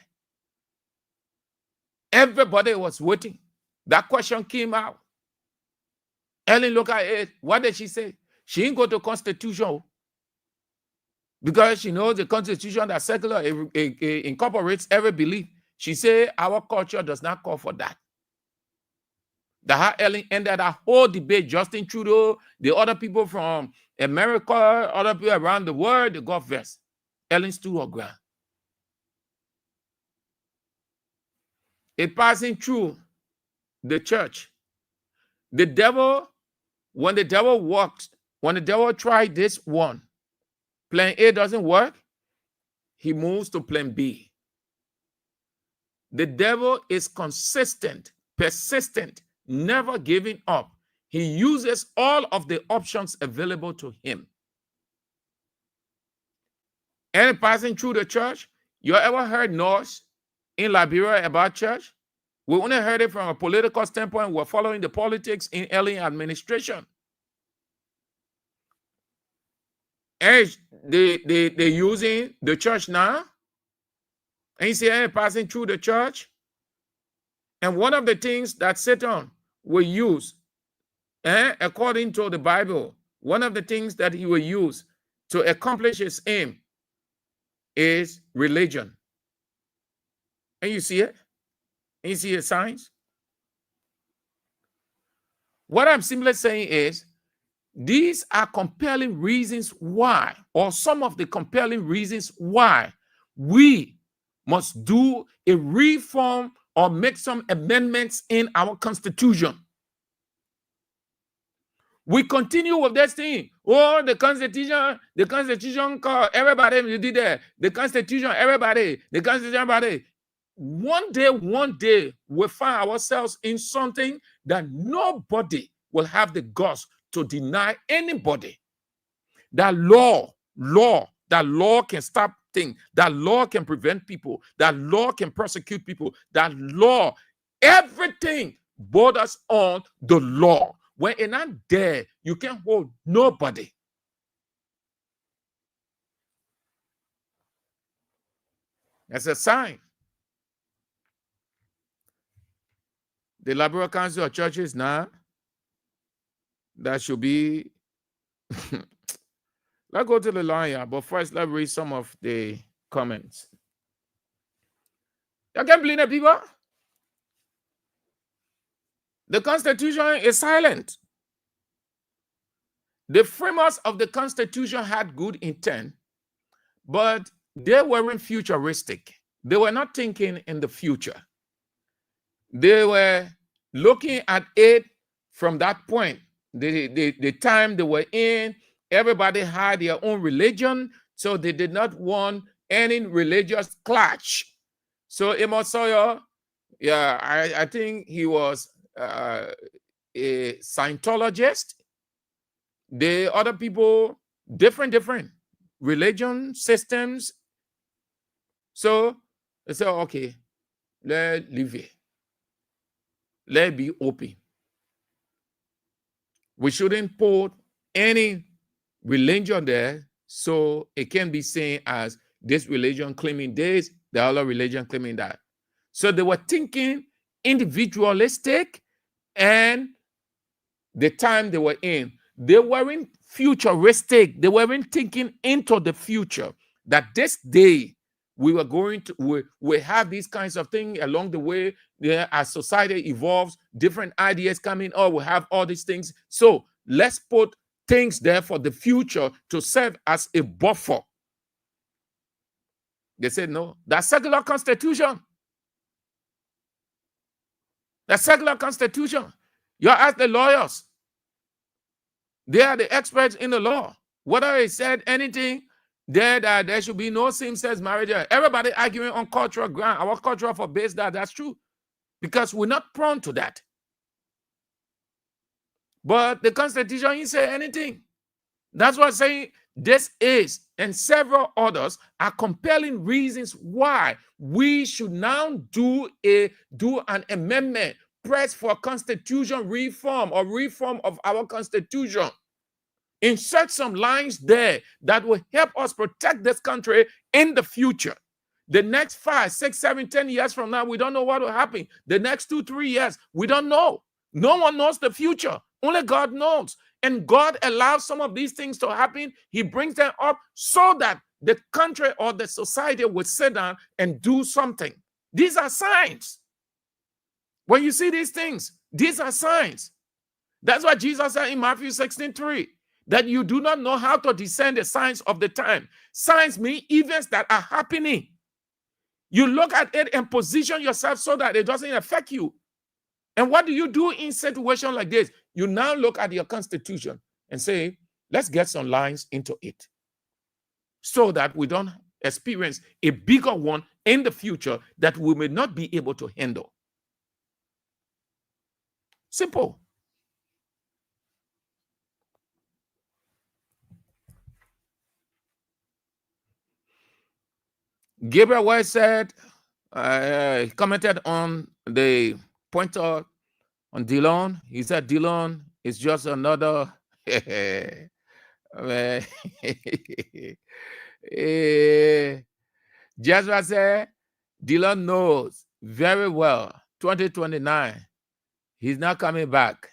Everybody was waiting. That question came out. Ellen looked at it. What did she say? She didn't go to Constitution because she knows the Constitution that secular incorporates every belief. She said our culture does not call for that. That how Ellen ended that whole debate. Justin Trudeau, the other people from America, other people around the world, they got vexed. Ellen stood her ground. It passing through the church. The devil, when the devil tried this one, plan A doesn't work, he moves to plan B. The devil is consistent, persistent, never giving up. He uses all of the options available to him. And passing through the church, you ever heard noise in Liberia about church? We only heard it from a political standpoint. We're following the politics in Ellen administration. And they're using the church now. And you see passing through the church. And one of the things that Satan will use, according to the Bible, one of the things that he will use to accomplish his aim is religion. And you see it? And you see the signs? What I'm simply saying is, these are compelling reasons why, or some of the compelling reasons why we must do a reform or make some amendments in our Constitution. We continue with this thing. Oh, the Constitution call everybody, you did that. The Constitution, everybody, the Constitution, everybody. One day, we'll find ourselves in something that nobody will have the guts to deny anybody. that law can stop things, that law can prevent people, that law can prosecute people, that law, everything borders on the law. When you're not there, you can't hold nobody. That's a sign. The Liberal Council of Churches now, that should be. Let's go to the line, but first let's read some of the comments. You can't believe it, people. The Constitution is silent. The framers of the Constitution had good intent, but they weren't futuristic. They were not thinking in the future. They were looking at it from that point. The time they were in, everybody had their own religion, so they did not want any religious clash. So Amos Sawyer, yeah, I think he was a Scientologist. The other people, different religion systems. So they said, okay, let's leave it. Let's be open. We shouldn't put any religion there, so it can be seen as this religion claiming this, the other religion claiming that. So they were thinking individualistic, and the time they were in, they weren't futuristic. They weren't thinking into the future, that this day we were going to, we have these kinds of things along the way. Yeah, as society evolves, different ideas coming. Oh, we have all these things. So let's put things there for the future to serve as a buffer. They said, no, that's secular constitution. That's secular constitution. You ask the lawyers. They are the experts in the law. Whether they said anything there that there should be no same-sex marriage. Everybody arguing on cultural ground. Our culture forbids that. That's true. Because we're not prone to that. But the Constitution didn't say anything. That's what I'm saying. This is, and several others are compelling reasons why we should now do an amendment, press for constitution reform or reform of our Constitution. Insert some lines there that will help us protect this country in the future. The next 5, 6, 7, 10 years from now, we don't know what will happen. The next 2, 3 years, we don't know. No one knows the future. Only God knows. And God allows some of these things to happen. He brings them up so that the country or the society will sit down and do something. These are signs. When you see these things, these are signs. That's what Jesus said in Matthew 16:3. That you do not know how to discern the signs of the time. Signs mean events that are happening. You look at it and position yourself so that it doesn't affect you. And what do you do in situations like this? You now look at your Constitution and say, let's get some lines into it so that we don't experience a bigger one in the future that we may not be able to handle. Simple. Gabriel White said, he commented on the pointer on Dillon. He said, Dillon is just another. Joshua said, Dillon knows very well 2029. He's not coming back.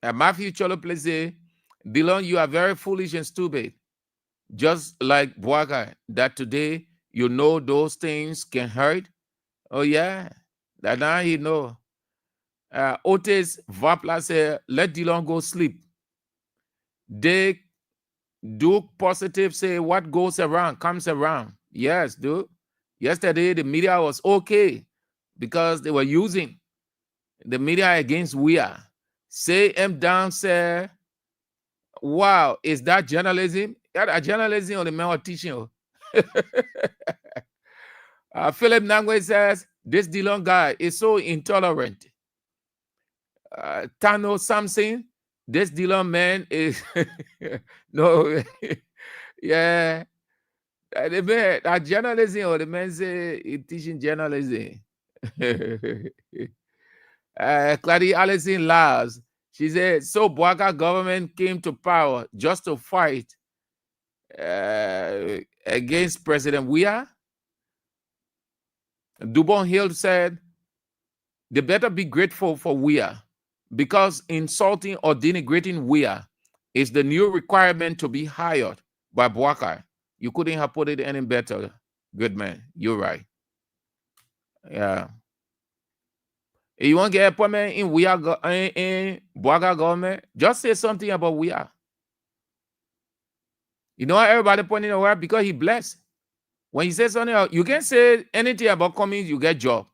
And Matthew Cholo say, Dillon, you are very foolish and stupid. Just like Boakai, that today you know those things can hurt. Oh, yeah. That now he know. Otis Vapla said, let Dillon go sleep. Dick Duke Positive say, what goes around comes around. Yes, dude. Yesterday, the media was okay because they were using the media against we are. Say M down said, wow, is that journalism? That journalism or the man teaching? Philip Nangwe says, this Dillon guy is so intolerant. Tano Samson, This dealer man is no, yeah. The man, that journalism, or the man say he teaching journalism. Claudia Allison laughs. She said, so Boaga government came to power just to fight against President Weah. Dubon Hill said, they better be grateful for Weah because insulting or denigrating Weah is the new requirement to be hired by Boakai. You couldn't have put it any better. Good man. You're right. Yeah. If you want to get appointment in Weah in Boaga government, just say something about Weah. You know why everybody pointing away? Because he blessed. When you say something else, you can't say anything about Cummings, you get job.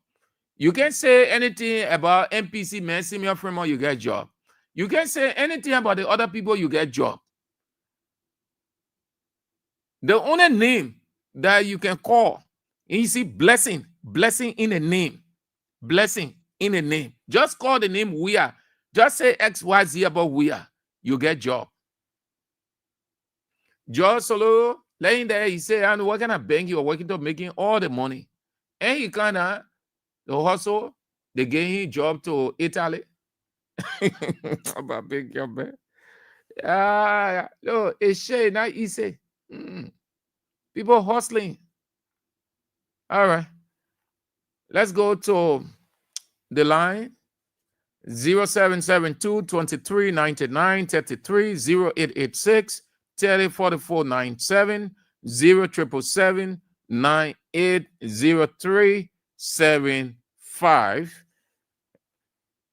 You can't say anything about MPC, man, Simeon Fremont, you get job. You can't say anything about the other people, you get job. The only name that you can call, and you see blessing in a name, blessing in a name. Just call the name Weah. Just say XYZ about Weah, you get job. George Solo, laying there, he said, I'm working at bank, you're working to making all the money. And he kind of, the hustle, they gave him job to Italy. About big job, man. No, it's shade, not easy. People hustling. All right. Let's go to the line. 0772 23 99 33 0886 304497 0777 980375.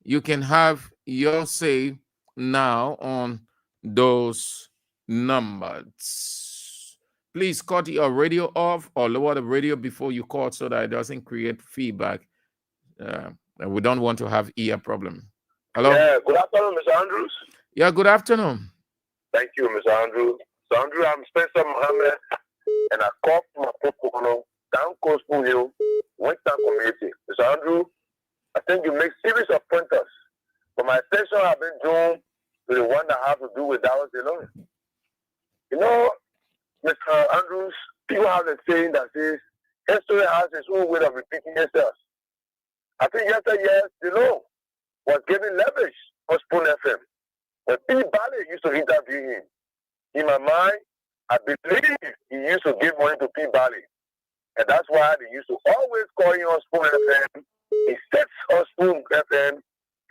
You can have your say now on those numbers. Please cut your radio off or lower the radio before you call so that it doesn't create feedback. And we don't want to have ear problem. Hello? Yeah, good afternoon, Mr. Andrews. Yeah, good afternoon. Thank you, Mr. Andrews. Mr. Andrews, I'm Spencer Mohammed, and I call from Pocono, down Coastal Hill, Western Community. Mr. Andrews, I think you make series of pointers, but my attention have been drawn to the one that have to do with Dallas alone. You know, Mr. Andrews, people have a saying that says, history has its own way of repeating itself. I think yesterday, was getting leverage on Spoon FM. When P. Bally used to interview him, in my mind, I believe he used to give money to P. Bally. And that's why they used to always call him on Spoon FM. He sits on Spoon FM,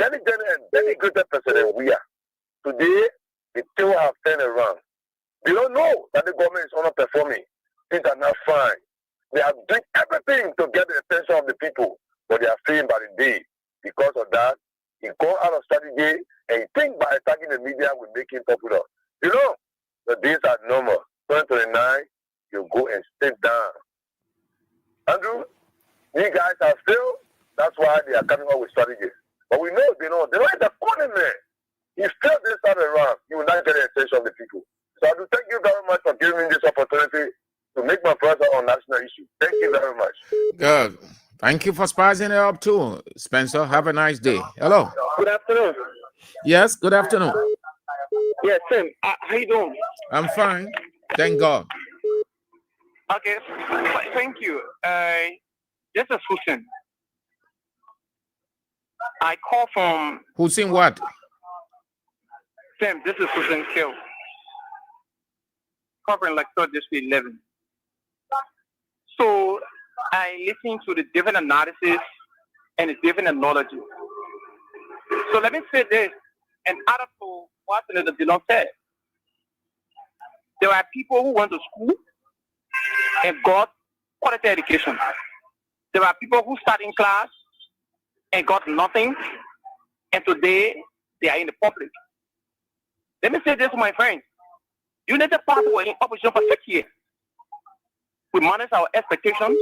denigrated President Weah. Today, they still have turned around. They don't know that the government is underperforming. Things are not fine. They are doing everything to get the attention of the people, but they are failing by the day. Because of that, he go out of strategy and he think by attacking the media will make him popular. You know, the days are normal. 2029, you go and sit down. Andrew, you guys are still, that's why they are coming up with strategies. But we know they know the cunning man. He still this time around, he will not get the attention of the people. So I do thank you very much for giving me this opportunity to make my presence on national issue. Thank you very much. Good. Thank you for spicing it up too, Spencer. Have a nice day. Hello. Good afternoon. Yes, good afternoon. Yes, Tim. How you doing? I'm fine. Thank God. Okay. Thank you. This is Hussein. I call from... Hussein what? Tim, this is Hussein Kill. Covering like 3rd District 11. So I listen to the different analysis and the different analogy. So let me say this, and out of what Senator Dillon said, there are people who went to school and got quality education. There are people who start in class and got nothing, and today they are in the public. Let me say this, my friend. United Party were in opposition for 6 years. We manage our expectations,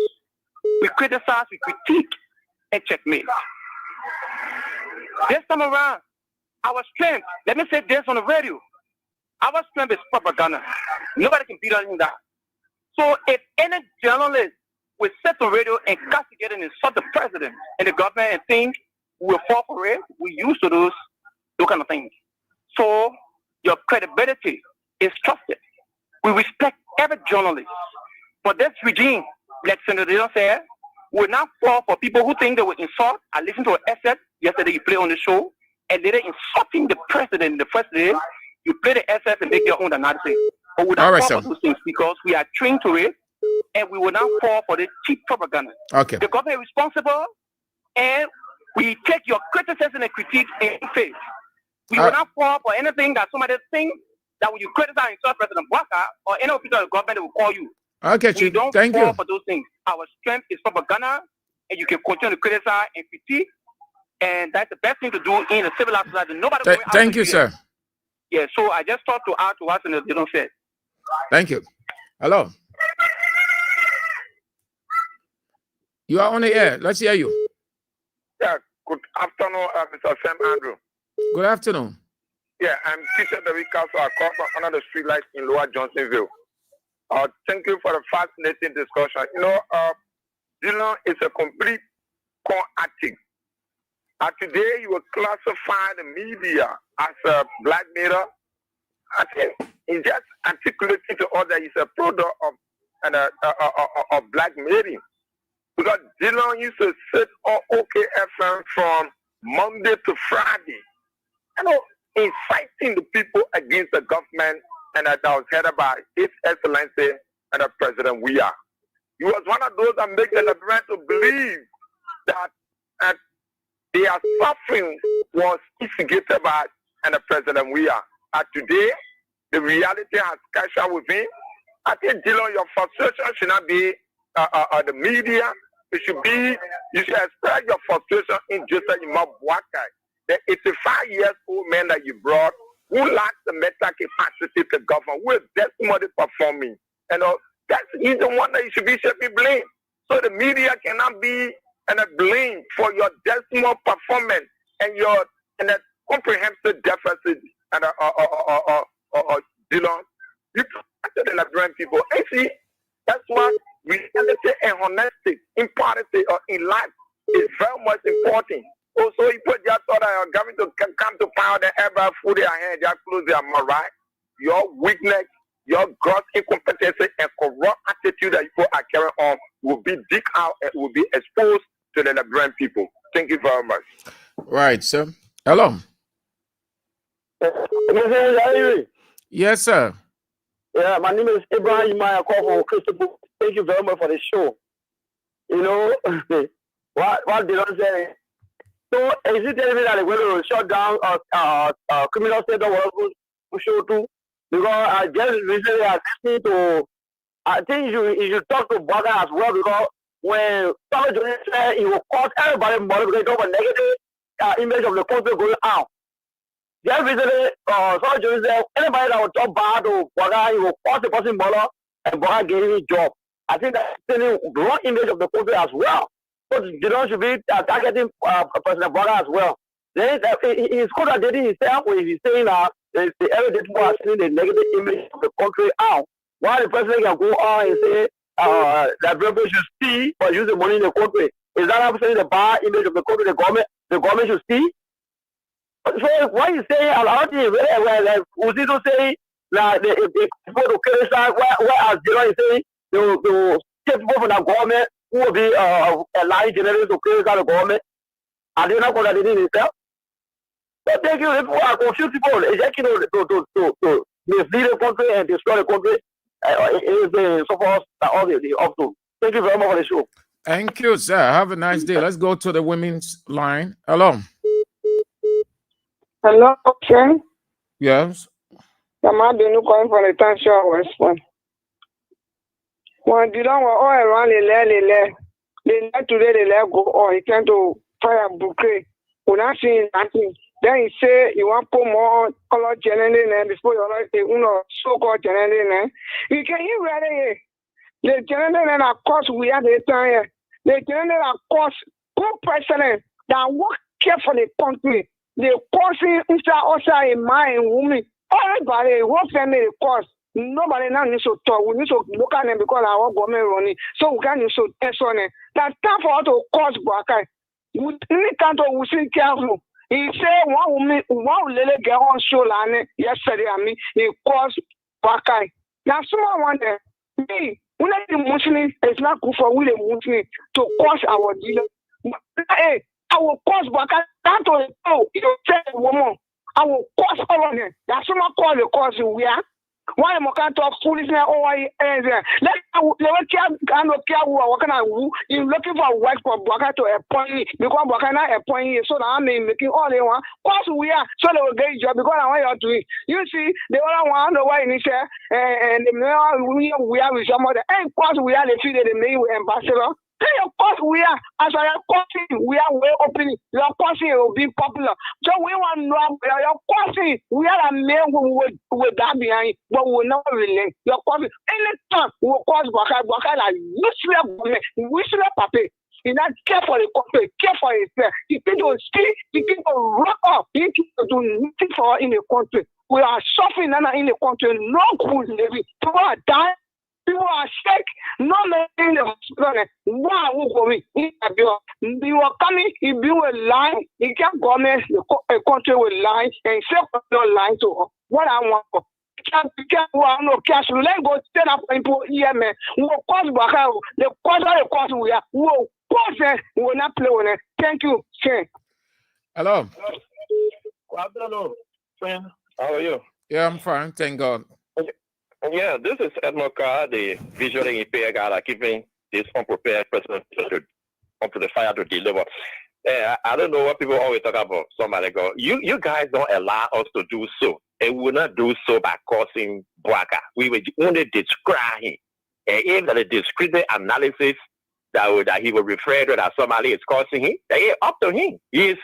we criticize, we critique, and checkmate. This time around, our strength, let me say this on the radio, our strength is propaganda. Nobody can beat us in that. So if any journalist will sit on radio and castigate and insult the president and the government and think we will fall for it, we used to those kind of things. So your credibility is trusted. We respect every journalist. But this regime, like Senator Dillon said, will not fall for people who think they will insult. I listened to an asset yesterday you played on the show, and later insulting the president in the first day. You play the SS and make your own analysis. But we will not fall for those things because we are trained to it, and we will not fall for the cheap propaganda. Okay. The government is responsible, and we take your criticism and critique in faith. We will not fall for anything that somebody thinks that when you criticize and insult President Bwaka or any official of the government, they will call you. Okay, we don't thank fall you for those things. Our strength is propaganda, and you can continue to criticize and critique, and that's the best thing to do in a civilized society. Nobody. Thank you, sir. Yeah, so I just thought to add to what they don't say. Thank you. Hello. You are on the air. Let's hear you. Yeah, good afternoon, Mr. Sam Andrew. Good afternoon. Yeah, I'm teacher David Castle. I call from under the street lights in Lower Johnsonville. Thank you for the fascinating discussion. You know, Dylan is a complete con addict. Today, you will classify the media as a blackmailer. I think he just articulated to us that he's a product of blackmailing. Because Dylan used to sit on OKFM from Monday to Friday, you know, inciting the people against the government, and that was headed by His Excellency and the President we are. He was one of those that make the Liberians to believe that their suffering was instigated by and the President we are. Today, the reality has catch up with him. I think, Dylan, your frustration should not be the media. It should be, you should express your frustration in Joseph Imabwaka, the 85-year-old man that you brought, who lacks the mental capacity to govern, who is testimony performing. And he's the one that you should be blamed. So the media cannot be blamed for your decimal performance and your comprehensive deficit. And Dylan, you to the Liberian people. And see, that's why reality and honesty in policy or in life is very much important. Also, if you just thought that you're going to come to power, they ever food their hand, just close their mouth, right? Your weakness, your gross incompetency, and corrupt attitude that you are carrying on will be dig out and will be exposed to the Liberian people. Thank you very much. Right, sir. Hello. Yes, sir. Yeah, my name is Abraham. I call from Christopher. Thank you very much for the show. You know, what did I say? So, is it telling me that they're going to shut down criminal state of show too? Because I just recently I listened to, I think you should talk to Bugger as well, because when Thomas Jones said he will cost everybody money because they have a negative image of the country going out. Just recently, Thomas Jones said anybody that will talk bad to Bugger, he will cost the person money and Bugger gave him a job. I think that's the wrong image of the country as well. So Dylan should be targeting President Bugger as well. Then he's contradicting himself when he's saying that the everyday people are seeing the negative image of the country out. Why the president can go on and say that people should see or use the money in the country? Is that I'm saying the bad image of the country, the government should see? So why you saying a lot of things, like Uzito saying that if people to criticize, whereas Dylan is saying they will take people from the government who will be a lying journalist to criticize the government. Are they not contradicting themselves? So thank you. People are confused people. It's just to mislead the country and destroy the country. So far, all the up to. Thank you very much for the show. Thank you, sir. Have a nice day. Let's go to the women's line. Hello. Hello, okay. Yes. Yama Benu calling for the time show response. When you don't want all around they let today they let go or he came to fire bouquet. We're not seeing nothing. Then he say you want to put more color generating before you like so-called generating. You can hear right here. The generating of course we have the time. The generating of course good president that work care for the country. The causing inside a mind woman. Everybody works and the course. Nobody now needs to talk. We need to look at them because our government running. So we can't use to test on it. That's time for us to cause Bwaka. We can't we see careful. He said one little girl on show line yesterday. I mean, he caused Bakai. Now, someone wonder, hey, when the Muslim is not good for we the Muslim to cause our dealer. Hey, I will cause Bakai. That was you tell a woman. I will cause all of them. That's someone call the cause we are. Why am I can't talk foolishness over here? Let me care what can I woo? You're looking for work for Baka to appoint me because Baka not appoint you, so that I'm making all they want. Cause we are so they will get a job because I want you to do. You see, they all want to why in this and we are with some other and cause we are the feel the main ambassador. Of course, we are, as I am causing, we are well opening. Your causing will be popular. So we want to know your causing. We are a man who will that behind, but we will not relate. Your causing, anytime we will cause Baka like useless paper. He not care for the country, care for himself. He people speak, he people rock up, he people do nothing for in the country. We are suffering in the country, no good living. People are dying. People are sick, no man in the hospital. Wow, who going? You are coming, if you will lie, you can't go a country will lie and say not lie to her. What I want for. Can't no cash. Let go stand up people here, man. We'll cause Bakao, the cause of the cause we are. We'll cause we will not play with it. Thank you, sir. Hello. Hello, friend. How are you? Yeah, I'm fine. Thank God. Yeah, this is Edmond Carr, the visually impaired guy that keeping this unprepared person onto the fire to deliver. I don't know what people always talk about. Somebody go, you guys don't allow us to do so. And we will not do so by causing Bwaka. We will only describe him. And if the descriptive analysis that he will refer to that somebody is causing him, it's up to him. He's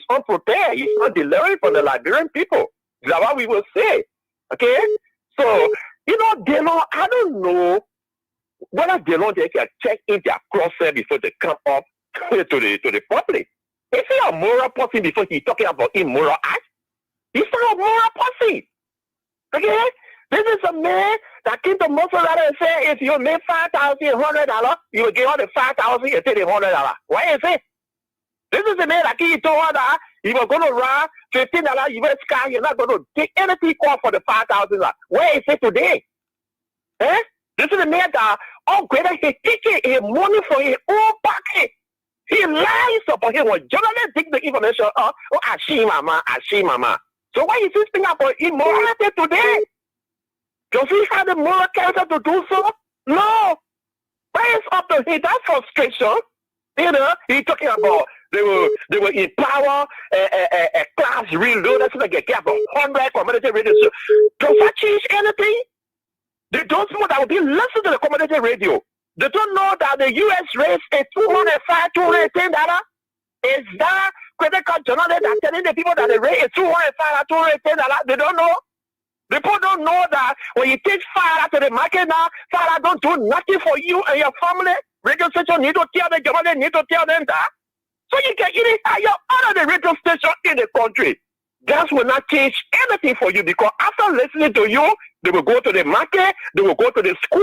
unprepared. He's not delivering from the Liberian people. That's what we will say. Okay? So, Delon, I don't know whether Delon they can check if they are crossed before they come up to the public. Is he a moral person before he's talking about immoral act? He's not a moral person. Okay? This is a man that came to Muslim and said, if you make $5,100, you will give all the $5,000 and take the $100. Why is it? This is the man that came to $200. He was going to run $15 US car. You're not going to take anything call for the $5,000. Where is it today? Eh? This is the man that he's taking his money for his own pocket. He lies about him when journalists take the information. I see mama. So why is he speaking about immorality today? Does he have the moral character to do so? No. Why is up to him? That's frustration. He's talking about they were in power, a class reload. That's like a gap of 100 community radio. Does that change anything? They don't know that will be listening to the community radio. They don't know that the U.S. raised a $205, $210. Is that critical journalist that telling the people that they raise a $205, $210? They don't know. People don't know that when you take fire to the market now, fire don't do nothing for you and your family. Radio station need to tell the government, need to tell them that. So you can even hire all of the radio station in the country. That will not change anything for you because after listening to you, they will go to the market, they will go to the school,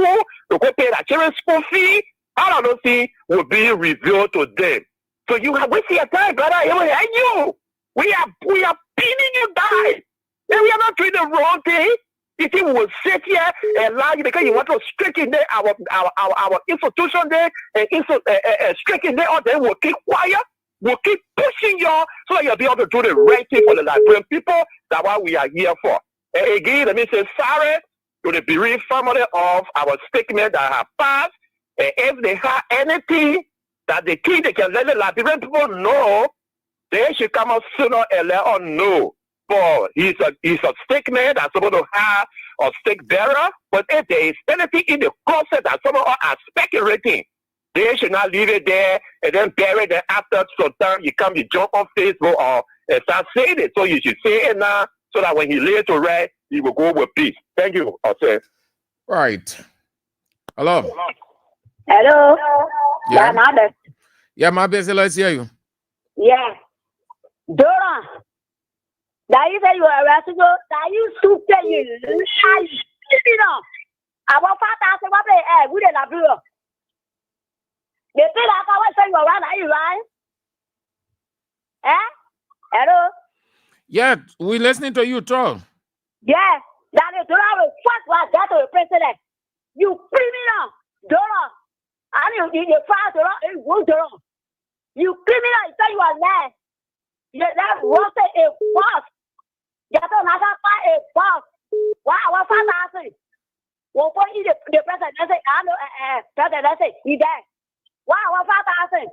they will go pay their children's school fee. All of those things will be revealed to them. So you have wasted your time, brother. And you, we are pinning you guys. And we are not doing the wrong thing. You think we will sit here and lie because you want to stricken there our institution there and stricken there, or then we'll keep quiet. We'll keep pushing you so that you'll be able to do the right thing for the Liberian people. That's what we are here for. And again, let me say sorry to the bereaved family of our statement that have passed. And if they have anything that they think they can let the Liberian people know, they should come out sooner and let us know. For he's a statement that's supposed to have a stake bearer. But if there is anything in the process that some of us are speculating, they should not leave it there and then bury it after some time. You jump on Facebook or start saying it. So you should say it now so that when he lays to rest, he will go with peace. Thank you, I'll Right. Hello. Hello. Yeah. Yeah, my busy. Let's hear you. Yeah. Dora. That you say you are arrested. That you stupid. You know. About 5,000. What they we didn't have. They say that I was saying you are right. Eh? Hello? Yeah, we're listening to you talk. Yeah, that is what I will fight like that to the president. You criminal, dollar. And you $5 and $1. You criminal, you say you are there. You that was a boss. You don't have a boss. Why our father say? Well, what is the president say? I know, president say, he there. Why our father say?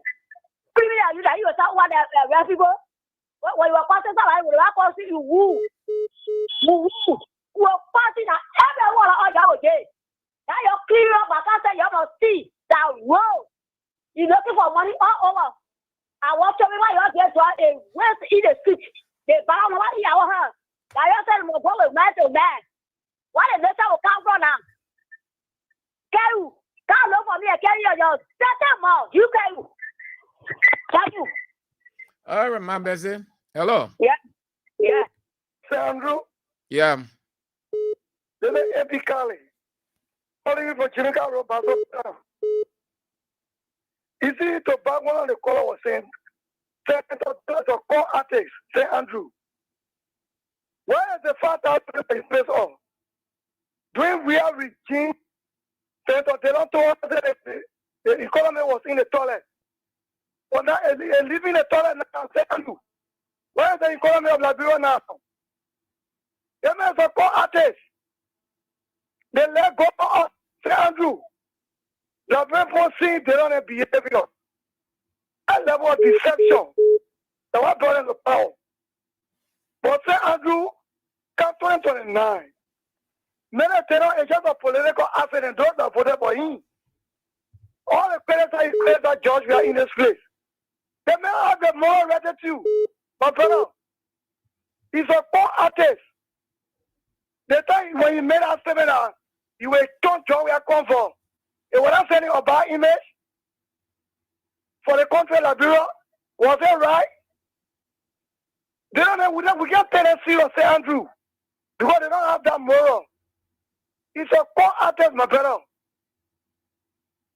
Criminal, you that you talk what the people. When you are passing somebody, we are passing you woo. You are passing everyone on your day. Now you're clear up, I can't say you must see that road. You're looking for money all over. I want to be why you're there to a waste in the street. They bound what in our hands. Now you're telling me, go with man to man. What is this will come from now? Can you? Can't look for me and carry your set them out. You can. Thank you. All right, my busy. Hello. Yeah. Yeah. Andrew. Yeah. They make epically. Only for Chimica Robazo. Is it to back one of the caller was saying, to call artists, say Andrew. Where is the fact that is place of? During we are regime, Senator Delonto said the economy was in the toilet. But now leaving the toilet now, say Andrew. Where is the economy of Liberia now? They may call artists. They let go of say Andrew. Liberia for seeing their own behavior. That level of deception. That was brought into power. But say Andrew, come 2029. Many tell a job of political asset and those that voted for him. All the credits are declared that George we are in this place. They may have the moral attitude. But brother, he's a poor artist. The time when he made that statement, he will don't John where I come from. It was not sending a bad image for the country of Liberia. Was it right? They don't know, we can't tell them serious, say Andrew, because they don't have that moral. He's a poor artist, my brother.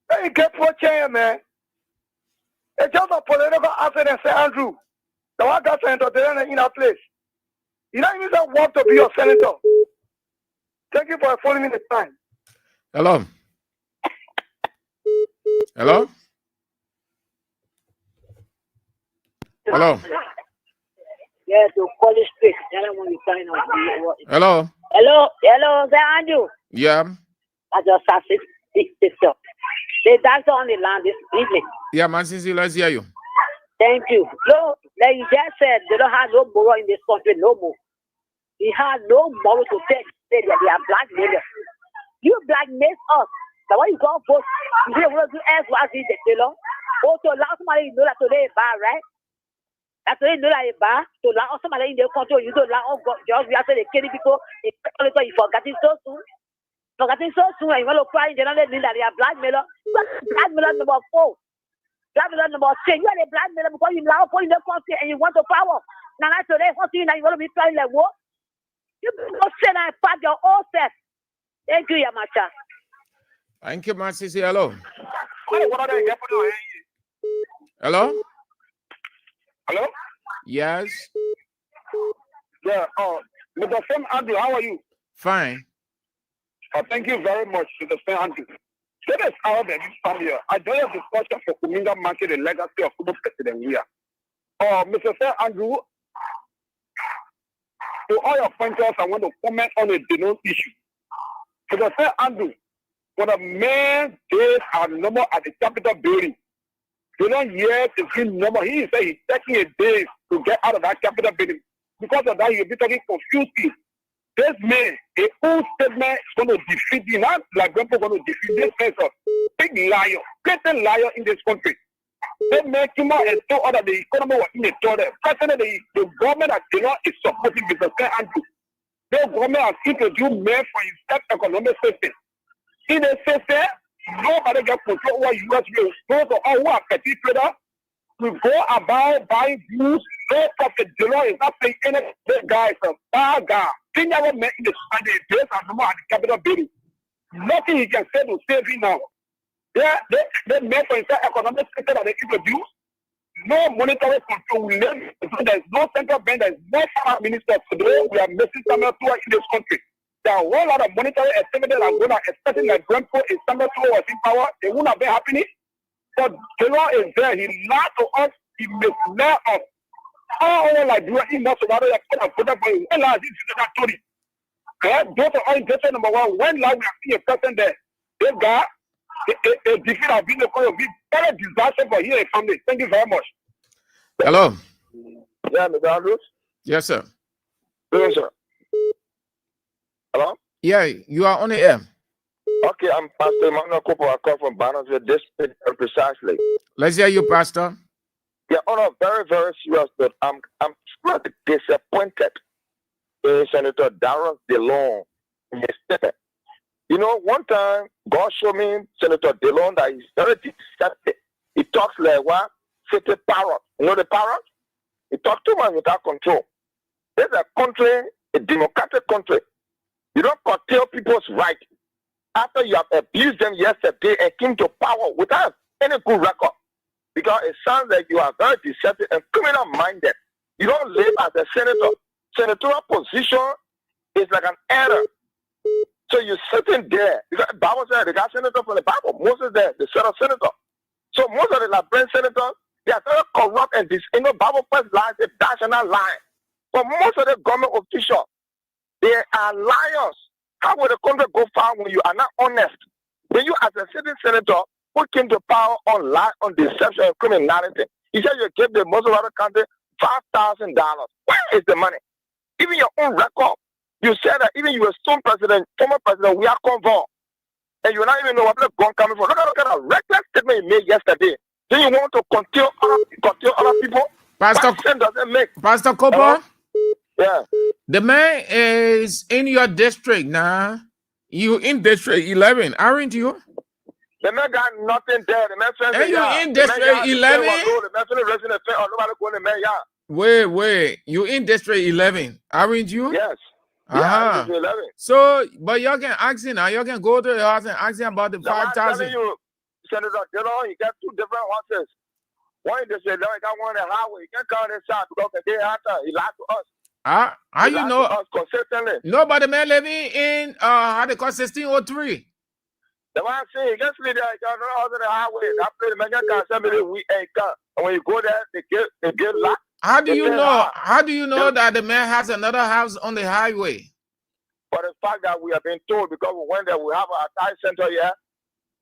Then you get poor chain, man. It's just a political asset and say Andrew. The one got senator, they don't in our place. You don't even want to be your senator. Thank you for following me the time. Hello. Hello. Hello. Yeah, to call it straight. Hello. Hello, sir Andrew. Yeah. I just saw six up. They dance on the land this evening. Yeah, man, since let's hear you. Thank you. No, like you just said, they don't have no moral in this country no more. He has no moral to say that they are blackmailers. You blackmail us. But when you go vote, you say, what do else was it, you know? Oh, to allow somebody to know that today is bad, right? That's why you know that it's bad. To allow somebody in the country, you don't allow just we have to kill people, you forgot it so soon. Forgetting so soon, and you want to cry in general, that they are blackmailer. Blackmailer number 4. Blackmailer number 10. You are a blackmailer because you allow for in the country and you want to power. Now, that's today, what you want to be trying like what? You don't say that part your own self. Thank you, Yamacha. Thank you, Marcy. Hello. Hello? Hello? Yes. Yeah, Mr. Sam Andrew, how are you? Fine. Thank you very much, Mr. Sam Andrew. So that's how they stand here. I don't have discussion for Kuminga market the legacy of Kubo President here. Mr. Sam Andrew, to all your pointers, I want to comment on a denote issue. Mr. Sam Andrew, for the main days are number at the Capitol building. You don't hear the green number. He said he's taking a day to get out of that Capitol building. Because of that, you'll be talking confusing. This man, a full statement is going to defeat you. Not like people going to defeat this person. Big liar, greatest liar in this country. They make him out and so other the economy was in the toilet. Personally, the government that is supporting Mr. Andrew. The government has introduced men for his economic system. In the system, nobody can control over U.S. bills. Those are all who are petty traders. We go about buying goods. No profit. The law is not paying any guy is a bad guy. He never met in the society. There's a number at the Capitol building. Nothing he can say to save him now. Yeah, they made for himself economic system that they introduced. no monetary control. There's no central bank. There's no finance minister. Today, we are missing Samuel Tua in this country. There are a whole lot of monetary activities that are going on, especially like Grandpa is Samuel Tua was in power. They wouldn't have been happening. But the law is there. He lied to us. He misled us. All like doing he must have put up for you. When last is that story? Those are all interested. Number one, when last we have seen a person there, this guy, a defeat has been a very disaster for here and family. Thank you very much. Hello. Yeah, Mr. Andrews. Yes, sir. Yes, sir. Hello? Yeah, you are on the air. Okay, I'm Pastor Emmanuel Kopo. I come from Bannersville District, precisely. Let's hear you, Pastor. Yeah, on a very, very serious note, I'm slightly disappointed in Senator Darrell DeLong in his statement. You know, one time, God showed me Senator DeLong that he's very deceptive. He talks like what? City parrot. You know the parrot? He talks too much without control. There's a country, a democratic country. You don't curtail people's right after you have abused them yesterday and came to power without any good record. Because it sounds like you are very deceptive and criminal-minded. You don't live as a senator. Senatorial position is like an error. So you're sitting there. Because the Bible says they got senators from the Bible. Moses there, the son of senator. So most of the Liberian senators, they are very corrupt and the Bible first lies, they dash and not lie. But most of the government officials, they are liars. How will the country go far when you are not honest? When you as a sitting senator who came to power on lie, on deception and criminality, you said you gave the most of the country $5,000. Where is the money? Even your own record, you said that even you were former president, we are convulsed. And you don't even know where the gun coming from. Look at the reckless statement you made yesterday. Then you want to continue other people? Pastor, what sense does it make? Pastor Kobo? Yeah. The man is in your district now. You in district 11, aren't you? The man got nothing there. The man says, and you in district 11? Wait. You in district 11, aren't you? Yes. Yeah, 11. So, but y'all can ask him now. Y'all can go to the house and ask him about the 5,000. Senator, he got two different horses. One in district 11, he got one in the highway. He can't count this out because the day after he lied to us. How you know? Us consistently. No, but the man living in how they call 1603. The one I'm saying, just leave there, you know, out of the highway. That place, the man can't send me we ain't come. And when you go there, they get locked. How do you know? How do you know that the man has another house on the highway? For the fact that we have been told, because we went there, we have our attire center here.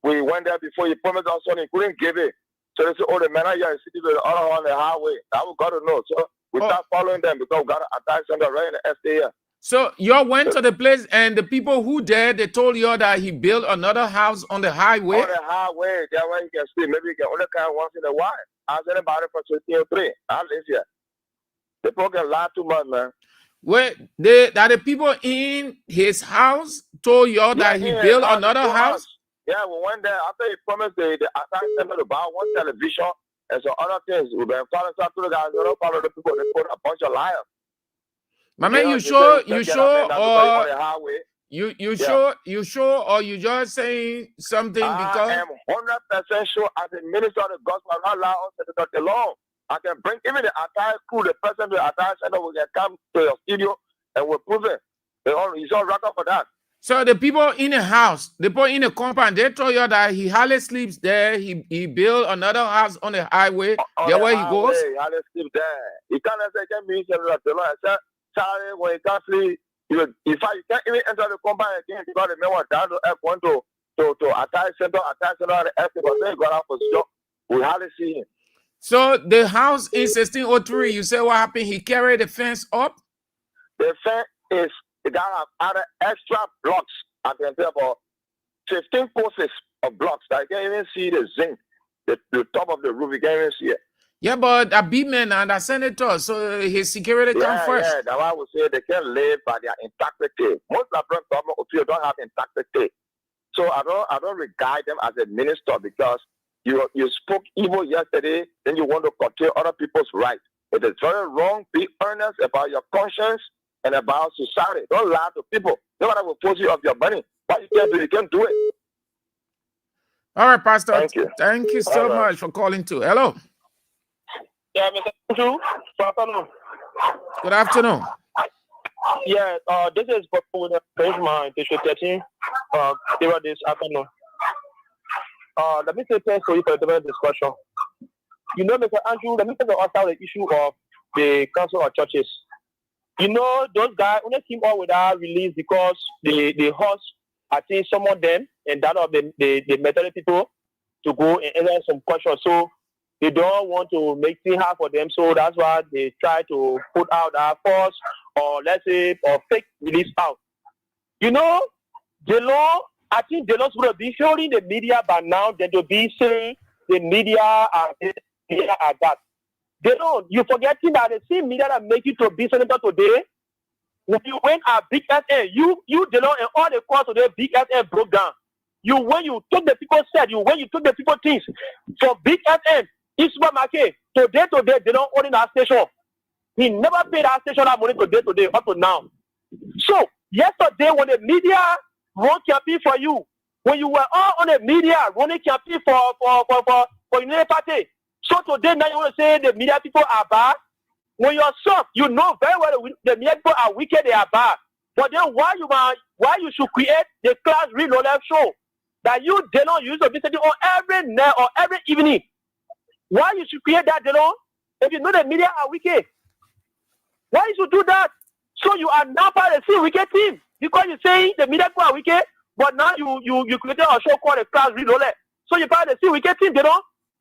We went there before he promised us something, he couldn't give it. So they said, oh, the man here is sitting with the other on the highway. That we got to know. So we start following them because we got an attire center right in the estate here. So y'all went to the place and the people who there, they told you that he built another house on the highway? On the highway, there where you can see. Maybe you can only come once in a while. Ask anybody for 1603. I live here. The people can lie too much, man. Wait, that the people in his house told y'all that he built another house? Yeah, we went there after he promised the attack center to buy one television and some other things. We've been following some to the guys. We don't follow the people. They put a bunch of liars. My man, you sure, or you sure, or you just saying something because I am 100% sure as a minister of the gospel, I'm not allowed to talk alone. I can bring even the entire crew, the person to the entire center, we can come to your studio and we'll prove it. He's all record for that. So the people in the house, the people in the compound, they told you that he hardly sleeps there. He built another house on the highway. There where he goes. He hardly sleeps there. He can't say, "Can me the Lord." I said, "Sorry, when he can't sleep, in fact, you can't even enter the compound again because the man was down to F1 to attire center at the F1, but then he got out for job. We hardly see him." So the house in 1603, you say what happened? He carried the fence up? The fence is, the guy have added extra blocks. I can tell about 15 posts of blocks. I can't even see the zinc, the top of the roof. You can't even see it. Yeah, but a big man and a senator, so his security come first. Yeah, that's why I would say they can live by their integrity. Most Liberian government officials don't have integrity. So I don't regard them as a minister because you spoke evil yesterday, then you want to curtail other people's rights. It is very wrong. Be earnest about your conscience and about society. Don't lie to people. Nobody will force you of your money. What you can do, you can do it. All right, Pastor. Thank you. Thank you so much for calling too. Hello. Yeah, Mr. Andrew. Good afternoon. Good afternoon. Yeah, this is with Benjamin Tissue 13 here this afternoon. Let me say thanks for you for the discussion. You know, Mr. Andrew, let me take us out the issue of the council of churches. You know, those guys only came out with that release because the host, I think some of them and that of the Methodist people to go and answer some questions. So they don't want to make things hard for them. So that's why they try to put out our false or let's say or fake release out. You know, the law, I think the law will be showing the media by now than to be saying the media are this, media are that. They don't. You forgetting that the same media that make you to be senator today. When you went at Big SA, you the law and all the courts today, Big SA broke down. When you took the people said, when you took the people things for Big SM, in supermarket, today, they don't own in our station. He never paid our station that money today, up to now. So, yesterday, when the media run campaign for you, when you were all on the media running campaign for United Party, so today, now you want to say the media people are bad? When you're soft, you know very well the media people are wicked, they are bad. But then why you should create the class reloaded show that you don't use to be sitting on every night or every evening? Why you should create that, if you know the media are wicked? Why you should do that? So you are now part of the wicked team because you say the media people are wicked, but now you created a show called the class reloaded. So you're part of the wicked team,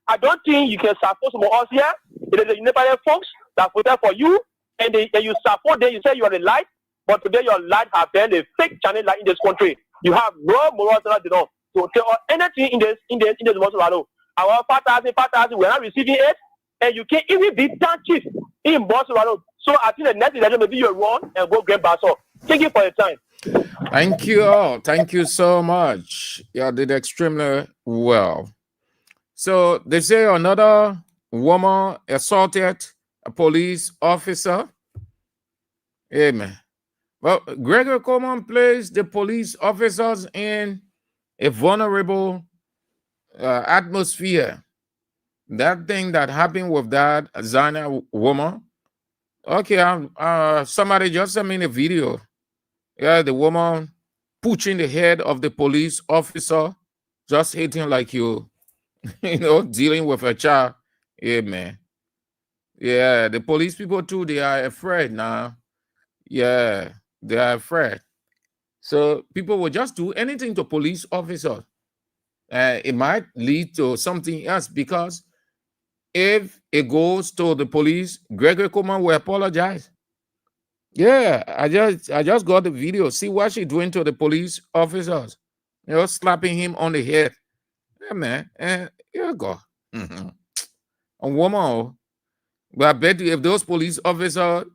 I don't think you can support some of us here. It is the independent folks that voted for you, and you support them. You say you are the light, but today your light have been a fake channel light in this country. You have no moral to tell anything in this Bolsonaro. Our 5,000, we are not receiving it, and you can't even be town chief in Bolsonaro. So I think the next election maybe you run and go get Basso. Thank you for your time. Thank you all. Thank you so much. You did extremely well. So they say another woman assaulted a police officer. Amen. Well, Gregory Coleman placed the police officers in a vulnerable atmosphere. That thing that happened with that Zana woman. Okay, somebody just sent me a video. Yeah, the woman pushing the head of the police officer, just hitting like you dealing with a child. Amen. Yeah, the police people too, they are afraid now. Yeah, they are afraid. So people will just do anything to police officers. It might lead to something else because if it goes to the police, Gregory Coleman will apologize. Yeah, I just got the video. See what she's doing to the police officers. Slapping him on the head. Yeah, man. You go. A woman. But I bet you if those police officers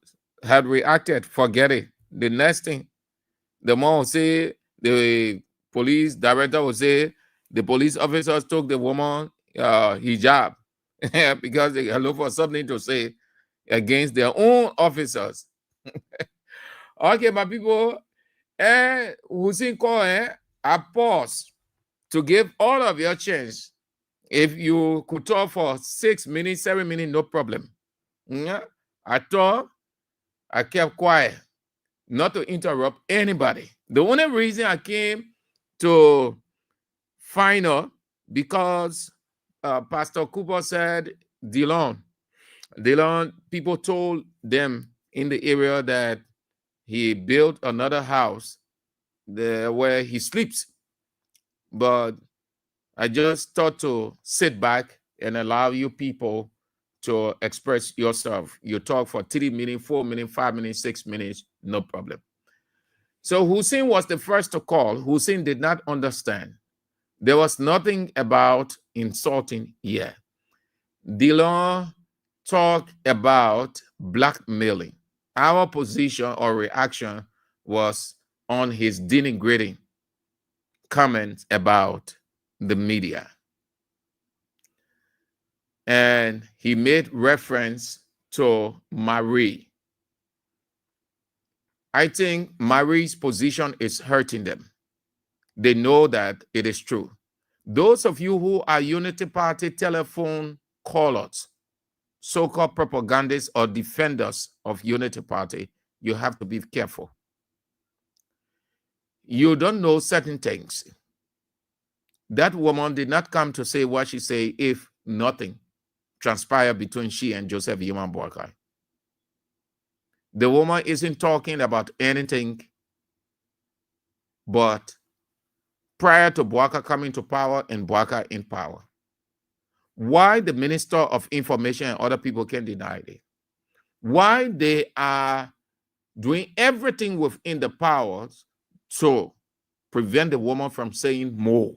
had reacted, forget it. The next thing, the mom will say, the police director will say, the police officers took the woman hijab because they look for something to say against their own officers. Okay, my people, Hussein Cohen, I pause to give all of your chance. If you could talk for 6 minutes, 7 minutes, no problem. I talk, I kept quiet, not to interrupt anybody. The only reason I came to find out because Pastor Cooper said Dillon, people told them in the area that he built another house there where he sleeps. But I just thought to sit back and allow you people to express yourself. You talk for 3 minutes, 4 minutes, 5 minutes, 6 minutes, no problem. So Hussein was the first to call. Hussein did not understand. There was nothing about insulting here. Dillon talked about blackmailing. Our position or reaction was on his denigrating comments about the media. And he made reference to Marie. I think Marie's position is hurting them. They know that it is true. Those of you who are Unity Party telephone callers, so-called propagandists or defenders of Unity Party, you have to be careful. You don't know certain things. That woman did not come to say what she said if nothing transpired between she and Joseph Human Boakai. The woman isn't talking about anything but prior to Boakai coming to power and Boakai in power. Why the Minister of Information and other people can deny it? Why they are doing everything within the powers to prevent the woman from saying more,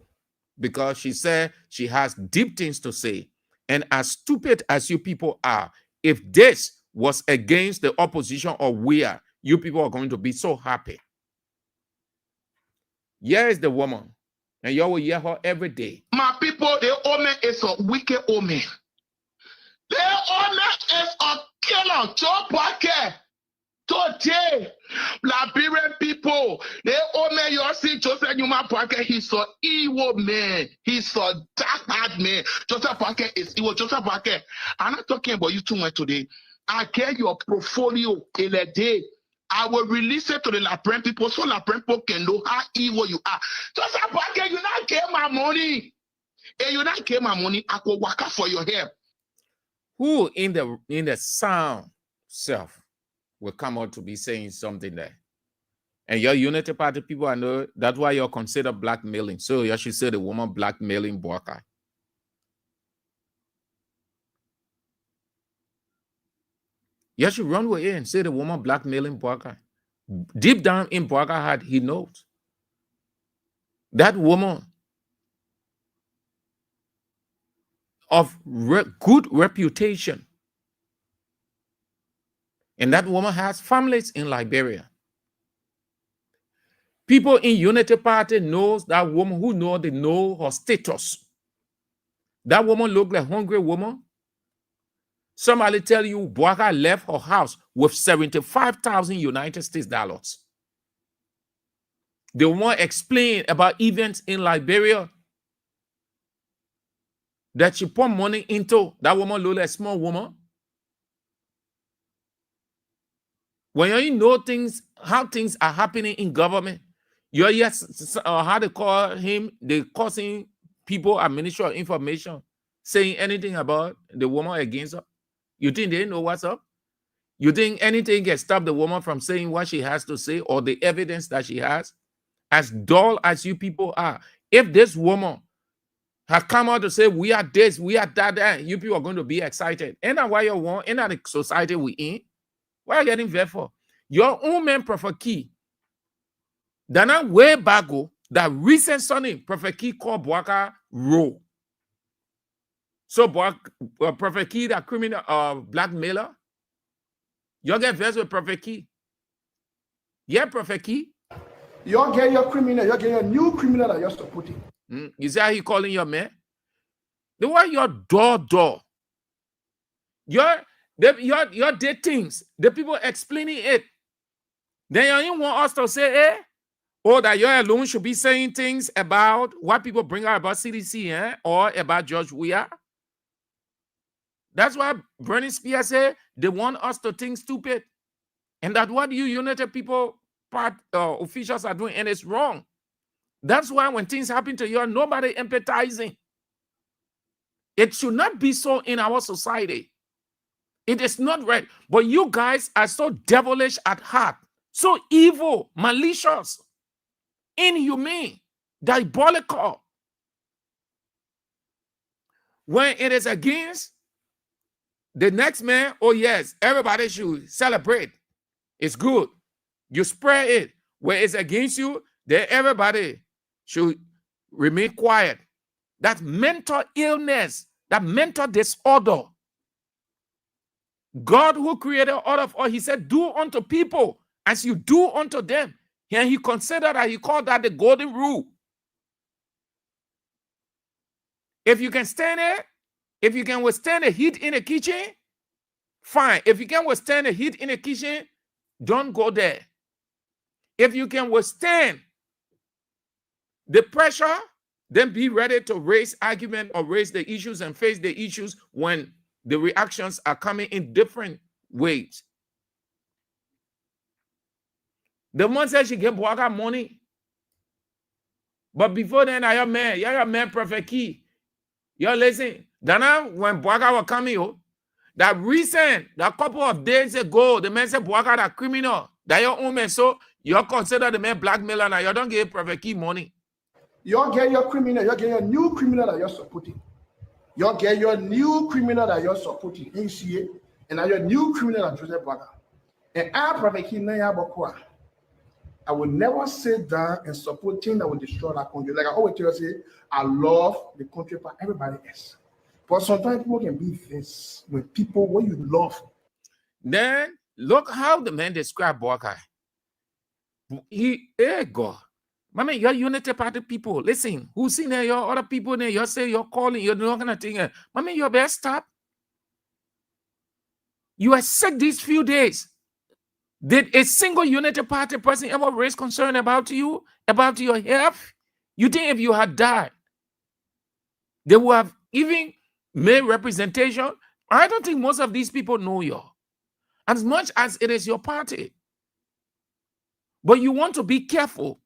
because she said she has deep things to say. And as stupid as you people are, if this was against the opposition or we are, you people are going to be so happy. Here is the woman, and you will hear her every day. My people, the woman is a wicked woman. The woman is a killer. Joe Parker. Today, Liberian people, they own you see Joseph Newman Parker. He's an evil man. He's a dark-hearted man. Joseph Parker is evil. Joseph Parker, I'm not talking about you too much today. I get your portfolio in a day. I will release it to the Liberian people so Liberian people can know how evil you are. Joseph Parker, you not get my money. And you not get my money, I will work out for your help. Who in the sound self will come out to be saying something there? And your Unity Party people, I know that's why you're considered blackmailing. So you should say the woman blackmailing Boakai. You should run with it and say the woman blackmailing Boakai. Deep down in Boakai heart, he knows that woman of good reputation, and that woman has families in Liberia. People in Unity Party knows that woman who know her status. That woman look like a hungry woman. Somebody tell you Boakai left her house with 75,000 United States dollars. They want to explain about events in Liberia that she put money into. That woman look like a small woman. When you know things, how things are happening in government, you're yes, how they call him, they causing people at Ministry of Information saying anything about the woman against her. You think they know what's up? You think anything can stop the woman from saying what she has to say or the evidence that she has? As dull as you people are, if this woman had come out to say we are this, we are that, you people are going to be excited. Ain't that why you want? Ain't that the society we in? Why are you getting there for? Your own man, Prophet Key, Dana way back ago, that recent son, Prophet Key called Boakai Row. So Prophet Key, that criminal blackmailer, you get versed with Prophet Key. Yeah, Prophet Key. You get your criminal, you get your new criminal that you're supporting. You see how he calling your man? The way your door. Your dead things. The people explaining it. Then you want us to say, that you alone should be saying things about what people bring out about CDC, or about George Weah. That's why Bernie Spears said they want us to think stupid. And that what you United people officials are doing, and it's wrong. That's why when things happen to you, nobody empathizing. It should not be so in our society. It is not right. But you guys are so devilish at heart, so evil, malicious, inhumane, diabolical. When it is against the next man, oh yes, everybody should celebrate. It's good. You spread it. When it's against you, then everybody should remain quiet. That mental illness, that mental disorder. God who created all of all, he said, do unto people as you do unto them. And he considered that, he called that the golden rule. If you can stand it, if you can withstand the heat in the kitchen, fine. If you can withstand the heat in the kitchen, don't go there. If you can withstand the pressure, then be ready to raise argument or raise the issues and face the issues when the reactions are coming in different ways. The one said she gave Boaga money. But before then, I your man Prophet Key. You listen. Dana, when Boaga was coming, that couple of days ago, the man said Boaga that criminal. That your own man, so you consider the man blackmailer and you don't give Prophet Key money. You get your criminal, you get your new criminal that you're supporting. You get your new criminal that you're supporting. ACA, and now your new criminal that Joseph Boaga. And I Prophet Key I will never sit down and support things that will destroy that country. Like I always tell you, I love the country for everybody else. But sometimes people can be this with people what you love. Then look how the man described Boakai. God. Mama, you're Unity Party people. Listen, who's seen there? Your other people there, you say you're calling, you're not gonna think. Mama, your best stop. You are sick these few days. Did a single Unity Party person ever raise concern about you, about your health? You think if you had died, they would have even made representation? I don't think most of these people know you, as much as it is your party. But you want to be careful.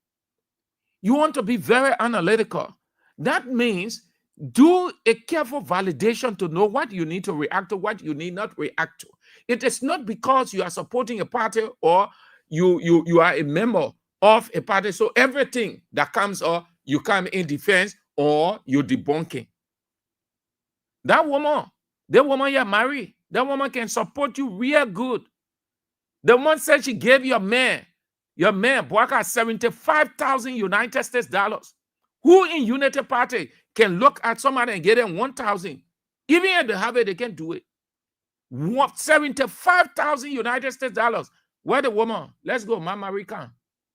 You want to be very analytical. That means do a careful validation to know what you need to react to, what you need not react to. It is not because you are supporting a party or you are a member of a party. So everything that comes up, you come in defense or you're debunking. That woman you're married, that woman can support you real good. The one said she gave your man, Boakai, 75,000 United States dollars. Who in Unity Party can look at somebody and get them 1,000? Even if they have it, they can't do it. What, 75,000 United States dollars? Where the woman? Let's go, Mama Rican.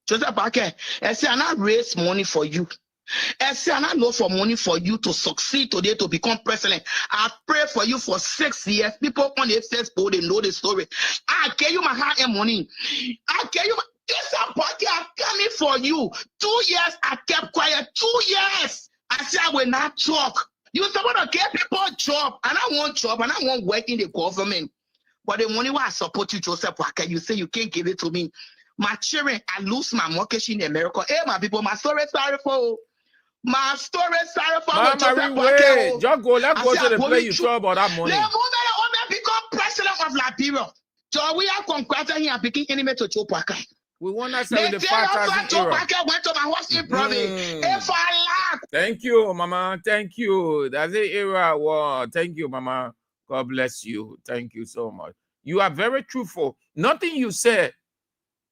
Joseph Parker, I say, I raise money for you. I say, I look for money for you to succeed today to become president. I pray for you for 6 years. People on the Facebook, they know the story. I gave you my heart and money. I gave you my. This party are coming for you. 2 years I kept quiet. 2 years. I said I will not talk. You supposed to get people a job. And I want job and I want work in the government. But the money why I support you, Joseph Parker, you say you can't give it to me. My children, I lose my mortgage in America. Hey, my people, my story is sorry for. My story is sorry for. Joseph Parker. Just go, let's go to the place you talk about that money. The moment I become president of Liberia, so we are congratulating here picking enemy to Joe Parker. We want that 75,000 euro. Went to my house in If I lack. Thank you, Mama. Thank you. That's the era. Wow. Thank you, Mama. God bless you. Thank you so much. You are very truthful. Nothing you said.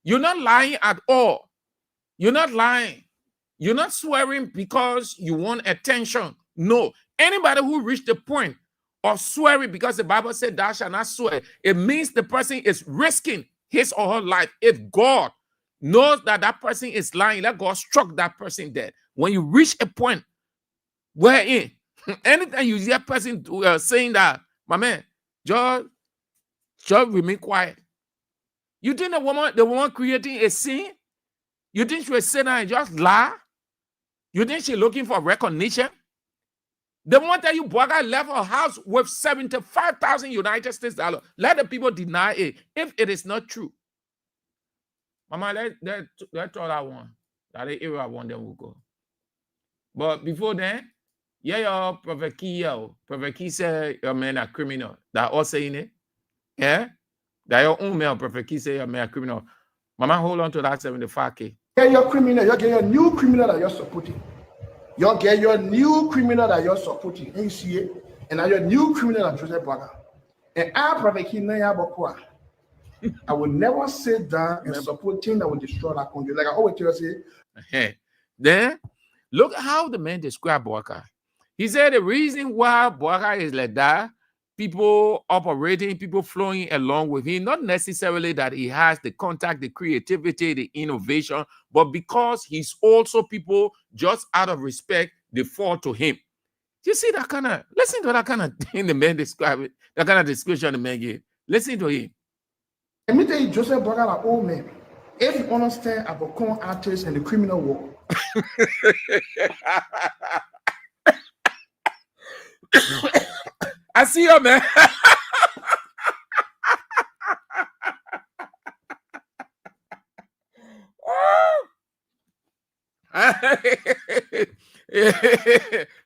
You're not lying at all. You're not lying. You're not swearing because you want attention. No. Anybody who reached the point of swearing because the Bible said thou shalt not swear, it means the person is risking his or her life. If God knows that that person is lying, let God struck that person dead. When you reach a point wherein anytime you hear a person saying that, my man, just remain quiet. You think the woman creating a scene? You think she was sitting there and just lie? You think she's looking for recognition? The one that you Boakai left her house with 75,000 United States dollars. Let the people deny it if it is not true. Mama, let's all that one. That the era one, then we'll go. But before then, your Prophet Key said your men are criminal. That all saying it? Yeah? That your own man, Prophet Key, say your man are criminal. Mama, hold on to that 75K. Yeah, you're criminal. You get your new criminal that you're supporting. You get your new criminal that you're supporting. ACA, and now your new criminal that Joseph Boakai. And I Prophet Key, I will never sit down and support things that will destroy that country. Like I always tell you, then look how the man described Boakai. He said the reason why Boakai is like that, people operating, people flowing along with him, not necessarily that he has the contact, the creativity, the innovation, but because he's also people just out of respect, they fall to him. You see that kind of, listen to that kind of thing the man described it, that kind of description the man gave. Listen to him. Let me tell you, Joseph Boakai, like old man. If you understand about con artists and the criminal world. I see you, man.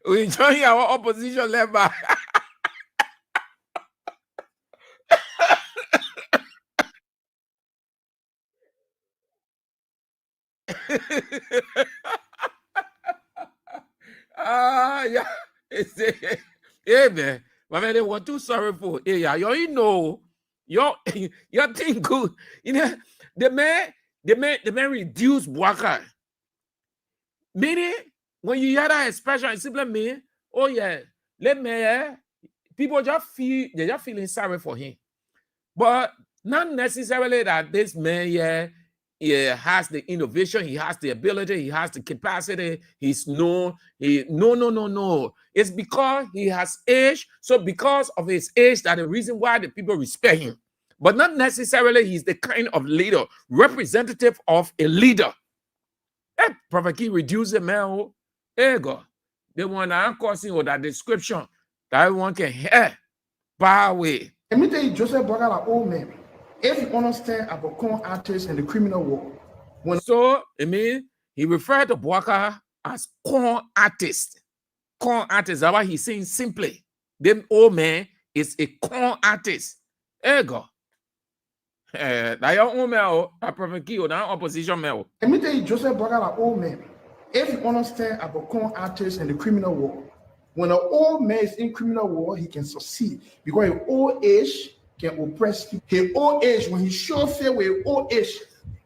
We join our opposition level. Yeah. Yeah, man. My man, they were too sorry for. Yeah, you know, your thing good. You know, the man reduced Bwaka. Meaning, when you hear that expression, it simply mean, oh yeah, let me. People just feeling sorry for him, but not necessarily that this man has the innovation, he has the ability, he has the capacity, he's known. No. It's because he has age. So because of his age, that the reason why the people respect him, but not necessarily he's the kind of leader, representative of a leader. Hey, Prophet Key reduce the man. Hey God, the one I'm causing with that description that everyone can hear. By way. Let me tell you, Joseph Boga, like old man. If you understand about con artists in the criminal world, so I mean, he referred to Bwaka as con artist. Con artist. That's why he's saying simply, the old man is a con artist. Hey God. Now your own man, a Prophet Key, now opposition man. Let me tell you, Joseph Boga, like old man. If you understand about con artists in the criminal world, when an old man is in criminal world, he can succeed because his old age can oppress people. His old age, when he shows fear with his old age,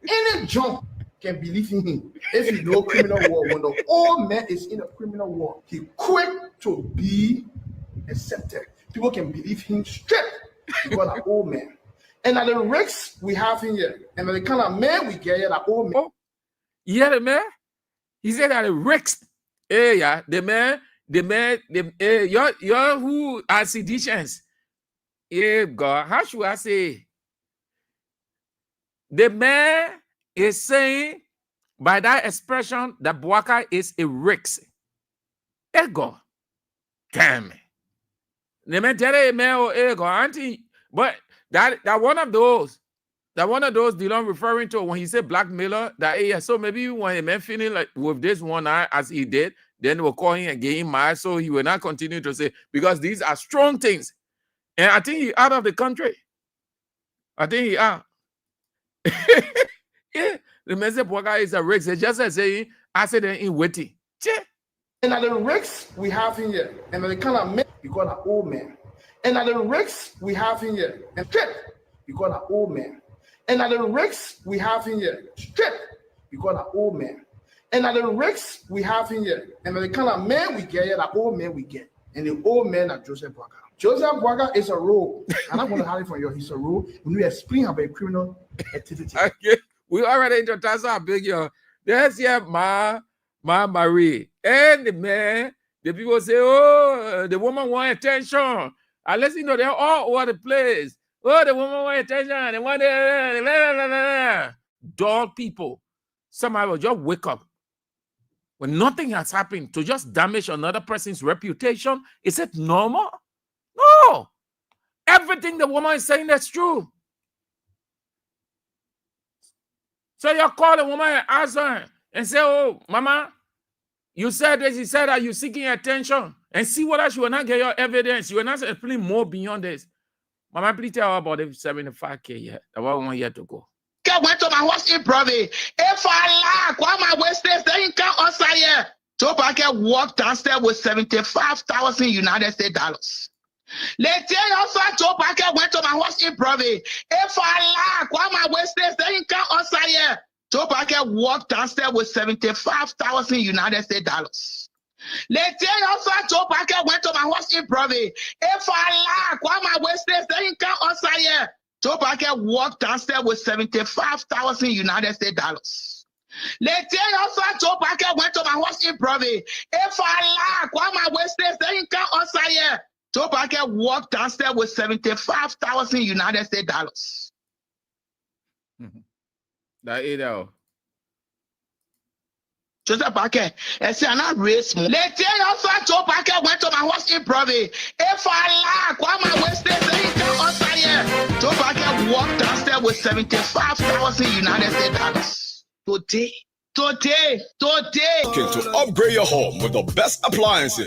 any jump can believe in him. If you know criminal world, when the old man is in a criminal world, he quick to be accepted. People can believe him straight because an old man. And at the risks we have in here, and the kind of man we get here, that old man. Oh, yeah, the man. He said that the risks. Hey, yeah, the man, you're who are seditious. Yeah, God, how should I say? The man is saying by that expression that Bwaka is a risk. Hey, God, damn it. The man tell a man, oh, hey, God, auntie, but that one of those Dylan referring to when he said blackmailer, that yeah, so maybe when a man feeling like with this one eye as he did, then we'll call him and get him mad, so he will not continue to say, because these are strong things. And I think he out of the country. I think he out. Yeah, the message Bwaka is a risk. It's just as saying accident in waiting. And at the risks we have in here, and the kind of men, you got an old man. And at the risks we have in here, and straight, you got an old man. And at the risks we have in here, straight, you got an old man. And at the risks we have in here, and the kind of man we get here, that old man we get. And the old man are Joseph Boga. Joseph Boga is a role. And I'm going to have it from you. He's a role. When we explain about criminal activity. Okay. We already introduced our big yo. There's here Ma Marie. And the man, the people say, oh, the woman want attention. Unless you know they're all over the place. Oh, the woman want attention. They want dull people. Somehow will just wake up when nothing has happened to just damage another person's reputation. Is it normal? No. Everything the woman is saying that's true. So you call the woman and ask her and say, oh, mama, you said this, you said that you're seeking attention. And see whether she will not get your evidence. You will not explain more beyond this. Mama, please tell her about the 75K yet. The 1 year to go. Went to my house in Provi. If I lack, why my Wednesdays, they ain't count on Sayer. So I can walk downstairs with 75,000 United States dollars. Let's tell you also, Joe Parker went to my house in Provi. If I lack, why my Wednesdays, they ain't count on Sayer. Joe Parker walked downstairs with 75,000 United States dollars. Let's tell you also, Joe Parker went to my house in Provi. If I lack, why my Wednesdays, they ain't count on Sayer. Joe Parker walked downstairs with 75,000 United States dollars. Let's tell you also, Joe Parker went to my house in Provi. If I lack, why my Wednesdays, they ain't count on Sayer. Joe Parker walked downstairs with 75,000 United States dollars. That is all. Joseph Parker, I say I'm not race. Let's tell you how Joe Parker went to my house in Provi. If I lack, why my West State here? Joe Parker walked downstairs with 75,000 United States dollars. Today. To upgrade your home with the best appliances.